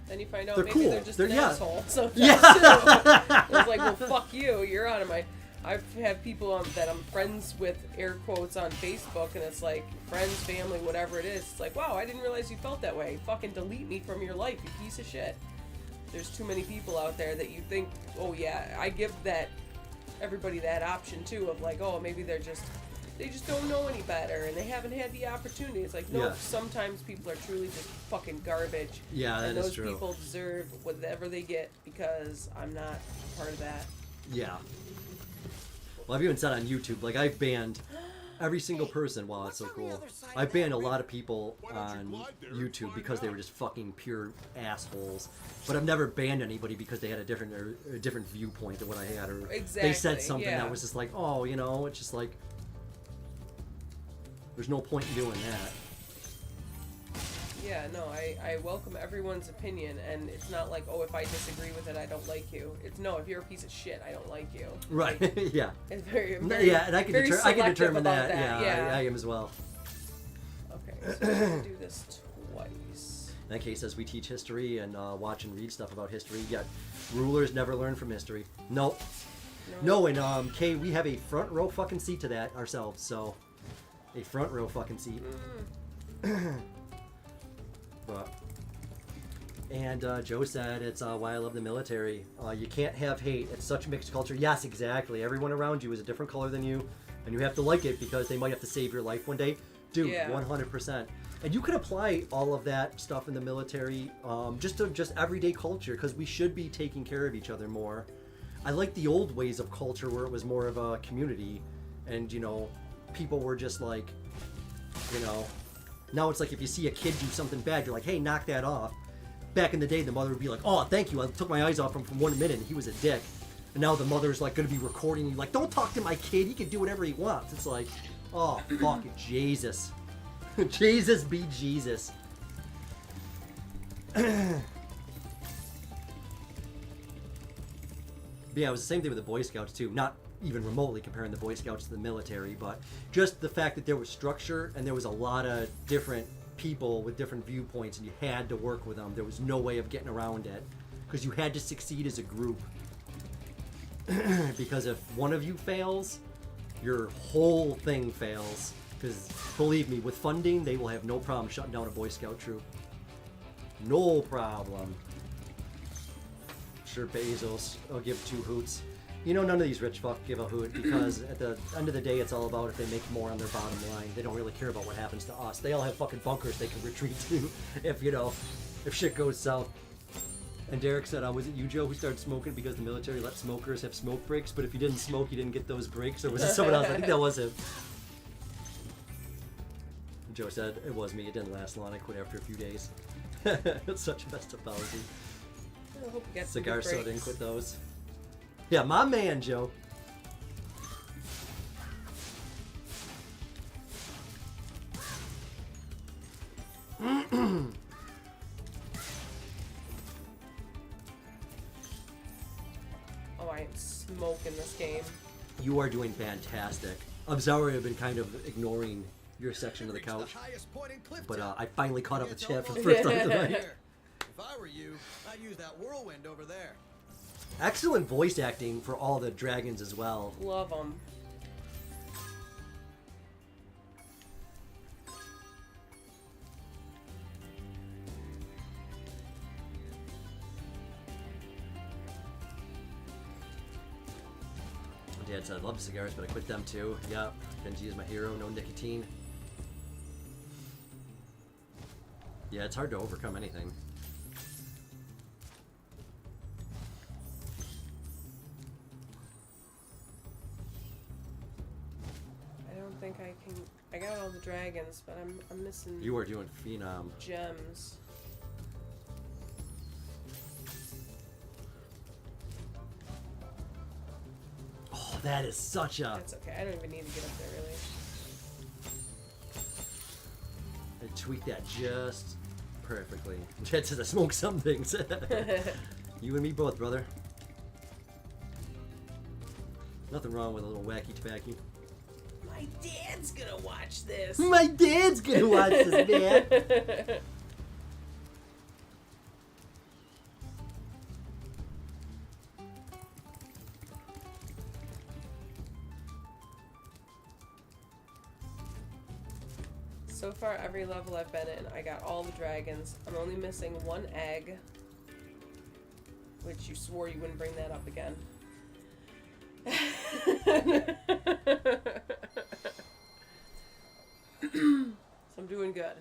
Then you find out They're maybe cool. they're just They're- an yeah. asshole. Sometimes Yeah. too. It's like, well, fuck you. You're out of my. I've had people that I'm friends with, air quotes, on Facebook, and it's like friends, family, whatever it is. It's like, wow, I didn't realize you felt that way. Fucking delete me from your life, you piece of shit. There's too many people out there that you think, oh yeah, I give that everybody that option too of like, oh, maybe they just don't know any better and they haven't had the opportunity. It's like, no, Yeah. sometimes people are truly just fucking garbage. Yeah, that and is those true. people deserve whatever they get because I'm not part of that. yeah. Well, I've even said on YouTube, like, I've banned every single person. Wow, that's so cool. I've banned a lot of people on YouTube because they were just fucking pure assholes. But I've never banned anybody because they had a different viewpoint than what I had, or they said Exactly, something yeah. that was just like, oh, you know, it's just like, there's no point in doing that. Yeah, no, I welcome everyone's opinion, and it's not like, oh, if I disagree with it, I don't like you. It's, no, if you're a piece of shit, I don't like you. Right? Yeah. It's very, No, very yeah, and I can very I can selective determine about that. Yeah, I am as well. Okay, so we're gonna do this twice. In that case, as we teach history and watch and read stuff about history, yet rulers never learn from history. Nope. No, and Kay, we have a front row fucking seat to that ourselves, so a front row fucking seat. But and Joe said it's why I love the military. You can't have hate. It's such a mixed culture. Yes, exactly. Everyone around you is a different color than you, and you have to like it because they might have to save your life one day. Dude, Yeah. 100%. And you can apply all of that stuff in the military just to just everyday culture, because we should be taking care of each other more. I like the old ways of culture where it was more of a community, and you know, people were just like, you know, now it's like if you see a kid do something bad, you're like, hey, knock that off. Back in the day, the mother would be like, oh, thank you, I took my eyes off him for 1 minute and he was a dick. And now the mother's like going to be recording you, like, don't talk to my kid, he can do whatever he wants. It's like, oh, fuck it, Jesus. Jesus be Jesus. Yeah, it was the same thing with the Boy Scouts too. Not even remotely comparing the Boy Scouts to the military, but just the fact that there was structure and there was a lot of different people with different viewpoints, and you had to work with them. There was no way of getting around it because you had to succeed as a group. Because if one of you fails, your whole thing fails. Because believe me, with funding, they will have no problem shutting down a Boy Scout troop. No problem. Sure, Bezos will give 2 hoots. You know, none of these rich fuck give a hoot, because at the end of the day, it's all about if they make more on their bottom line. They don't really care about what happens to us. They all have fucking bunkers they can retreat to if, you know, if shit goes south. And Derek said, was it you, Joe, who started smoking because the military let smokers have smoke breaks, but if you didn't smoke, you didn't get those breaks? Or was it someone else? I think that was him. Joe said, it was me. It didn't last long. I quit after a few days. It's such a best apology. I hope you get some Cigar good soda, didn't breaks. quit those. Yeah, my man, Joe. Oh, I am smoking this game. You are doing fantastic. I'm sorry I've been kind of ignoring your section of the couch, but I finally caught up with chat for the first time tonight. If I were you, I'd use that whirlwind over there. Excellent voice acting for all the dragons as well. Love them. Dad said I love cigars, but I quit them too. Yeah, Benji is my hero, no nicotine. Yeah, it's hard to overcome anything. I don't think I can. I got all the dragons, but I'm missing You are doing phenom. gems. Oh, that is such a... That's okay. I don't even need to get up there really. I tweaked that just perfectly. Chad says I smoke some things. You and me both, brother. Nothing wrong with a little wacky tobacco. My dad's gonna watch this. My dad's gonna watch this, man. So far, every level I've been in, I got all the dragons. I'm only missing 1 egg, which you swore you wouldn't bring that up again. So I'm doing good.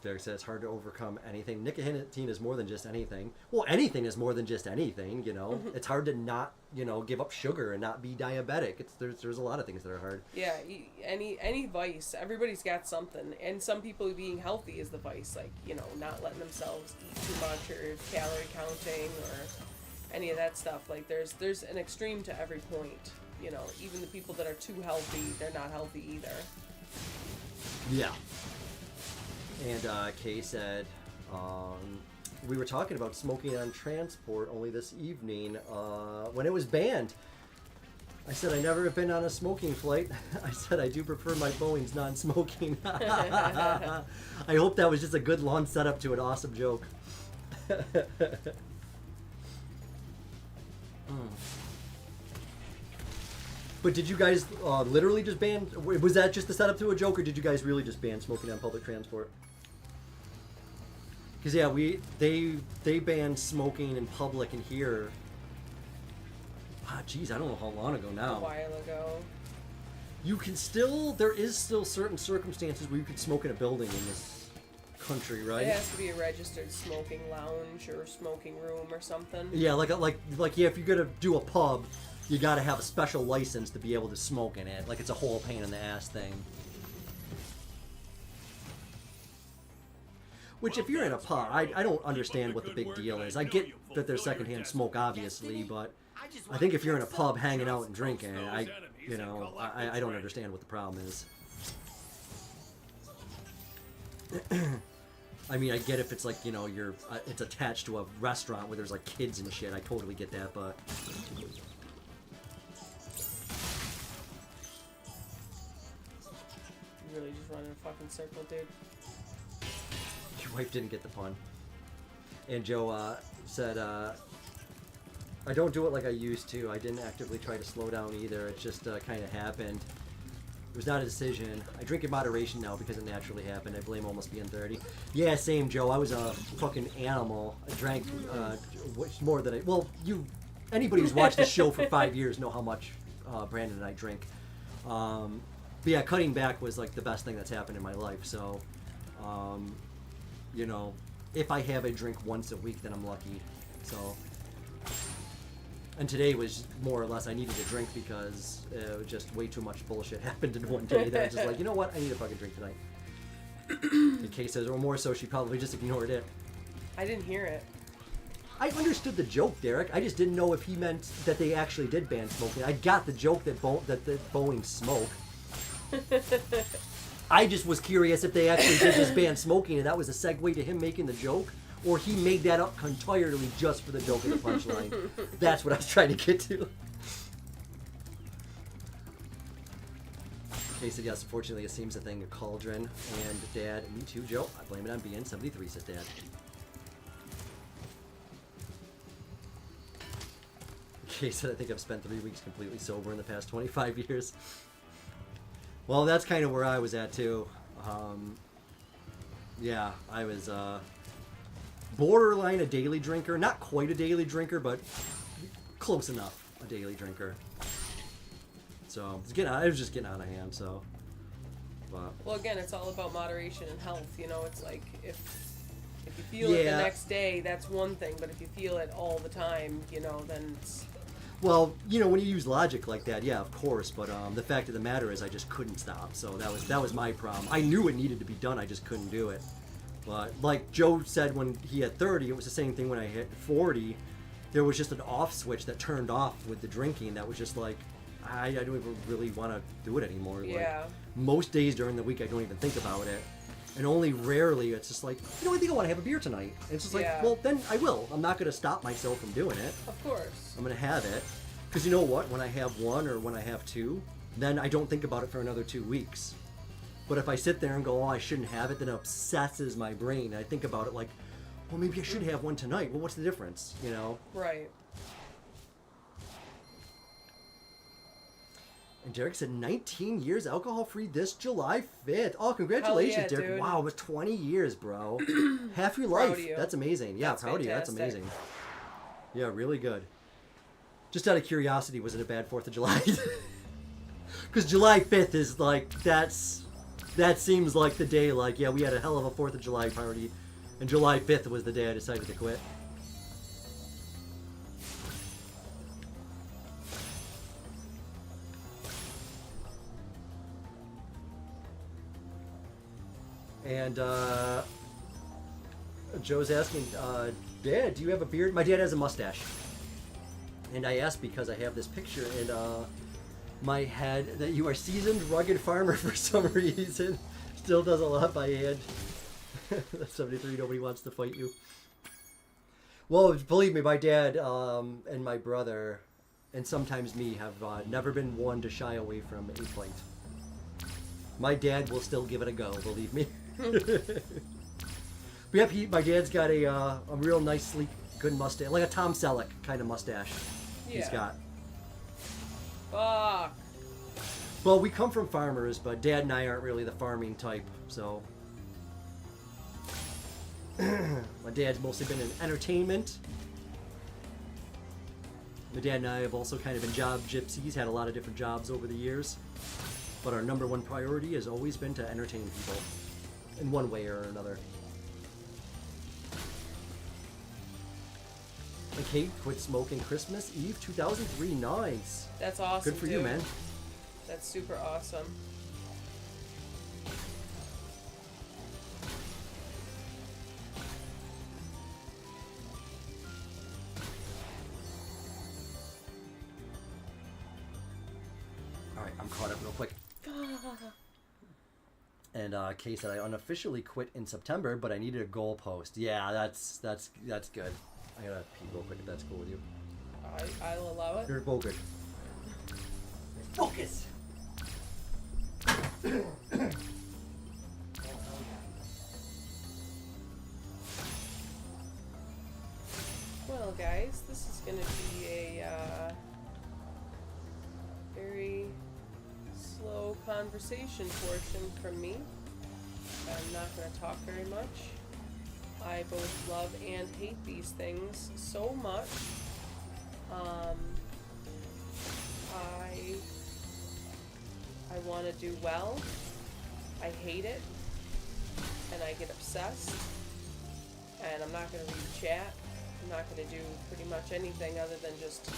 Derek said it's hard to overcome anything. Nicotine is more than just anything. Well, anything is more than just anything, you know. It's hard to not, you know, give up sugar and not be diabetic. There's a lot of things that are hard. Yeah, any vice, everybody's got something, and some people being healthy is the vice, like, you know, not letting themselves eat too much or calorie counting or any of that stuff. Like, there's an extreme to every point, you know. Even the people that are too healthy, they're not healthy either. Yeah. And Kay said, we were talking about smoking on transport only this evening when it was banned. I said I never have been on a smoking flight. I said I do prefer my Boeing's non-smoking. I hope that was just a good long setup to an awesome joke. But did you guys literally just ban? Was that just the setup to a joke, or did you guys really just ban smoking on public transport? Because yeah, they banned smoking in public in here. Ah, geez, I don't know how long ago now. A while ago. You can still, there is still certain circumstances where you can smoke in a building in this country, right? It has to be a registered smoking lounge or smoking room or something. Yeah, like yeah, if you're gonna do a pub, you gotta have a special license to be able to smoke in it. Like it's a whole pain in the ass thing. Which, if you're in a pub, I don't understand what the big deal is. I get that there's secondhand smoke, obviously, but I think if you're in a pub hanging out and drinking, I don't understand what the problem is. I mean, I get if it's like, you know, it's attached to a restaurant where there's like kids and shit. I totally get that, but You really just run in a fucking circle, dude. your wife didn't get the pun. And Joe said, I don't do it like I used to. I didn't actively try to slow down either. It just kind of happened. It was not a decision. I drink in moderation now because it naturally happened. I blame almost being 30. Yeah, same, Joe. I was a fucking animal. I drank more than I... Well, anybody who's watched this show for 5 years know how much Brandon and I drink. But yeah, cutting back was like the best thing that's happened in my life. So, you know, if I have a drink once a week, then I'm lucky. So... And today was more or less I needed a drink because just way too much bullshit happened in one day that I was just like, you know what, I need a fucking drink tonight. In case there's more, so she probably just ignored it. I didn't hear it. I understood the joke, Derek. I just didn't know if he meant that they actually did ban smoking. I got the joke that Boeing smoke. I just was curious if they actually did just ban smoking and that was a segue to him making the joke. Or he made that up entirely just for the joke of the punchline. That's what I was trying to get to. Kay said, yes, unfortunately it seems a thing, a cauldron. And Dad, me too, Joe. I blame it on being 73, says Dad. Kay said, I think I've spent 3 weeks completely sober in the past 25 years. Well, that's kind of where I was at, too. Yeah, I was... borderline a daily drinker, not quite a daily drinker, but close enough a daily drinker. So it was just getting out of hand. So, but Well, again, it's all about moderation and health. You know, it's like if you feel it the next day, that's one thing. But if you feel it all the time, you know, then it's... Well, you know, when you use logic like that, yeah, of course. But the fact of the matter is, I just couldn't stop. So that was my problem. I knew it needed to be done. I just couldn't do it. But like Joe said when he had 30, it was the same thing when I hit 40. There was just an off switch that turned off with the drinking. That was just like, I don't even really want to do it anymore. Yeah. Like, most days during the week, I don't even think about it. And only rarely, it's just like, you know, I think I want to have a beer tonight. And it's just like, well, then I will. I'm not going to stop myself from doing it. Of course. I'm going to have it. Because you know what? When I have one or when I have two, then I don't think about it for another 2 weeks. But if I sit there and go, oh, I shouldn't have it, then it obsesses my brain. I think about it like, well, maybe I should have one tonight. Well, what's the difference, you know? Right. And Derek said 19 years alcohol-free this July 5th. Oh, congratulations, yeah, Derek. dude. Wow, it was 20 years, bro. Half your Proud life. of you. That's amazing. Yeah, That's proud of you. That's fantastic. amazing. Yeah, really good. Just out of curiosity, was it a bad 4th of July? Because July 5th is like, that seems like the day, like, yeah, we had a hell of a 4th of July party, and July 5th was the day I decided to quit. And, Joe's asking, Dad, do you have a beard? My dad has a mustache. And I asked because I have this picture in, my head that you are seasoned, rugged farmer for some reason. Still does a lot by hand. 73, nobody wants to fight you. Well, believe me, my dad and my brother, and sometimes me, have never been one to shy away from a fight. My dad will still give it a go, believe me. But yep, my dad's got a real nice, sleek, good mustache. Like a Tom Selleck kind of mustache he's got. Fuck. Well, we come from farmers, but Dad and I aren't really the farming type, so. My dad's mostly been in entertainment. My dad and I have also kind of been job gypsies, had a lot of different jobs over the years. But our number one priority has always been to entertain people in one way or another. And Kate quit smoking Christmas Eve 2003. Nice. That's awesome. Good for you, man. That's super awesome. All right, I'm caught up real quick. And Kay said I unofficially quit in September, but I needed a goalpost. Yeah, that's good. I gotta pee real quick if that's cool with you. I'll allow it. You're good. Focus. Well, guys, this is going to be a very slow conversation portion from me. I'm not going to talk very much. I both love and hate these things so much. I want to do well. I hate it. And I get obsessed. And I'm not going to read chat. I'm not going to do pretty much anything other than just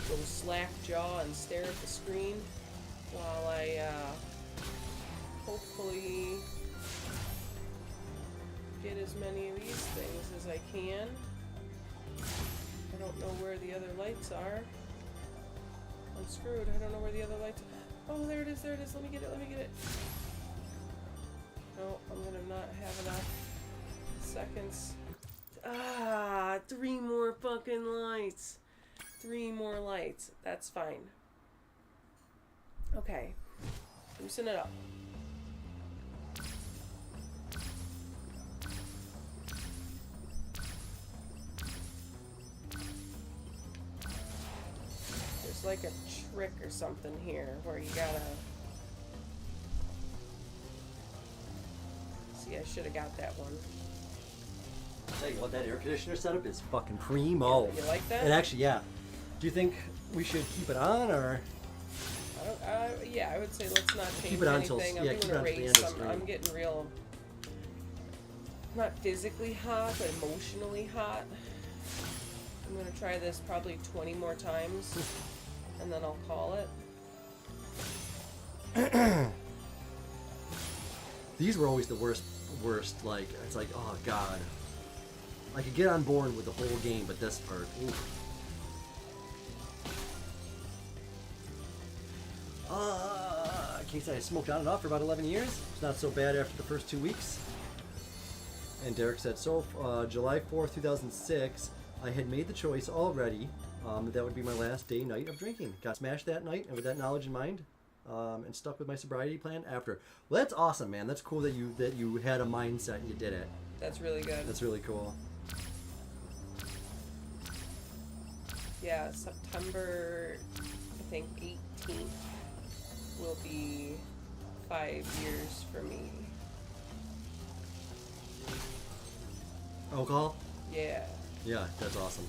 go slack jaw and stare at the screen while I hopefully get as many of these things as I can. I don't know where the other lights are. I'm screwed. I don't know where the other lights are. Oh, there it is, there it is. Let me get it, let me get it. No, I'm going to not have enough seconds. Ah, 3 more fucking lights. 3 more lights. That's fine. Okay. Loosen it up. There's like a trick or something here where you gotta... See, I should have got that one. Tell you what, that air conditioner setup is fucking primo. You like that? And actually, yeah. Do you think we should keep it on, or? Yeah, I would say let's not change Keep it on anything. till, yeah, I'm keep doing it a on till the race. end of the stream. I'm getting real, not physically hot, but emotionally hot. I'm gonna try this probably 20 more times, and then I'll call it. These were always the worst. Like, it's like, oh god. I could get on board with the whole game, but this part, oof. In case I smoked on and off for about 11 years. It's not so bad after the first 2 weeks. And Derek said, so July 4th, 2006, I had made the choice already that would be my last night of drinking. Got smashed that night, and with that knowledge in mind, and stuck with my sobriety plan after. Well, that's awesome, man. That's cool that you had a mindset and you did it. That's really good. That's really cool. Yeah, September, I think 18th will be 5 years for me. Alcohol? Yeah. Yeah, that's awesome.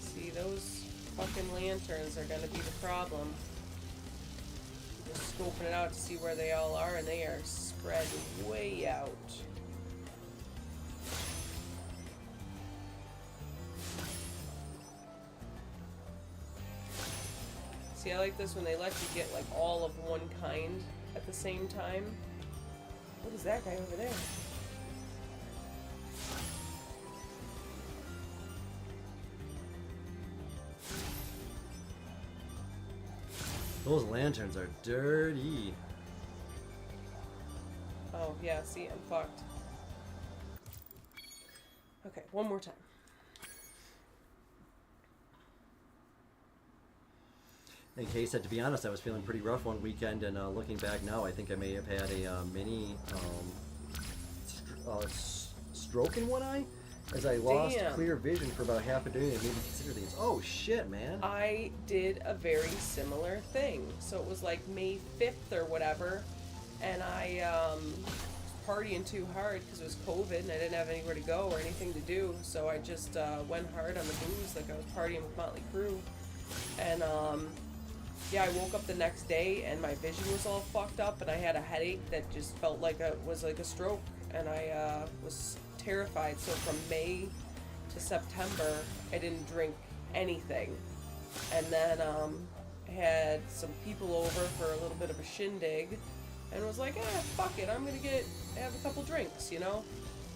See, those fucking lanterns are gonna be the problem. Just scoping it out to see where they all are, and they are spread way out. See, I like this when they let you get like all of one kind at the same time. What is that guy over there? Those lanterns are dirty. Oh, yeah, see, I'm fucked. Okay, one more time. And Kay said, to be honest, I was feeling pretty rough one weekend, and looking back now, I think I may have had a mini stroke in one eye. as I lost Damn. clear vision for about half a day and maybe consider things. Oh shit, man. I did a very similar thing. So it was like May 5th or whatever, and I was partying too hard because it was COVID and I didn't have anywhere to go or anything to do. So I just went hard on the booze, like I was partying with Motley Crue. And yeah, I woke up the next day and my vision was all fucked up and I had a headache that just felt like it was like a stroke, and I was terrified. So from May to September, I didn't drink anything. And then had some people over for a little bit of a shindig and was like, fuck it, I'm gonna have a couple drinks, you know?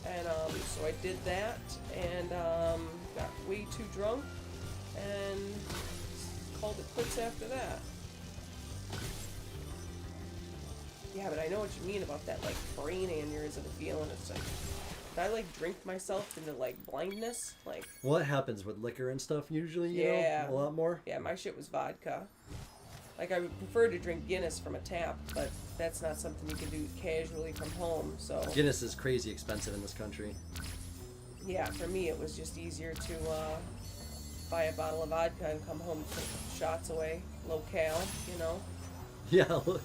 And so I did that and got way too drunk and called it quits after that. Yeah, but I know what you mean about that, like, brain aneurysm feeling. It's like, did I, like, drink myself into, like, blindness? Like, Well, that happens with liquor and stuff usually, you Yeah. know? A lot more. yeah, my shit was vodka. Like, I would prefer to drink Guinness from a tap, but that's not something you can do casually from home, so... Guinness is crazy expensive in this country. Yeah, for me, it was just easier to buy a bottle of vodka and come home and put shots away, locale, you know? Yeah, look.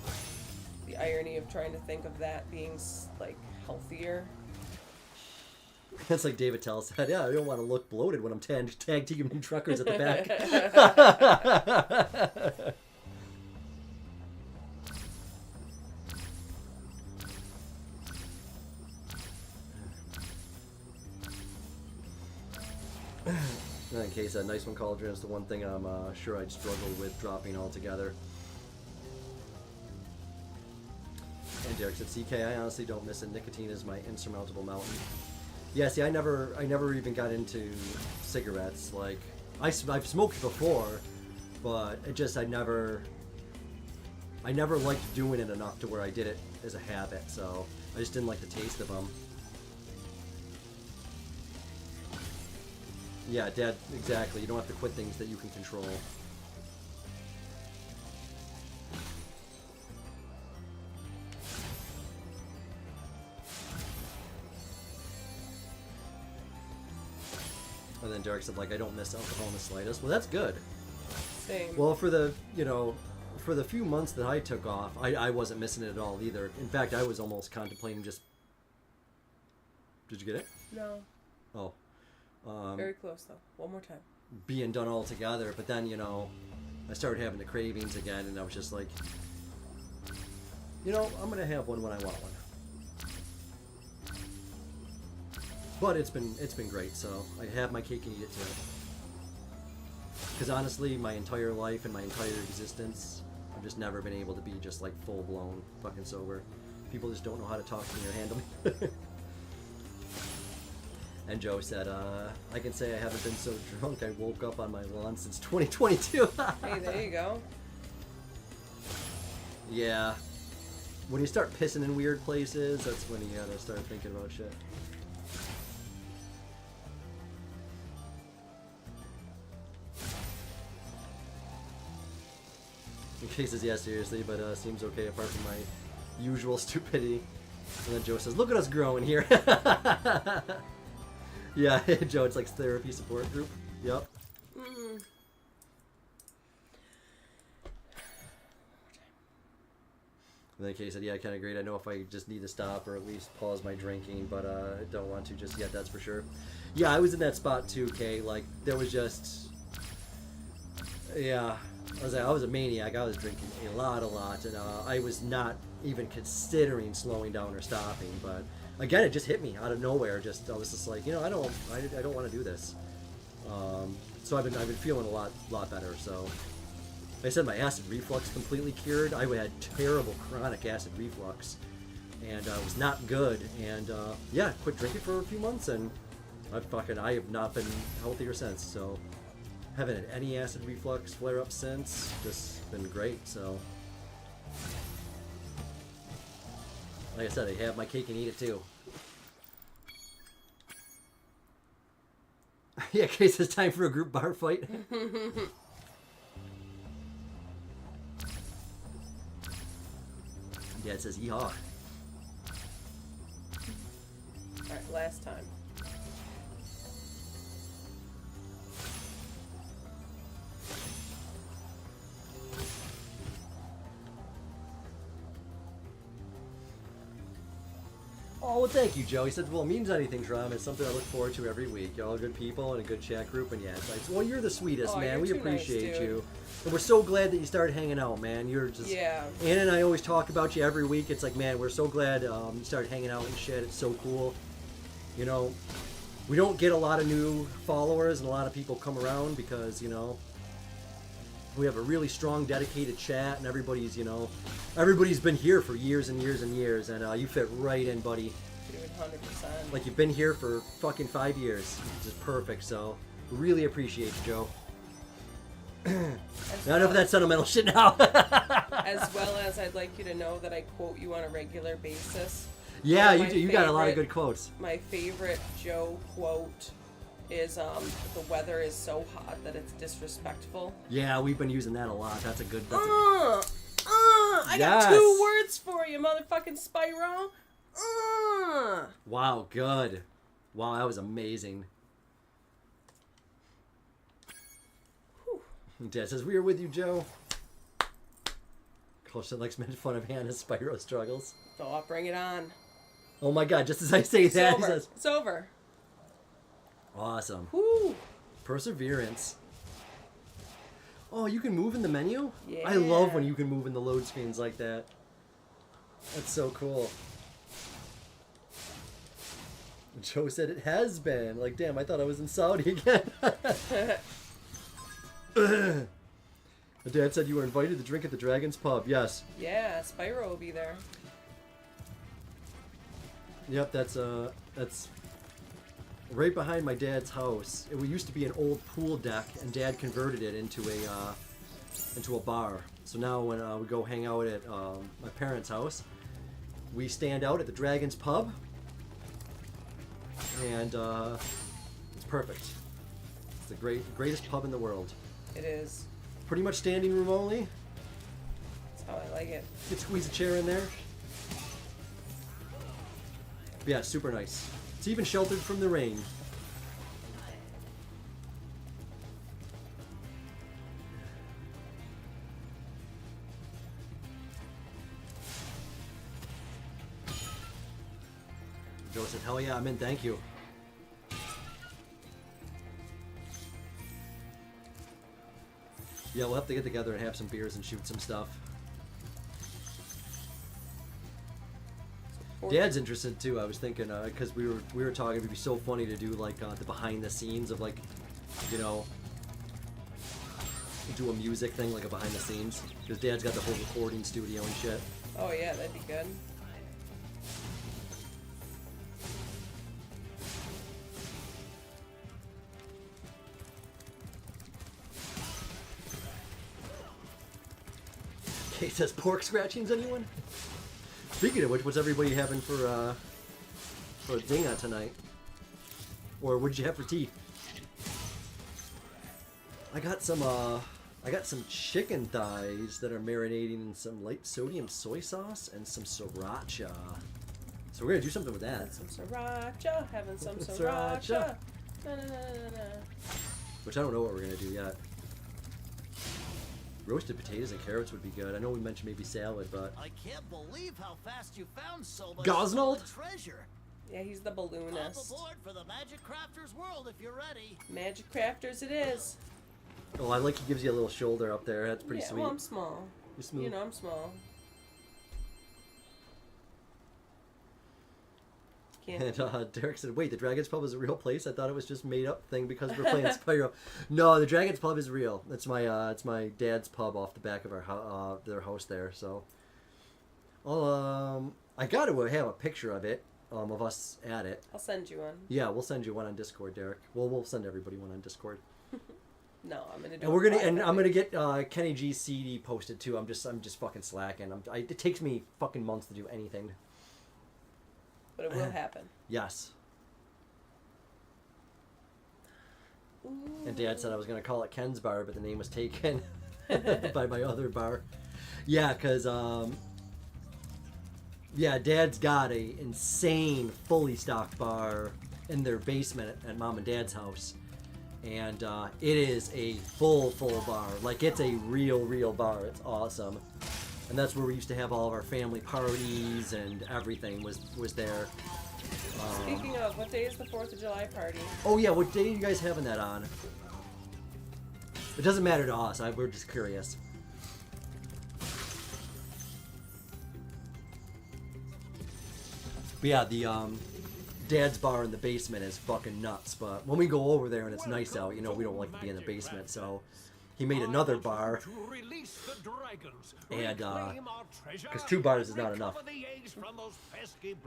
The irony of trying to think of that being, like, healthier. That's like David Tell said, yeah, I don't want to look bloated when I'm tag teaming truckers at the back. In case that nice one cauldron is the one thing I'm sure I'd struggle with dropping altogether. And Derek said, CK, I honestly don't miss it. Nicotine is my insurmountable mountain. Yeah, see, I never even got into cigarettes. Like, I've smoked before, but it just, I never liked doing it enough to where I did it as a habit, so I just didn't like the taste of them. Yeah, Dad, exactly. You don't have to quit things that you can control. And then Derek said, like, I don't miss alcohol in the slightest. Well, that's good. Same. Well, for the few months that I took off, I wasn't missing it at all either. In fact, I was almost contemplating just... Did you get it? No. Oh. Very close, though. One more time. Being done all together, but then, you know, I started having the cravings again, and I was just like, you know, I'm gonna have one when I want one. But it's been great, so I have my cake and eat it too. Because honestly, my entire life and my entire existence, I've just never been able to be just like full blown fucking sober. People just don't know how to talk to me or handle me. And Joe said, I can say I haven't been so drunk I woke up on my lawn since 2022. Hey, there you go. Yeah. When you start pissing in weird places, that's when you gotta start thinking about shit. In cases, yeah, seriously, but seems okay apart from my usual stupidity. And then Joe says, look at us growing here. Yeah, Joe, it's like therapy support group. Yep. Mm. And then Kay said, yeah, I kind of agree. I know if I just need to stop or at least pause my drinking, but I don't want to just yet, that's for sure. Yeah, I was in that spot too, Kay. Like, there was just... Yeah. I was a maniac. I was drinking a lot, and I was not even considering slowing down or stopping, but... Again, it just hit me out of nowhere. I was just like, you know, I don't want to do this. So I've been feeling a lot better. So, like I said, my acid reflux completely cured. I had terrible chronic acid reflux, and it was not good. And yeah, quit drinking for a few months, and I have not been healthier since. So, haven't had any acid reflux flare up since. Just been great. So. Like I said, I have my cake and eat it too. Yeah, Case, it's time for a group bar fight. Yeah, it says yeehaw. Alright, last time. Oh, well, thank you, Joe. He said, well, it means anything, Trom. It's something I look forward to every week. You're all good people and a good chat group, and yeah, it's like, well, you're the sweetest, Oh, man. you're We too appreciate nice, dude. you. And we're so glad that you started hanging out, man. You're just... Yeah. Anna and I always talk about you every week. It's like, man, we're so glad you started hanging out and shit. It's so cool. You know, we don't get a lot of new followers and a lot of people come around because, you know, we have a really strong, dedicated chat, and everybody's, you know, everybody's been here for years and years and years, and you fit right in, buddy. Dude, 100%. Like, you've been here for fucking 5 years. It's just perfect, so we really appreciate you, Joe. Not enough of that sentimental shit now. As well as I'd like you to know that I quote you on a regular basis. Yeah, One of you my do. You got a lot of favorite- good quotes. My favorite Joe quote is the weather is so hot that it's disrespectful. Yeah, we've been using that a lot. That's a good... I Yes. got 2 words for you, motherfucking Spyro. Wow, good. Wow, that was amazing. Dad says, we are with you, Joe. Colson likes making fun of Hannah's Spyro struggles. Oh, bring it on. Oh my god, just as I say It's that, over. he says, It's over. awesome. Woo. Perseverance. Oh, you can move in the menu? Yeah. I love when you can move in the load screens like that. That's so cool. Joe said it has been. Like, damn, I thought I was in Saudi again. My dad said you were invited to drink at the Dragon's Pub. Yes. Yeah, Spyro will be there. Yep, that's right behind my dad's house. It used to be an old pool deck, and Dad converted it into a bar. So now when we go hang out at my parents' house, we stand out at the Dragon's Pub, and it's perfect. It's the greatest pub in the world. It is. Pretty much standing room only. That's how I like it. You could squeeze a chair in there. But yeah, it's super nice. It's even sheltered from the rain. Joe said, hell yeah, I'm in, thank you. Yeah, we'll have to get together and have some beers and shoot some stuff. Dad's interested too. I was thinking because we were talking, it'd be so funny to do like the behind the scenes of like, you know, do a music thing like a behind the scenes because Dad's got the whole recording studio and shit. Oh yeah, that'd be good. Kate says pork scratchings, anyone? Speaking of which, what's everybody having for dinner tonight? Or what did you have for tea? I got some chicken thighs that are marinating in some light sodium soy sauce and some sriracha. So we're gonna do something with that. Some sriracha, having some Sriracha. sriracha. Na, na, na, na, na. Which I don't know what we're gonna do yet. Roasted potatoes and carrots would be good. I know we mentioned maybe salad, but I can't believe how fast you found so much Gosnold? stolen treasure. Yeah, he's the Hop balloonist. aboard for the Magic Crafters world if you're ready. Magic Crafters it is. oh, I like he gives you a little shoulder up there. That's pretty Yeah, sweet. well, I'm small. You're smooth. You know, I'm small. Can't. And Derek said, wait, the Dragon's Pub is a real place? I thought it was just made up thing because we're playing Spyro. No, the Dragon's Pub is real. It's my dad's pub off the back of our their house there. So, I got to have a picture of it, of us at it. I'll send you one. Yeah, we'll send you one on Discord, Derek. We'll send everybody one on Discord. No, I'm gonna do. And we're gonna it I'm gonna get Kenny G's CD posted too. I'm just fucking slacking. It takes me fucking months to do anything. But it will happen. Yes. Ooh. And Dad said I was going to call it Ken's Bar, but the name was taken by my other bar. Yeah, because, Dad's got a insane, fully stocked bar in their basement at Mom and Dad's house. And it is a full bar. Like, it's a real bar. It's awesome. And that's where we used to have all of our family parties and everything was there. Speaking of, what day is the 4th of July party? Oh yeah, what day are you guys having that on? It doesn't matter to us. We're just curious. But yeah, the Dad's bar in the basement is fucking nuts. But when we go over there and it's nice out, you know, we don't like to be in the basement. So he made another bar. And because 2 bars is not enough.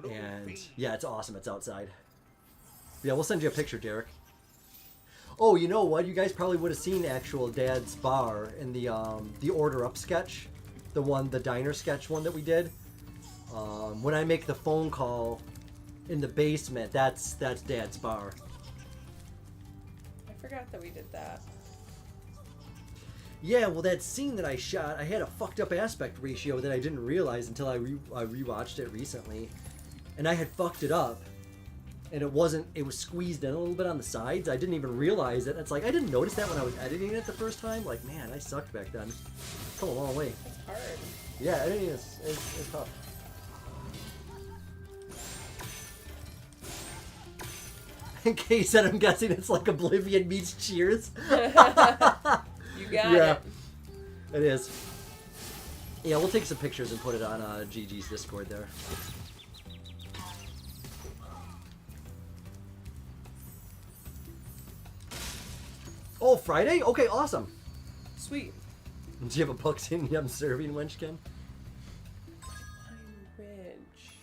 And yeah, it's awesome. It's outside. Yeah, we'll send you a picture, Derek. Oh, you know what? You guys probably would have seen actual Dad's bar in the Order Up sketch, the diner sketch one that we did. When I make the phone call in the basement, that's Dad's bar. I forgot that we did that. Yeah, well, that scene that I shot, I had a fucked up aspect ratio that I didn't realize until I rewatched it recently, and I had fucked it up. And it was squeezed in a little bit on the sides. I didn't even realize it. It's like, I didn't notice that when I was editing it the first time. Like, man, I sucked back then. It's come a long way. It's hard. Yeah, editing is tough. In case that I'm guessing it's like Oblivion meets Cheers. You got it. It is. Yeah, we'll take some pictures and put it on GG's Discord there. Oh, Friday? Okay, awesome. Sweet. Do you have a bucks-in yum serving, Wenchkin? I'm rich.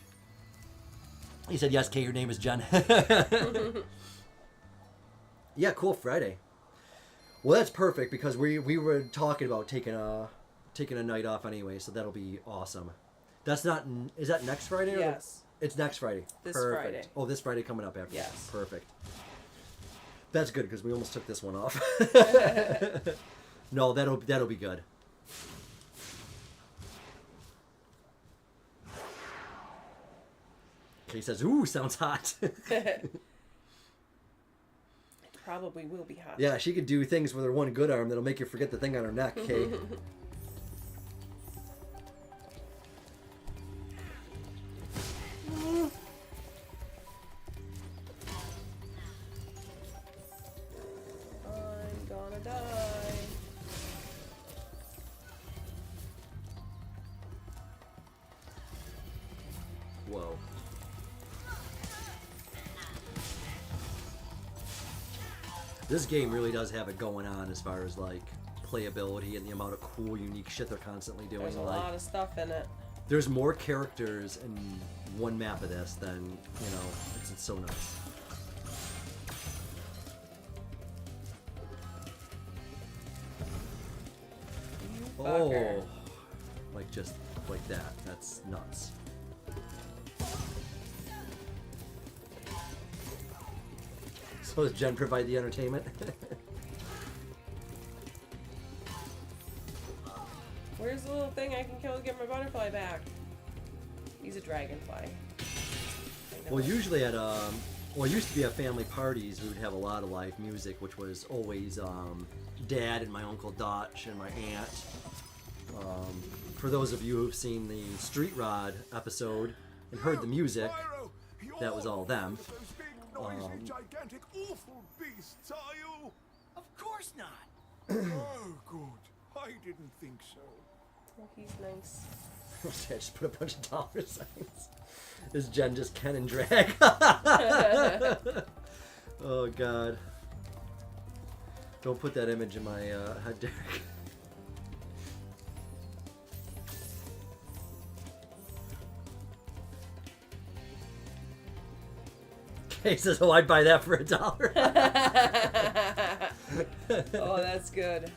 He said, yes, Kay, your name is Jen. Yeah, cool, Friday. Well, that's perfect because we were talking about taking a night off anyway, so that'll be awesome. That's not... Is that next Friday? Or Yes. It's next Friday. This Perfect. Friday. Oh, this Friday coming up after. Yes. Perfect. That's good because we almost took this one off. No, that'll be good. Kay says, "Ooh, sounds hot." It probably will be hot. Yeah, she could do things with her one good arm that'll make you forget the thing on her neck, Kay. I'm gonna die. Whoa. This game really does have it going on as far as like playability and the amount of cool, unique shit they're constantly doing. There's a like, lot of stuff in it. there's more characters in one map of this than, you know, it's so nice. Fucker. Oh, like just like that. That's nuts. So does Jen provide the entertainment? Where's the little thing I can kill to get my butterfly back? He's a dragonfly. I know Well, it. usually at well, it used to be at family parties, we would have a lot of live music, which was always Dad and my Uncle Dutch and my aunt. For those of you who've seen the Street Rod episode and heard the music, that was all them. Gigantic, awful beasts, are you? Of course not. Oh, good. I didn't think so. Oh, he's nice. I just put a bunch of dollar signs. Is Jen just Ken and drag? Oh God! Don't put that image in my head, Derek. He says, "Oh, I'd buy that for $1." Oh, that's good.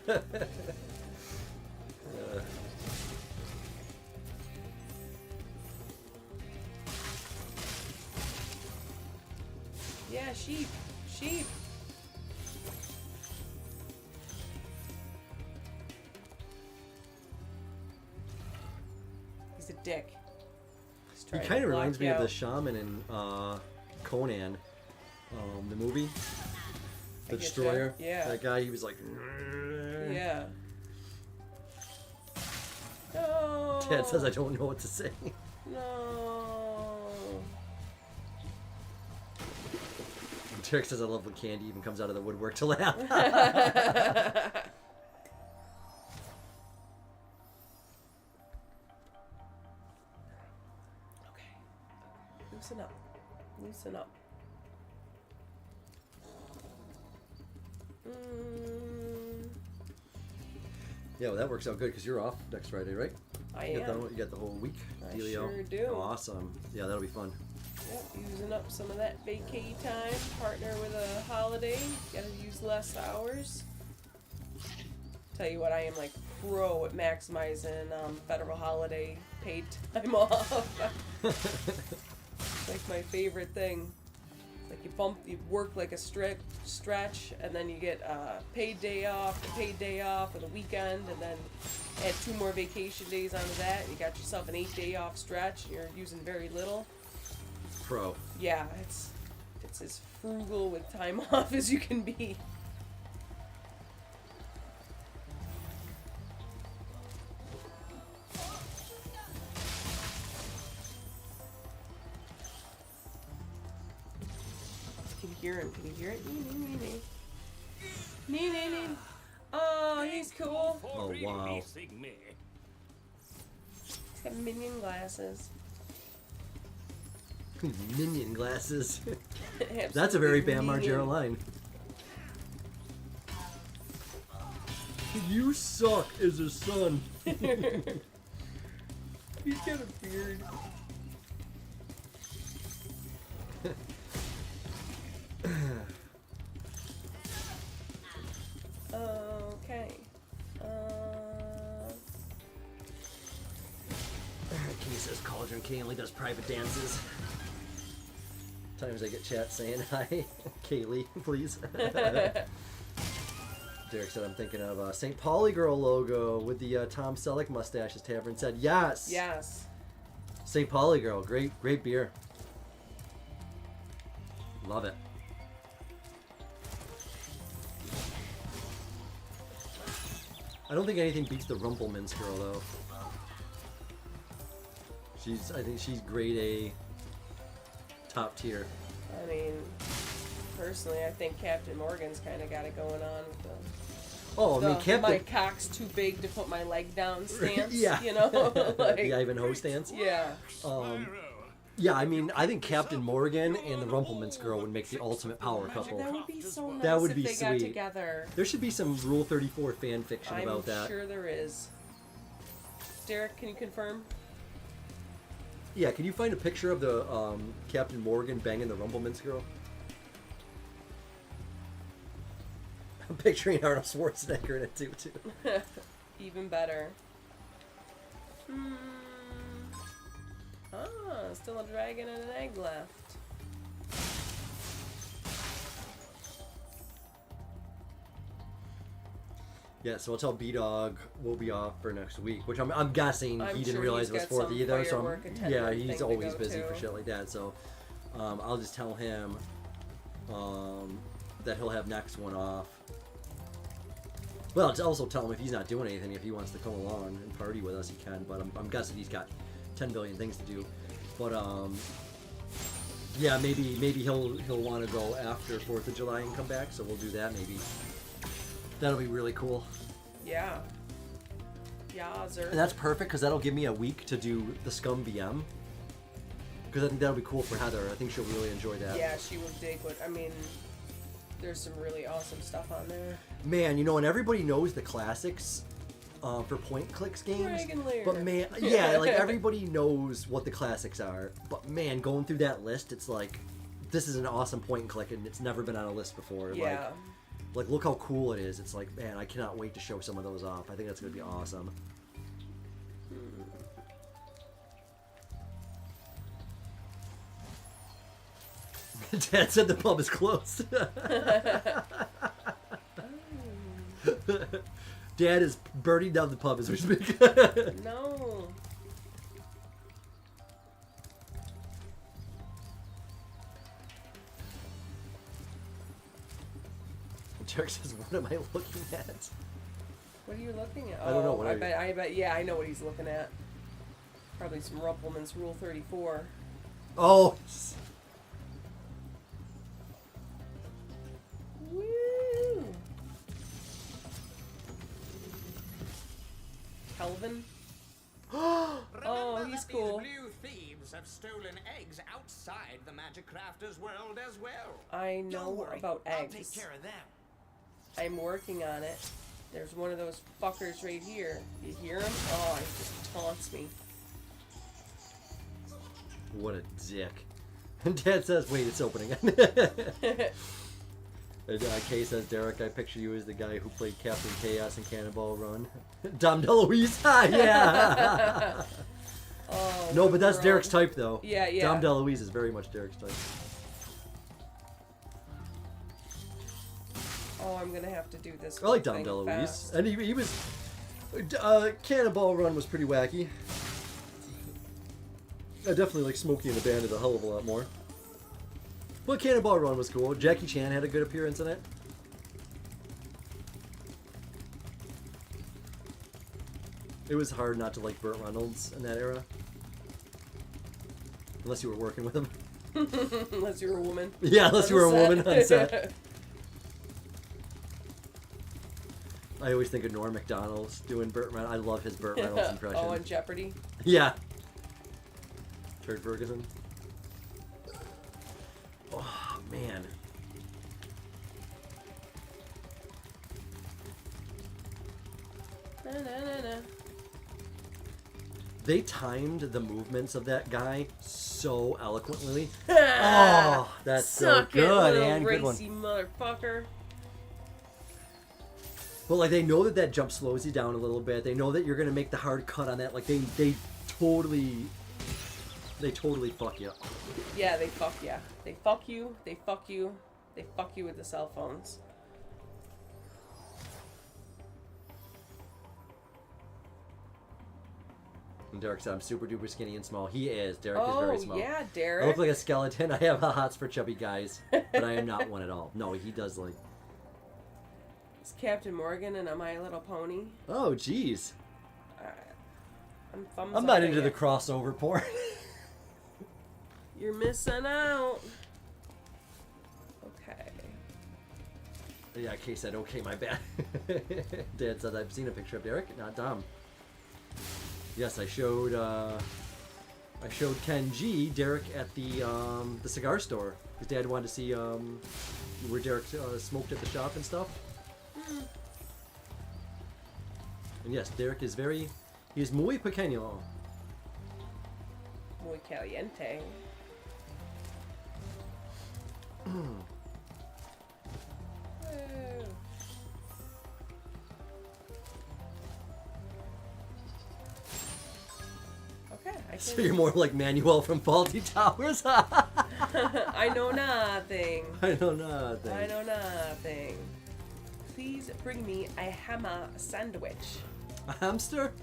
Yeah, sheep. Sheep. He's a dick. He's He trying kind to of block reminds me you of the out. shaman in Conan, the movie, the I getcha. Destroyer. Yeah. That guy, he was like. Yeah. No. Dad says I don't know what to say. No. Derek says I love when Candy even comes out of the woodwork to laugh. Loosen up. Loosen up. Yeah, well, that works out good because you're off next Friday, right? I You am. got the whole week. I Dealio. sure do. Awesome. Yeah, that'll be fun. Yep, using up some of that vacay time. Partner with a holiday. Gotta use less hours. Tell you what, I am like pro at maximizing federal holiday paid time off. Like my favorite thing. Like you work like a stretch, and then you get paid day off, or the weekend, and then add 2 more vacation days onto that. You got yourself an 8-day off stretch, and you're using very little. Pro. Yeah, it's as frugal with time off as you can be. Can you hear him? Can you hear it? Nee. Oh, he's cool. Oh, wow. He's got minion glasses. Minion glasses. That's a Absolutely very Bam minion. Margera line. You suck as a son. He's got a beard. Okay. Key says Cauldron Kay only does private dances. Times I get chat saying hi, Kaylee, please. Derek said I'm thinking of St. Pauli Girl logo with the Tom Selleck mustache. As Tavern said, yes. Yes. St. Pauli Girl, great beer. Love it. I don't think anything beats the Rumpelmans girl though. I think she's grade A, top tier. I mean, personally, I think Captain Morgan's kind of got it going on with the. Oh, I mean, Captain. My cock's too big to put my leg down stance. Yeah. You know, like, the Ivanhoe stance. Yeah. Yeah, I mean, I think Captain Morgan and the Rumpelmans girl would make the ultimate power couple. That would be so nice. That would if be they got sweet. together. There should be some Rule 34 fan fiction about that. I'm sure there is. Derek, can you confirm? Yeah, can you find a picture of the Captain Morgan banging the Rumpelmans girl? I'm picturing Arnold Schwarzenegger in it too. Even better. Ah, still a dragon and an egg left. Yeah, so I'll tell B-Dog we'll be off for next week, which I'm guessing I'm he didn't sure realize he's it was got 4th some either. So firework attendant yeah, thing he's to always go busy for to. shit like that. So I'll just tell him that he'll have next one off. Well, I'll also tell him if he's not doing anything, if he wants to come along and party with us, he can. But I'm guessing he's got 10 billion things to do. But yeah, maybe he'll want to go after 4th of July and come back. So we'll do that maybe. That'll be really cool. Yeah. Yeah, And that's perfect because that'll give me a week to do the Scum VM. Because I think that'll be cool for Heather. I think she'll really enjoy that. Yeah, she would dig what. I mean, there's some really awesome stuff on there. Man, you know, and everybody knows the classics for point clicks games. Dragon Lair. But man, yeah, like everybody knows what the classics are. But man, going through that list, it's like, this is an awesome point and click, and it's never been on a list before. Yeah. Like look how cool it is. It's like, man, I cannot wait to show some of those off. I think that's going to be awesome. Dad said the pub is closed. Dad is burning down the pub as we speak. No. Derek says, what am I looking at? What are you looking at? I don't know. Oh, I bet. Yeah, I know what he's looking at. Probably some Rumpelman's Rule 34. Oh. Kelvin. Remember Oh, he's that cool. These blue thieves have stolen eggs outside the Magic Crafters world as well. I know Don't worry, about I'll eggs. take care of them. I'm working on it. There's one of those fuckers right here. You hear him? Oh, he just taunts me. What a dick. And Dad says, wait, it's opening. And Kay says, Derek, I picture you as the guy who played Captain Chaos in Cannonball Run. Dom DeLuise. Yeah. Oh, No, but that's bro. Derek's type, though. Yeah, yeah. Dom DeLuise is very much Derek's type. Oh, I'm gonna have to do this. I like Dom thing DeLuise. fast. And he was... Cannonball Run was pretty wacky. I definitely like Smokey and the Bandit a hell of a lot more. But Cannonball Run was cool. Jackie Chan had a good appearance in it. It was hard not to like Burt Reynolds in that era. Unless you were working with him. Unless you're a woman. Yeah, unless you were a woman on set. I always think of Norm Macdonald doing Burt Reynolds. I love his Burt Reynolds impression. Oh, and Jeopardy. Yeah. Turd Ferguson. Oh, man. Na, na, na, na. They timed the movements of that guy so eloquently. Oh, that's so Suck it, good, little and good one. racy motherfucker. But like they know that jump slows you down a little bit. They know that you're gonna make the hard cut on that. Like they totally fuck you. Yeah, they fuck ya. They fuck you. They fuck you. They fuck you with the cell phones. And Derek said, I'm super duper skinny and small. He is. Derek is Oh, very small. yeah, I Derek. look like a skeleton. I have hots for chubby guys, but I am not one at all. No, he does like. It's Captain Morgan and a My Little Pony. Oh, jeez. I'm not into the crossover porn. You're missing out. Okay. Yeah, Kay said, okay, my bad. Dad said, I've seen a picture of Derek, not Dom. Yes, I showed Ken G Derek at the cigar store. His dad wanted to see where Derek smoked at the shop and stuff. And yes, Derek is he is muy pequeño. Muy caliente. Okay, So you're more like Manuel from Faulty Towers. I know nothing. I know nothing. I know nothing. Please bring me a hammer sandwich. A hamster?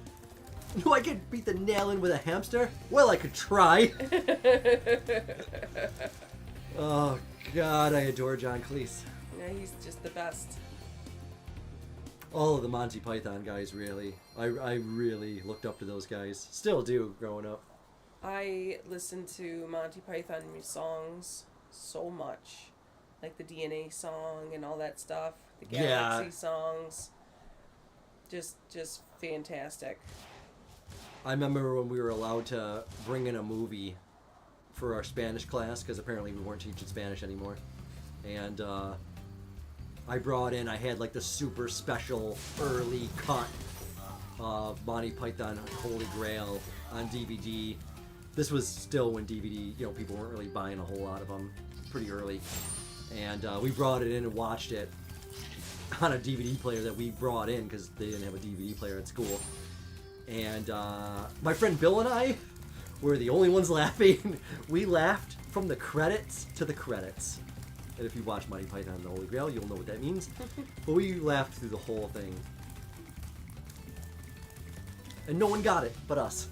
No, I could beat the nail in with a hamster? Well, I could try. Oh, God, I adore John Cleese. Yeah, he's just the best. All of the Monty Python guys, really. I really looked up to those guys. Still do, growing up. I listen to Monty Python songs so much. Like the DNA song and all that stuff. The Galaxy songs. Just fantastic. I remember when we were allowed to bring in a movie for our Spanish class, because apparently we weren't teaching Spanish anymore. And I had like the super special early cut of Monty Python Holy Grail on DVD. This was still when DVD, people weren't really buying a whole lot of them, pretty early. And we brought it in and watched it on a DVD player that we brought in because they didn't have a DVD player at school. And my friend Bill and I were the only ones laughing. We laughed from the credits to the credits. And if you watch Monty Python and the Holy Grail, you'll know what that means. But we laughed through the whole thing. And no one got it but us.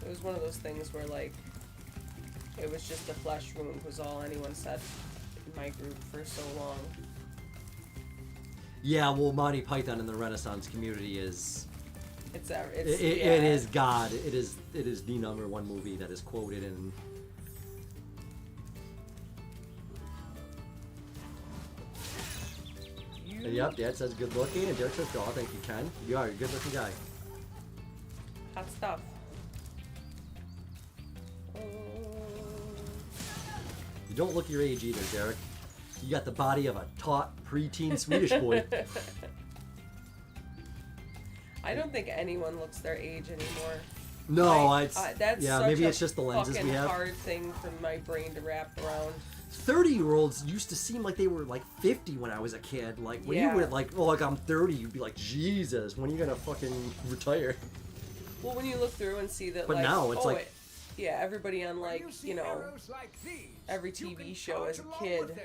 It was one of those things where, like, it was just a flesh wound was all anyone said in my group for so long. Yeah, well, Monty Python in the Renaissance community is... It is God. It is the #1 movie that is quoted in... And yep, Dad says good looking, and Derek says, oh, thank you, Ken. You are a good looking guy. Hot stuff. You don't look your age either, Derek. You got the body of a taut preteen Swedish boy. I don't think anyone looks their age anymore. No, that's yeah, such maybe a it's just the lenses we fucking have. hard thing for my brain to wrap around. 30-year-olds used to seem like they were like 50 when I was a kid. Like when you were like, oh, like I'm 30, you'd be like, Jesus, when are you gonna fucking retire? Well, when you look through and see that, But like, now it's like, yeah, everybody on like, you know, every TV show as a kid,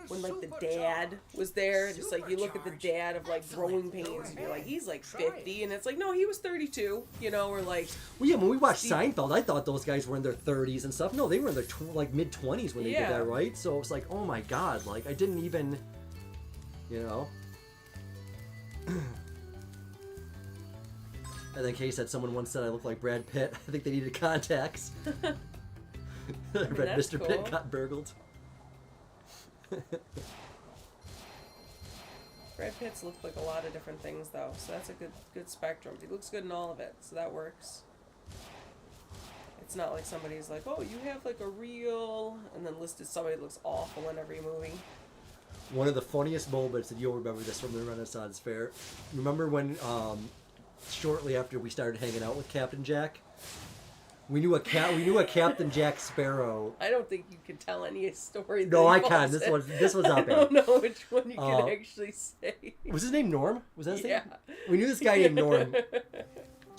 when like the dad was there, just like you look at the dad of like growing pains and you're like, he's like 50, and it's like, no, he was 32, you know, or like. well, yeah, when we watched Seinfeld, I thought those guys were in their 30s and stuff. No, they were in their like mid-20s when they did that, right? So it was like, oh my God, like I didn't even, you know. And then Kay said someone once said I look like Brad Pitt. I think they needed contacts. I read Mr. Cool. Pitt got burgled. Brad Pitt's looked like a lot of different things though, so that's a good spectrum. He looks good in all of it, so that works. It's not like somebody's like, oh, you have like a real, and then listed somebody that looks awful in every movie. One of the funniest moments, and you'll remember this from the Renaissance Fair. Remember when, shortly after we started hanging out with Captain Jack, we knew a Captain Jack Sparrow. I don't think you can tell any story. No, I can. This was not I bad. don't know which one you can actually say. Was his name Norm? Was that his Yeah. name? We knew this guy named Norm.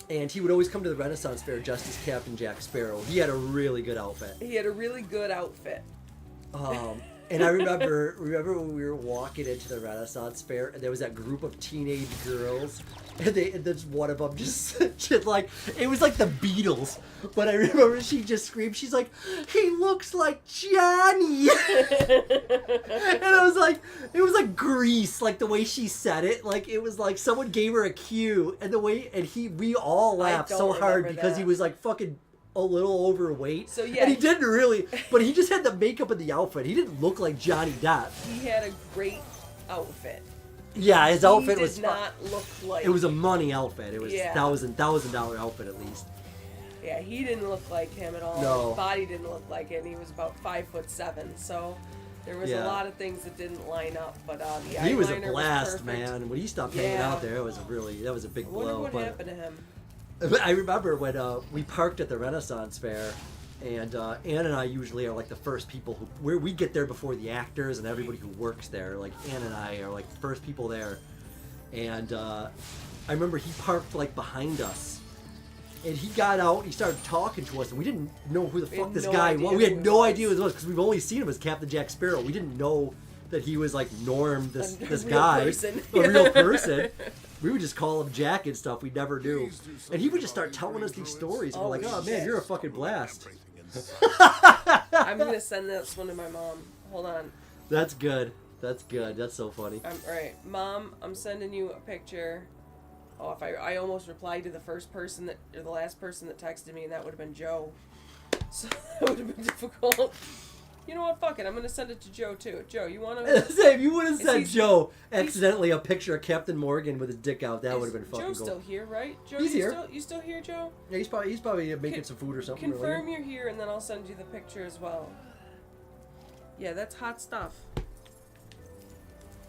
And he would always come to the Renaissance Fair dressed as Captain Jack Sparrow. He had a really good outfit. He had a really good outfit. And I remember when we were walking into the Renaissance Fair, and there was that group of teenage girls, and there's one of them just like, it was like the Beatles, but I remember she just screamed, she's like, he looks like Johnny. And I was like, it was like Grease, like the way she said it, like it was like someone gave her a cue, and we all laughed so hard because he was like fucking a little overweight. So yeah, and he didn't really, but he just had the makeup and the outfit. He didn't look like Johnny Depp. He had a great outfit. Yeah, his outfit was. He did not look like. It was a money outfit. It was $1,000 outfit at least. Yeah, he didn't look like him at all. No. His body didn't look like it. And he was about 5'7", so there was a lot of things that didn't line up. But the he was a eyeliner blast, was perfect. man. When he stopped hanging out there, that was a big blow. I wonder what happened to him. I remember when we parked at the Renaissance Fair, and Ann and I usually are like the first people where we get there before the actors and everybody who works there. Like Ann and I are like the first people there, and I remember he parked like behind us, and he got out. He started talking to us, and we didn't know who the fuck this guy was. We had no idea who it was because we've only seen him as Captain Jack Sparrow. We didn't know that he was like Norm, this guy, a real person. We would just call him Jack and stuff. We never knew. And he would just start telling us these stories. And we're like, oh man, you're a fucking blast. I'm going to send this one to my mom. Hold on. That's good. That's good. That's so funny. Alright, Mom, I'm sending you a picture. Oh, if I almost replied to the first person or the last person that texted me, and that would have been Joe. So that would have been difficult. You know what? Fuck it. I'm going to send it to Joe, too. Joe, you want to... If you would have sent Joe accidentally a picture of Captain Morgan with his dick out, that would have been fucking cool. Joe's still here, right? Joe, he's here. You still here, Joe? Yeah, he's probably making some food or something. Confirm you're here, and then I'll send you the picture as well. Yeah, that's hot stuff.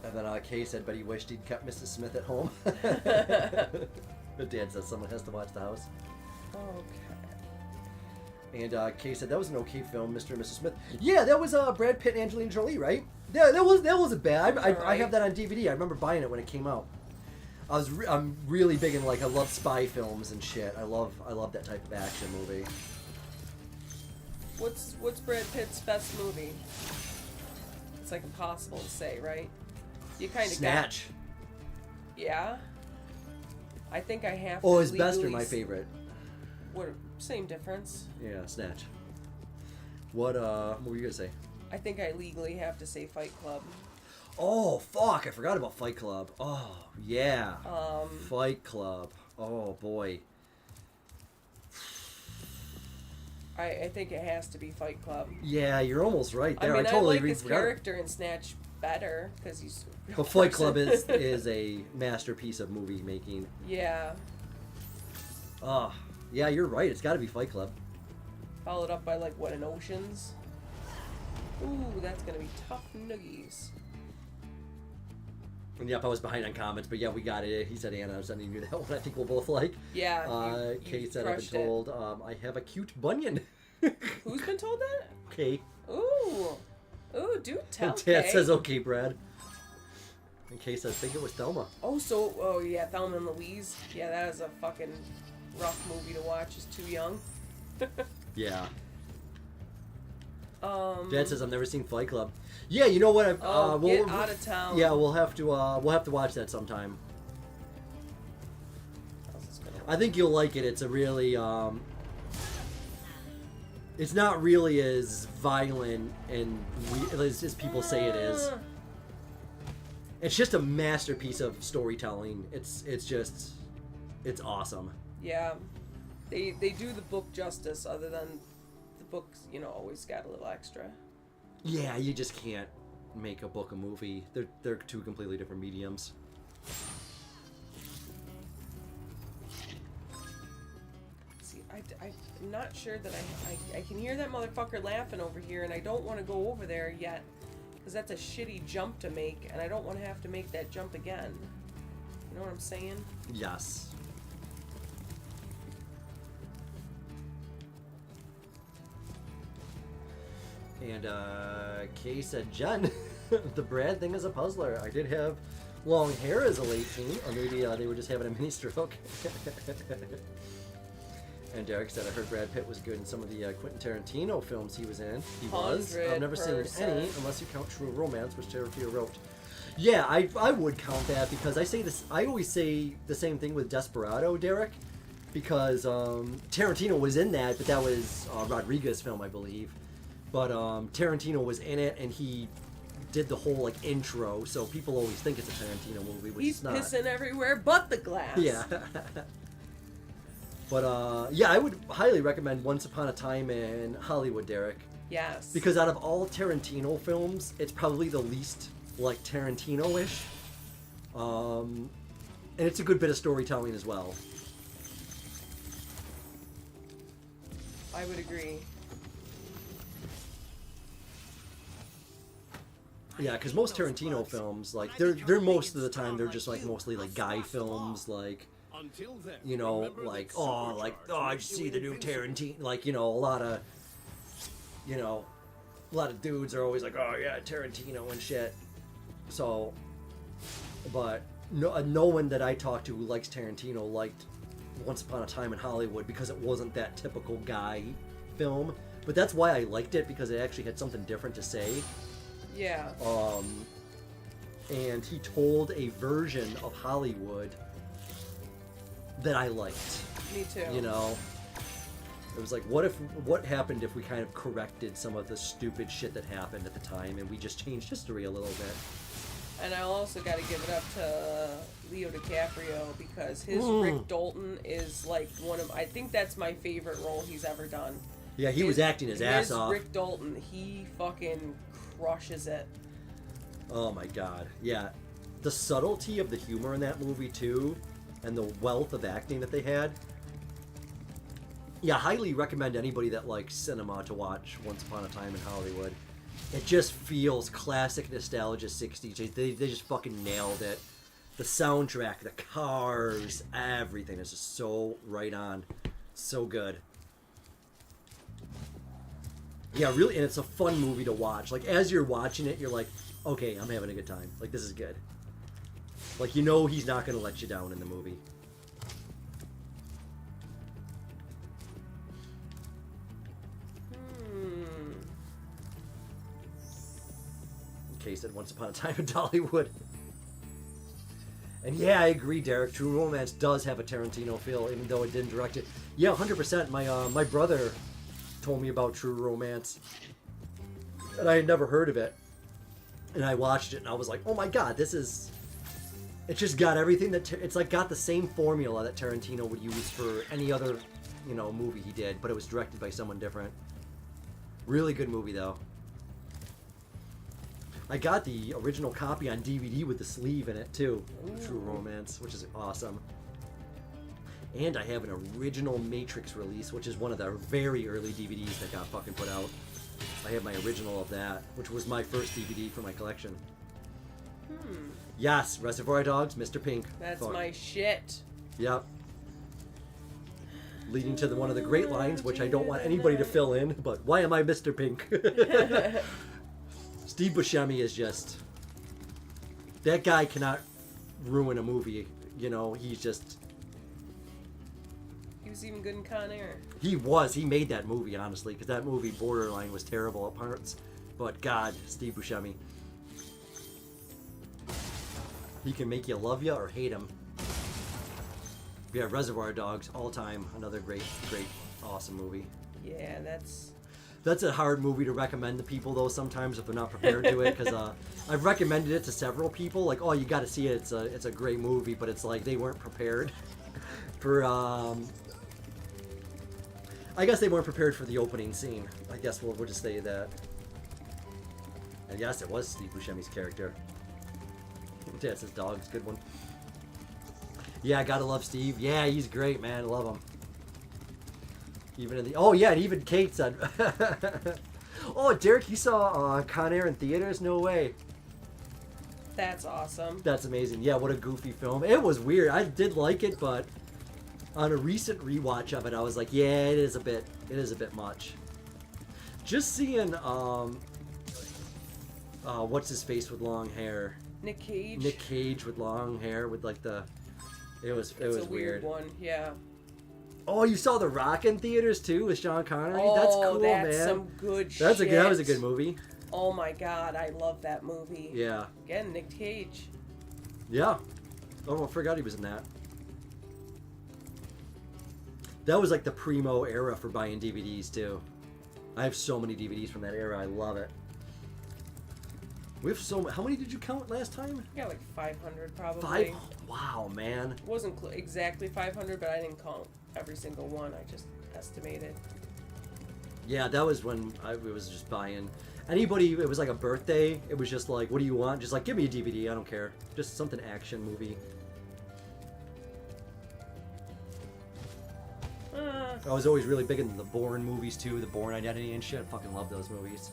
And then Kay said, but he wished he'd kept Mrs. Smith at home. But Dad says someone has to watch the house. Okay. And Kay said that was an okay film, Mr. and Mrs. Smith. Yeah, that was Brad Pitt and Angelina Jolie, right? Yeah, that wasn't bad. I have that on DVD. I remember buying it when it came out. I'm really big in I love spy films and shit. I love that type of action movie. What's Brad Pitt's best movie? It's like impossible to say, right? You kind of Snatch. Yeah. I think I have. Oh, his best or my favorite? What? Same difference. Yeah, Snatch. What were you gonna say? I think I legally have to say Fight Club. Oh fuck! I forgot about Fight Club. Oh yeah. Fight Club. Oh boy. I think it has to be Fight Club. Yeah, you're almost right there. I mean, I totally like his character in Snatch better because he's. But Fight Club is a masterpiece of movie making. Yeah. Oh, yeah, you're right. It's got to be Fight Club. Followed up by like what, an Oceans? Ooh, that's gonna be tough nuggies. And yep, I was behind on comments, but yeah, we got it. He said Anna, I'm sending you that one. I think we'll both like. Yeah. Kay said I've been told I have a cute bunion. Who's been told that? Kay. Ooh, do tell. And Dad Kay. says okay, Brad. And Kay says, I think it was Thelma. Oh yeah, Thelma and Louise. Yeah, that is a fucking rough movie to watch. It's too young. Yeah. Dad says I've never seen Fight Club. Yeah, you know what? Get out of town. Yeah, we'll have to watch that sometime. I think you'll like it. It's a really it's not really as violent and as people say it is. It's just a masterpiece of storytelling. It's awesome. Yeah, they do the book justice. Other than the books, always got a little extra. Yeah, you just can't make a book a movie. They're two completely different mediums. See, I'm not sure that I can hear that motherfucker laughing over here, and I don't want to go over there yet, because that's a shitty jump to make, and I don't want to have to make that jump again. You know what I'm saying? Yes. And Kay said, Jen, the Brad thing is a puzzler. I did have long hair as a late teen, or maybe they were just having a mini stroke. And Derek said, I heard Brad Pitt was good in some of the Quentin Tarantino films he was in. He was. I've never seen any, unless you count True Romance, which Tarantino wrote. Yeah, I would count that, because I always say the same thing with Desperado, Derek, because Tarantino was in that, but that was Rodriguez's film, I believe. But Tarantino was in it, and he did the whole intro, so people always think it's a Tarantino movie, which He's it's not. pissing everywhere but the glass. Yeah. But yeah, I would highly recommend Once Upon a Time in Hollywood, Derek. Yes. Because out of all Tarantino films, it's probably the least Tarantino-ish. And it's a good bit of storytelling as well. I would agree. Yeah, because most Tarantino films, they're most of the time they're just mostly guy films, I see the new Tarantino, a lot of dudes are always oh yeah, Tarantino and shit. So, but no one that I talked to who likes Tarantino liked Once Upon a Time in Hollywood, because it wasn't that typical guy film. But that's why I liked it, because it actually had something different to say. Yeah. And he told a version of Hollywood that I liked. Me too. It was what happened if we kind of corrected some of the stupid shit that happened at the time, and we just changed history a little bit. And I also got to give it up to Leo DiCaprio, because his Rick Dalton is I think that's my favorite role he's ever done. Yeah, he was acting his ass off. Rick Dalton, he fucking crushes it. Oh my god. Yeah. The subtlety of the humor in that movie too, and the wealth of acting that they had. Yeah, highly recommend anybody that likes cinema to watch Once Upon a Time in Hollywood. It just feels classic nostalgia 60s. They just fucking nailed it. The soundtrack, the cars, everything is just so right on. So good. Yeah, really, and it's a fun movie to watch. As you're watching it, you're like, okay, I'm having a good time. This is good. He's not going to let you down in the movie. Okay, said Once Upon a Time in Dollywood. And yeah, I agree, Derek. True Romance does have a Tarantino feel, even though it didn't direct it. Yeah, 100%. My brother told me about True Romance, and I had never heard of it. And I watched it, and I was like, oh my god, it just got everything it's got the same formula that Tarantino would use for any other, movie he did, but it was directed by someone different. Really good movie, though. I got the original copy on DVD with the sleeve in it too. Ooh. True Romance, which is awesome. And I have an original Matrix release, which is one of the very early DVDs that got fucking put out. I have my original of that, which was my first DVD for my collection. Yes, Reservoir Dogs, Mr. Pink. That's Fuck. my shit. Yep. Leading to one of the great lines, which I don't want anybody to fill in, but why am I Mr. Pink? Steve Buscemi is just... That guy cannot ruin a movie. You know, he's just... He was even good in Con Air. He was. He made that movie, honestly, because that movie, borderline, was terrible at parts. But God, Steve Buscemi. He can make you love you or hate him. Yeah, Reservoir Dogs, all time, another great, awesome movie. Yeah, That's a hard movie to recommend to people, though, sometimes if they're not prepared to it, because I've recommended it to several people, like, oh, you got to see it, it's a great movie, but it's like they weren't prepared for, I guess they weren't prepared for the opening scene. I guess we'll just say that. And yes, it was Steve Buscemi's character. Yeah, it's his dog, it's a good one. Yeah, gotta love Steve. Yeah, he's great, man. I love him. Even in the... Oh, yeah, and even Kate said... Oh, Derek, you saw Con Air in theaters? No way. that's awesome. That's amazing. Yeah, what a goofy film. It was weird. I did like it, but on a recent rewatch of it, I was like, yeah, it is a bit much. Just seeing, what's his face with long hair? Nick Cage. Nick Cage with long hair with like the... It was It's a weird. one, yeah. Oh, you saw The Rock in theaters too with Sean Connery? Oh, that's cool, that's man. some good That shit. was a good movie. Oh my god, I love that movie. Yeah. Again, Nick Cage. Yeah. Oh, I forgot he was in that. That was like the primo era for buying DVDs too. I have so many DVDs from that era. I love it. We have so... How many did you count last time? I got like 500 probably. Wow, man. It wasn't exactly 500, but I didn't count every single one. I just estimated. Yeah, that was when I was just buying... Anybody, it was like a birthday. It was just like, what do you want? Just like, give me a DVD. I don't care. Just something action movie. I was always really big into the Bourne movies too. The Bourne Identity and shit. I fucking love those movies.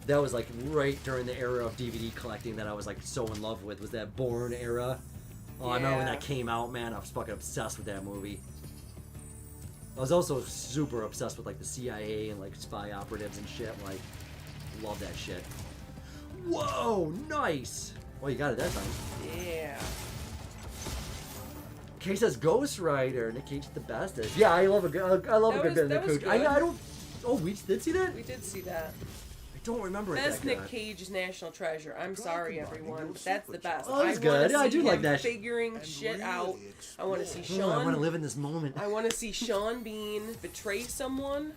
That was like right during the era of DVD collecting that I was like so in love with, was that Bourne era. Oh, I remember when that came out, man. I was fucking obsessed with that movie. I was also super obsessed with like the CIA and like spy operatives and shit. Like, love that shit. Whoa, nice. Well, you got it that time. Yeah. Kay says Ghost Rider. Nick Cage is the bestest. Yeah, I love a good bit of Nick Cage. I don't. Oh, we did see that. We did see that. I don't remember it. That's Nick Cage's National Treasure. I'm sorry, everyone, but that's the best. Oh, it's good. I do like that. Figuring shit out. I want to see Sean. I want to live in this moment. I want to see Sean Bean betray someone,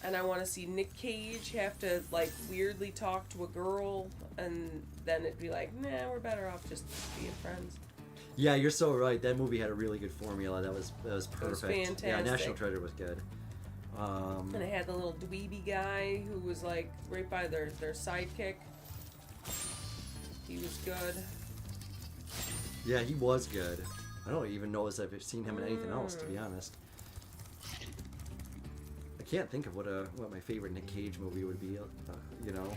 and I want to see Nick Cage have to like weirdly talk to a girl, and then it'd be like, nah, we're better off just being friends. Yeah, you're so right. That movie had a really good formula. That was perfect. It was fantastic. Yeah, National Treasure was good. And it had the little dweeby guy who was like right by their sidekick. He was good. Yeah, he was good. I don't even know if I've seen him in anything else, to be honest. I can't think of what my favorite Nick Cage movie would be. You know.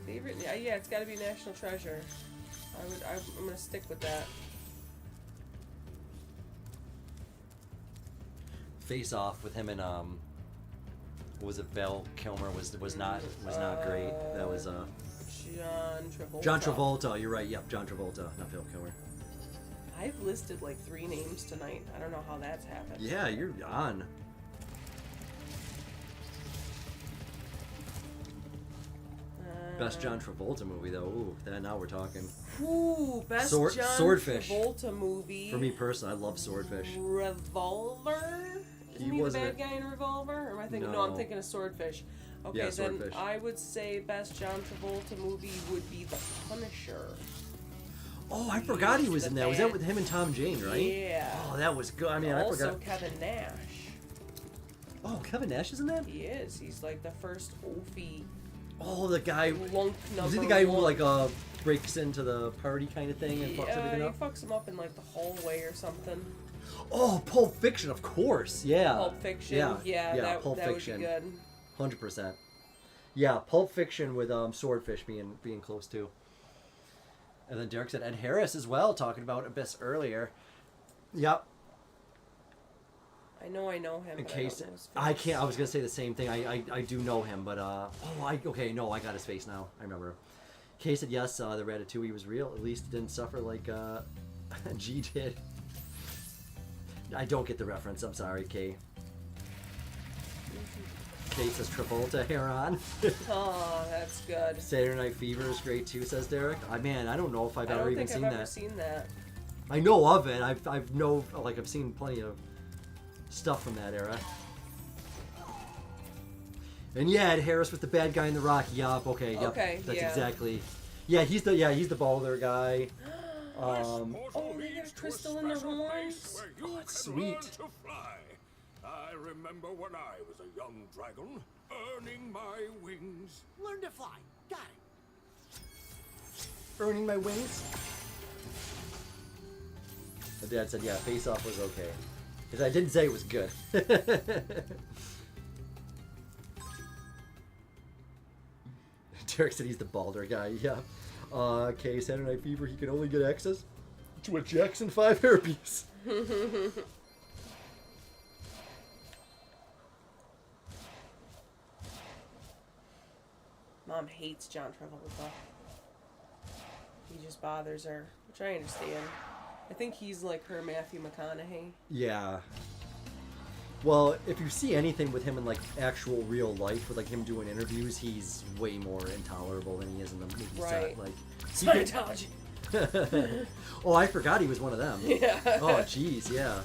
Favorite? Yeah, it's got to be National Treasure. I'm gonna stick with that. Face Off with him and what was it? Val Kilmer was not great. That was John Travolta. John Travolta. You're right. Yep, John Travolta, not Val Kilmer. I've listed like 3 names tonight. I don't know how that's happened. Yeah, you're on. Best John Travolta movie though. Ooh, now we're talking. Ooh, best John Swordfish. Travolta movie. For me personally, I love Swordfish. Revolver? Isn't he the bad guy in Revolver? Or am I thinking? No, I'm thinking of Swordfish. Okay, yeah, then Swordfish. I would say best John Travolta movie would be The Punisher. Oh, I forgot he was in that. Was that with him and Tom Jane, right? Yeah. Oh, that was good. I mean, I Also, forgot. Kevin Nash. Oh, Kevin Nash is in that? He is. He's like the first Ophie Oh, the guy. lunk Was he number the guy who one. like breaks into the party kind of thing and fucks everything he up? fucks him up in like the hallway or something. Oh, Pulp Fiction, of course. Yeah. Pulp Fiction. Yeah. that, Pulp that Fiction. would be good. 100%. Yeah, Pulp Fiction with Swordfish being close too. And then Derek said Ed Harris as well, talking about Abyss earlier. Yep. I know him. In but case I don't know his I face. can't, I was gonna say the same thing. I do know him, but okay, no, I got his face now. I remember. Kay said yes. The Ratatouille was real. At least it didn't suffer like G did. I don't get the reference. I'm sorry, Kay. Kate says Travolta hair on. Oh, that's good. Saturday Night Fever is great too, says Derek. I don't know if I've ever even seen I've that. ever seen that. I know of it. I've seen plenty of stuff from that era. And yeah, Ed Harris with the bad guy in the Rock. Yup. Okay. Yup. Okay, That's yeah. exactly. Yeah, he's the Balder guy. Oh, they got a crystal in their horns. Oh, it's sweet. To fly. I remember when I was a young dragon, earning my wings. Learn to fly. Got it. Earning my wings. My dad said, yeah, Face Off was okay. Because I didn't say it was good. Derek said he's the Balder guy, yeah. Okay, Saturday Night Fever, he can only get access to a Jackson 5 hairpiece. Mom hates John Travolta. He just bothers her, which I understand. I think he's like her Matthew McConaughey. Yeah. Well, if you see anything with him in like actual real life, with like him doing interviews, he's way more intolerable than he is in the movie set. Right. Like Scientology. Oh, I forgot he was one of them. Yeah. Oh, jeez, yeah.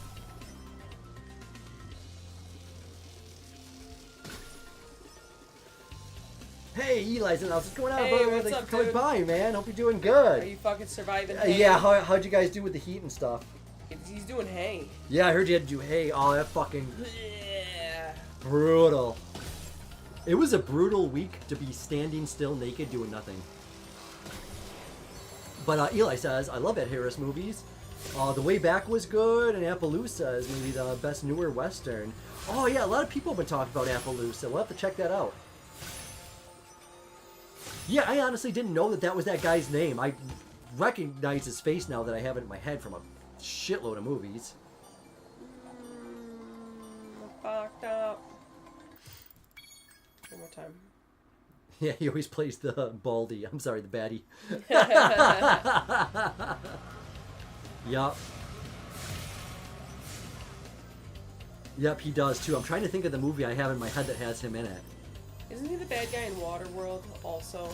Hey, Eli's in the house. What's going on, Hey, brother? what's Thanks up, for coming dude? by, man. Hope you're doing Are good. you fucking surviving? Yeah, how'd you guys do with the heat and stuff? He's doing hay. Yeah, I heard you had to do hay. Oh, that fucking Yeah. brutal. It was a brutal week to be standing still naked doing nothing. But Eli says, I love Ed Harris movies. The Way Back was good, and Appaloosa is maybe the best newer Western. Oh, yeah, a lot of people have been talking about Appaloosa. We'll have to check that out. Yeah, I honestly didn't know that was that guy's name. I recognize his face now that I have it in my head from a shitload of movies. Fucked up. One more time. Yeah, he always plays the baldy. I'm sorry, the baddie. Yup. Yep, he does too. I'm trying to think of the movie I have in my head that has him in it. Isn't he the bad guy in Waterworld also?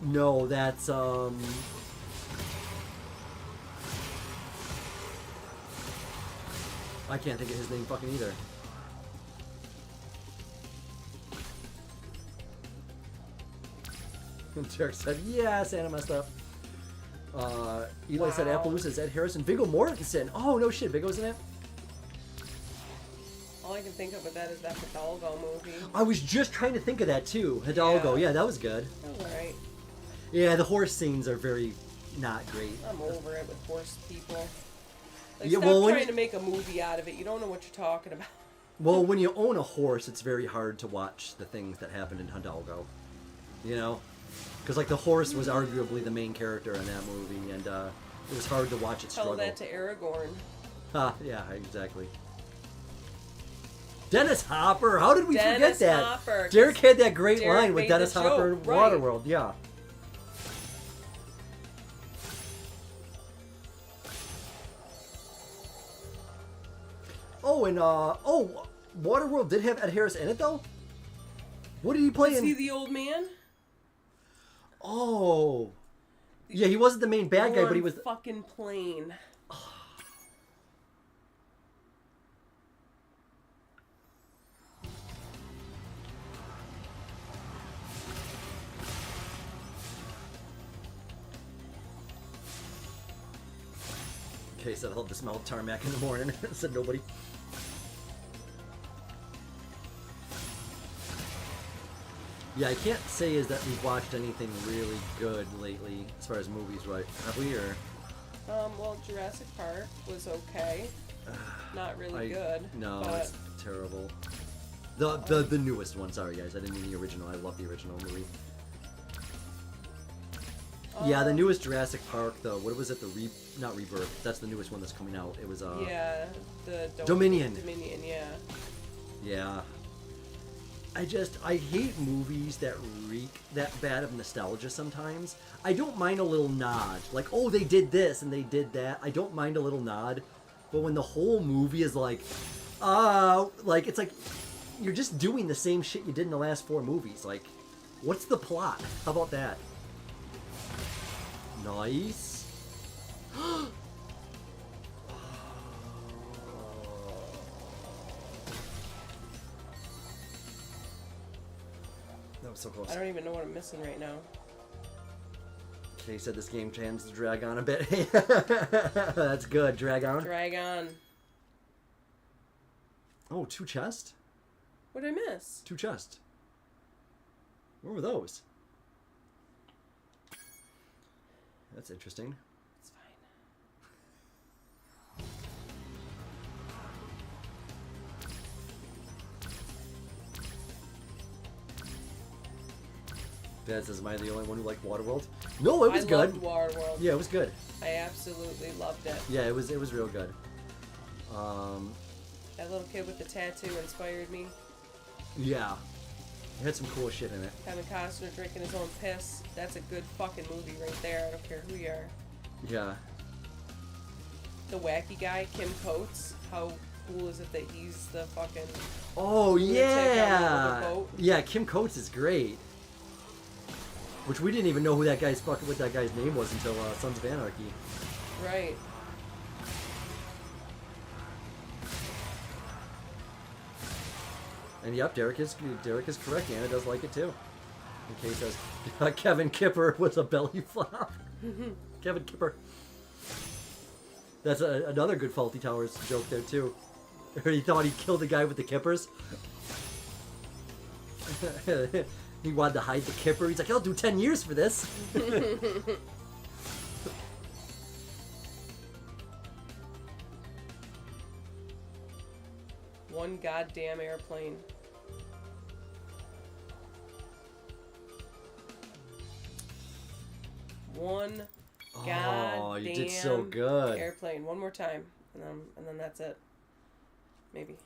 No, that's I can't think of his name fucking either. Derek said, yeah, Santa messed up. Eli said Appaloosa is Ed Harris and Viggo Mortensen. Oh, no shit, Viggo's in it? All I can think of with that is that Hidalgo movie. I was just trying to think of that too. Hidalgo, yeah, that was good. That was alright. Yeah, the horse scenes are very not great. I'm over it with horse people. Like, Yeah, stop well, when trying you- to make a movie out of it. You don't know what you're talking about. Well, when you own a horse, it's very hard to watch the things that happened in Hidalgo. You know? Because, like, the horse was arguably the main character in that movie, and it was hard to watch it Tell struggle. that to Aragorn. Yeah, exactly. Dennis Hopper! How did we forget Dennis that? Hopper, 'cause Derek had that great Derek line with made Dennis the Hopper, joke, right. Waterworld, yeah. Oh, and, Waterworld did have Ed Harris in it, though? What did he play Was in? he the old man? Oh. Yeah, he wasn't the main bad guy, but he was... fucking plane. Okay, said I'll have to smell tarmac in the morning. Said nobody. Yeah, I can't say is that we've watched anything really good lately as far as movies, right? Have we, or? Well, Jurassic Park was okay. Not really good. No, but... it's terrible. The newest one. Sorry, guys, I didn't mean the original. I love the original movie. Yeah, the newest Jurassic Park, though. What was it? Not Rebirth. That's the newest one that's coming out. It was yeah, the Dominion. Dominion, yeah. Yeah. I hate movies that reek that bad of nostalgia sometimes. I don't mind a little nod. Like, oh, they did this and they did that. I don't mind a little nod. But when the whole movie is like, it's like, you're just doing the same shit you did in the last 4 movies. Like, what's the plot? How about that? Nice. That was so close. I don't even know what I'm missing right now. Okay, said this game tends to drag on a bit. That's good. Drag on. Drag on. Oh, 2 chests? What did I miss? 2 chests. Where were those? That's interesting. It's fine. Dad says, am I the only one who liked Waterworld? No, it was I good. loved Waterworld. Yeah, it was good. I absolutely loved it. Yeah, it was real good. That little kid with the tattoo inspired me. Yeah. It had some cool shit in it. Kevin Costner drinking his own piss. That's a good fucking movie right there. I don't care who you are. Yeah. The wacky guy, Kim Coates. How cool is it that he's the fucking... Oh, lunatic on yeah. the boat? Yeah, Kim Coates is great. Which we didn't even know what that guy's name was until Sons of Anarchy. Right. And yep, Derek is correct. Anna does like it too. Okay, says Kevin Kipper was a belly flop. Kevin Kipper. That's another good Faulty Towers joke there too. He thought he killed the guy with the kippers. He wanted to hide the kipper. He's like, I'll do 10 years for this. One goddamn airplane. One goddamn Oh, you did so good. airplane. One more time, and then that's it. Maybe.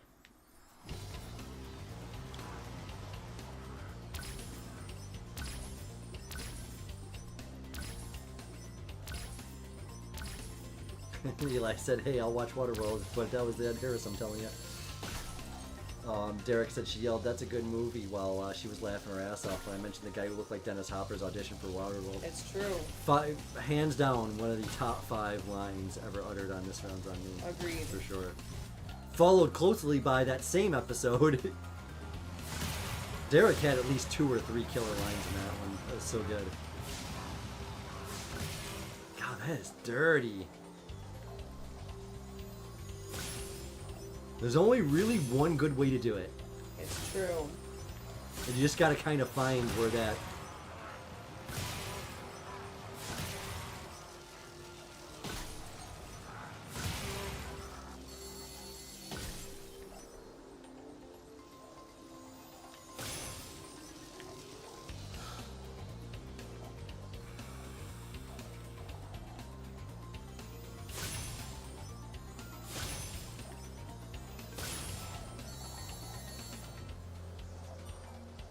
Eli said, hey, I'll watch Waterworld, but that was Ed Harris, I'm telling you. Derek said she yelled, that's a good movie, while she was laughing her ass off when I mentioned the guy who looked like Dennis Hopper's audition for Waterworld. It's true. Hands down, one of the top 5 lines ever uttered on This Round's on Me. Agreed. For sure. Followed closely by that same episode. Derek had at least 2 or 3 killer lines in that one. That was so good. God, that is dirty. There's only really one good way to do it. It's true. And you just gotta kind of find where that...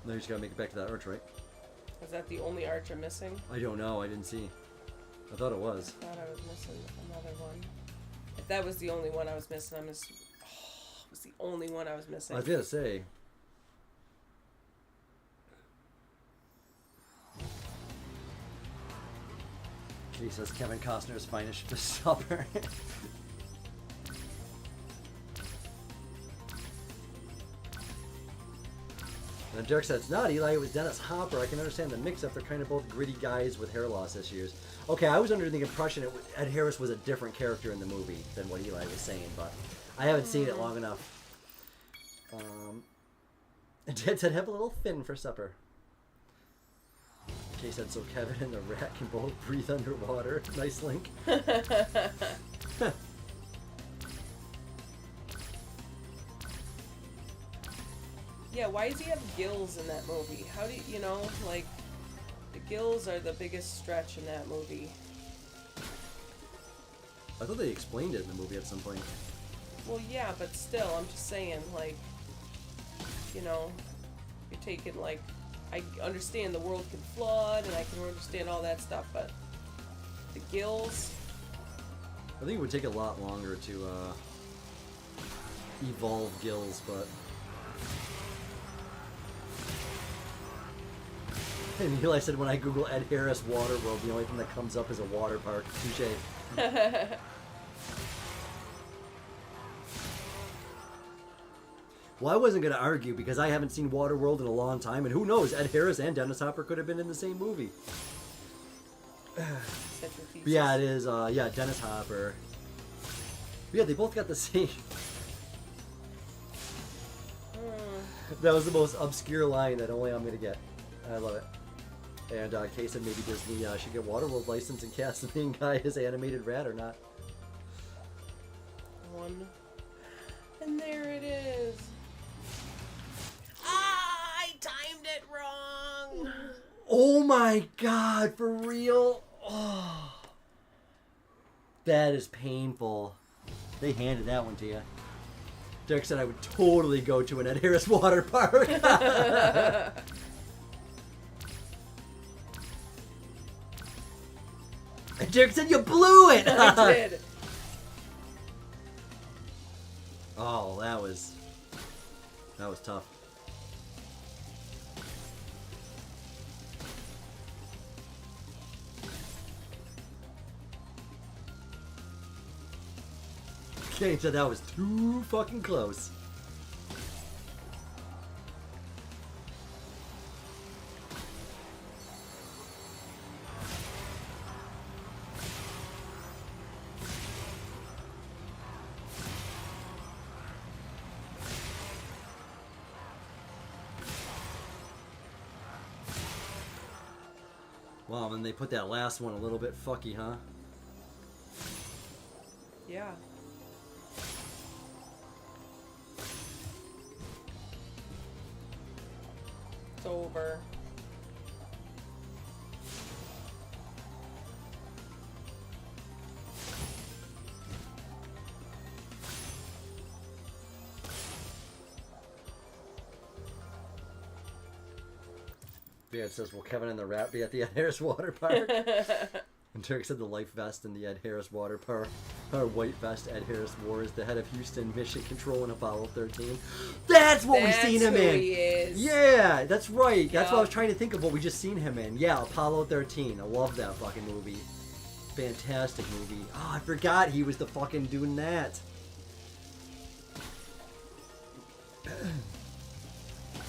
No, you just gotta make it back to that arch, right? Is that the only arch I'm missing? I don't know, I didn't see. I thought it was. I thought I was missing another one. If that was the only one I was missing, it was the only one I was missing. I was gonna say. He says Kevin Costner's finest for supper. And Derek said, it's not Eli, it was Dennis Hopper. I can understand the mix-up. They're kind of both gritty guys with hair loss issues. Okay, I was under the impression Ed Harris was a different character in the movie than what Eli was saying, but I haven't seen it long enough. Dad said, have a little fin for supper. Jay said, so Kevin and the rat can both breathe underwater. Nice link. Yeah, why does he have gills in that movie? How do you know, like, the gills are the biggest stretch in that movie. I thought they explained it in the movie at some point. Well, yeah, but still, I'm just saying, like, you know, you're taking, like, I understand the world can flood, and I can understand all that stuff, but the gills... I think it would take a lot longer to evolve gills, but... And Eli said, when I Google Ed Harris Waterworld, the only thing that comes up is a water park. Touche. Well, I wasn't going to argue because I haven't seen Waterworld in a long time, and who knows, Ed Harris and Dennis Hopper could have been in the same movie. Yeah, it is. Yeah, Dennis Hopper. Yeah, they both got the same. That was the most obscure line that only I'm going to get. I love it. And Kay said maybe Disney should get Waterworld license and cast the main guy as animated rat or not. One. And there it is. Ah, I timed it wrong. Oh my god, for real? Oh. That is painful. They handed that one to you. Derek said I would totally go to an Ed Harris water park. And Derek said you blew it. I did. Oh, that was tough. Okay, so that was too fucking close. Wow, and they put that last one a little bit fucky, huh? Yeah. It's over. Yeah, it says, will Kevin and the rat be at the Ed Harris water park? And Derek said the life vest in the Ed Harris water park, or white vest Ed Harris wore, is the head of Houston Mission Control in Apollo 13. That's what we've seen him in! He is. Yeah, that's right. That's what I was Yup. trying to think of what we just seen him in. Yeah, Apollo 13. I love that fucking movie. Fantastic movie. Oh, I forgot he was the fucking doing that.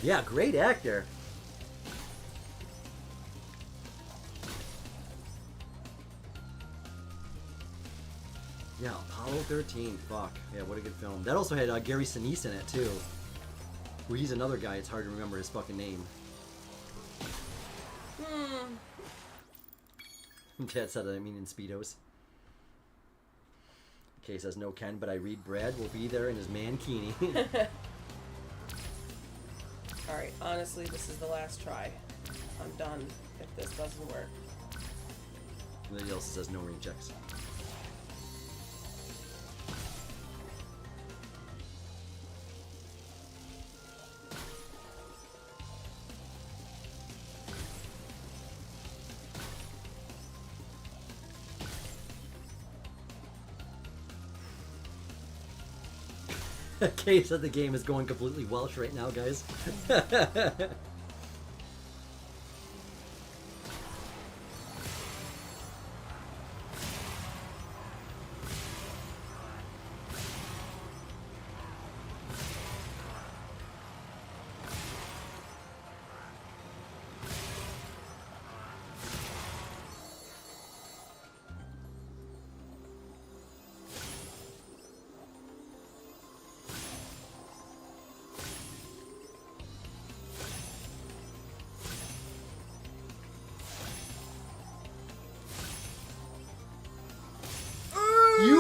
Yeah, great actor. Yeah, Apollo 13. Fuck. Yeah, what a good film. That also had Gary Sinise in it, too. Well, he's another guy. It's hard to remember his fucking name. Dad said that I mean in Speedos. Kay says, no Ken, but I read Brad will be there in his mankini. Alright, honestly, this is the last try. I'm done if this doesn't work. And then he also says no rejects. Kay said the game is going completely Welsh right now, guys.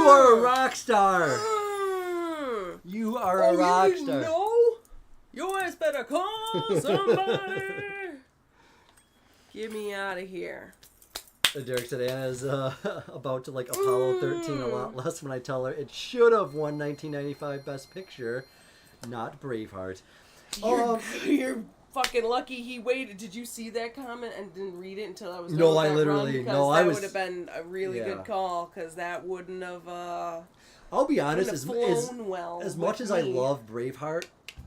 are a rock star. You are a rock star. No, your ass better call somebody. Get me out of here. Derek said Anna's about to like Apollo 13 a lot less when I tell her it should have won 1995 Best Picture, not Braveheart. You're fucking lucky he waited. Did you see that comment and didn't read it until I was No, done I with that literally run? no. That I was. would have been a really good call because that wouldn't have. I'll be honest. As much as I me. love Braveheart,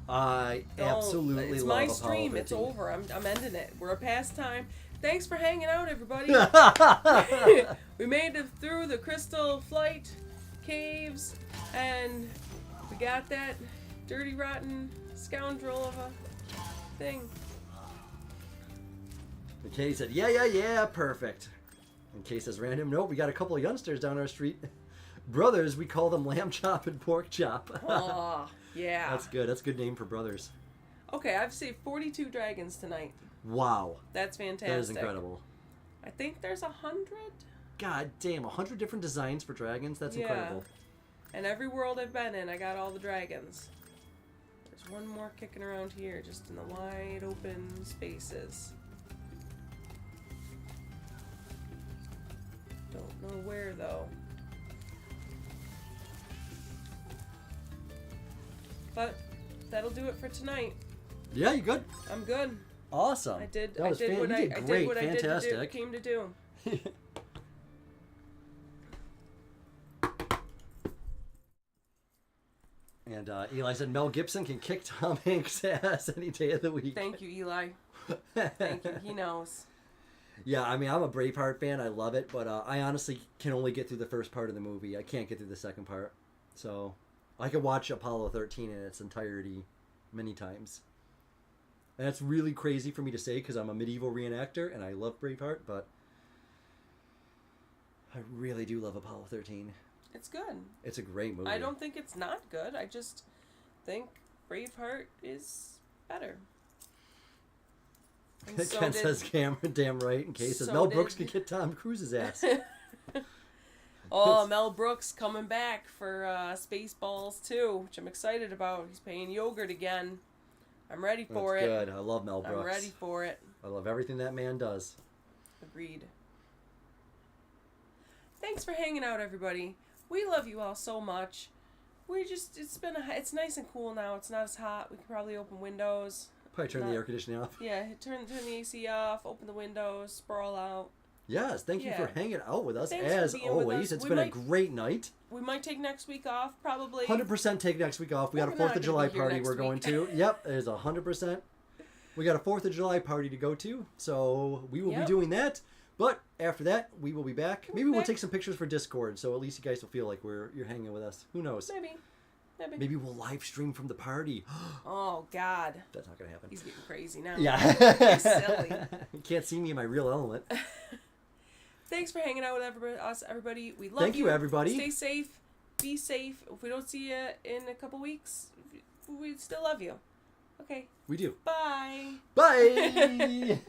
I absolutely it's love my Apollo stream. 13. It's over. I'm ending it. We're a pastime. Thanks for hanging out, everybody. We made it through the Crystal Flight caves, and we got that dirty, rotten scoundrel of a thing. And Katie said, yeah, perfect. And Kay says, random, nope, we got a couple of youngsters down our street. Brothers, we call them Lamb Chop and Pork Chop. Oh, yeah. That's good. That's a good name for brothers. Okay, I've saved 42 dragons tonight. Wow. That's fantastic. That is incredible. I think there's 100. God damn, 100 different designs for dragons? That's incredible. And every world I've been in, I got all the dragons. There's one more kicking around here, just in the wide open spaces. Don't know where, though. But that'll do it for tonight. Yeah, you good? I'm good. Awesome. I did. That was I did what you I. did I great. did what Fantastic. I came to do. And Eli said Mel Gibson can kick Tom Hanks' ass any day of the week. Thank you, Eli. Thank you. He knows. Yeah, I mean, I'm a Braveheart fan. I love it, but I honestly can only get through the first part of the movie. I can't get through the second part. So I could watch Apollo 13 in its entirety many times. And that's really crazy for me to say because I'm a medieval reenactor and I love Braveheart, but I really do love Apollo 13. It's good. It's a great movie. I don't think it's not good. I just think Braveheart is better. So Ken says Cameron, damn right. And Kay says Mel Brooks could kick Tom Cruise's ass. Oh, Mel Brooks coming back for Spaceballs 2, which I'm excited about. He's playing yogurt again. I'm ready for it. That's good. I love Mel Brooks. I'm ready for it. I love everything that man does. Agreed. Thanks for hanging out, everybody. We love you all so much. It's nice and cool now. It's not as hot. We can probably open windows. Probably turn the air conditioning off. Yeah, turn the AC off, open the windows, sprawl out. Yes, thank you for hanging out with us. Thanks as for being always. with us. It's been a great night. We might take next week off, probably. 100% take next week off. We got a 4th of July party we're going to. Yep, it is 100%. We got a 4th of July party to go to, so we will be doing that. But after that, we will be back. Maybe we'll take some pictures for Discord, so at least you guys will feel like you're hanging with us. Who knows? Maybe we'll live stream from the party. Oh, God. That's not going to happen. He's getting crazy now. Yeah. He's silly. You can't see me in my real element. Thanks for hanging out with everybody. We love you. Thank you, everybody. Stay safe. Be safe. If we don't see you in a couple weeks, we still love you. Okay. We do. Bye. Bye.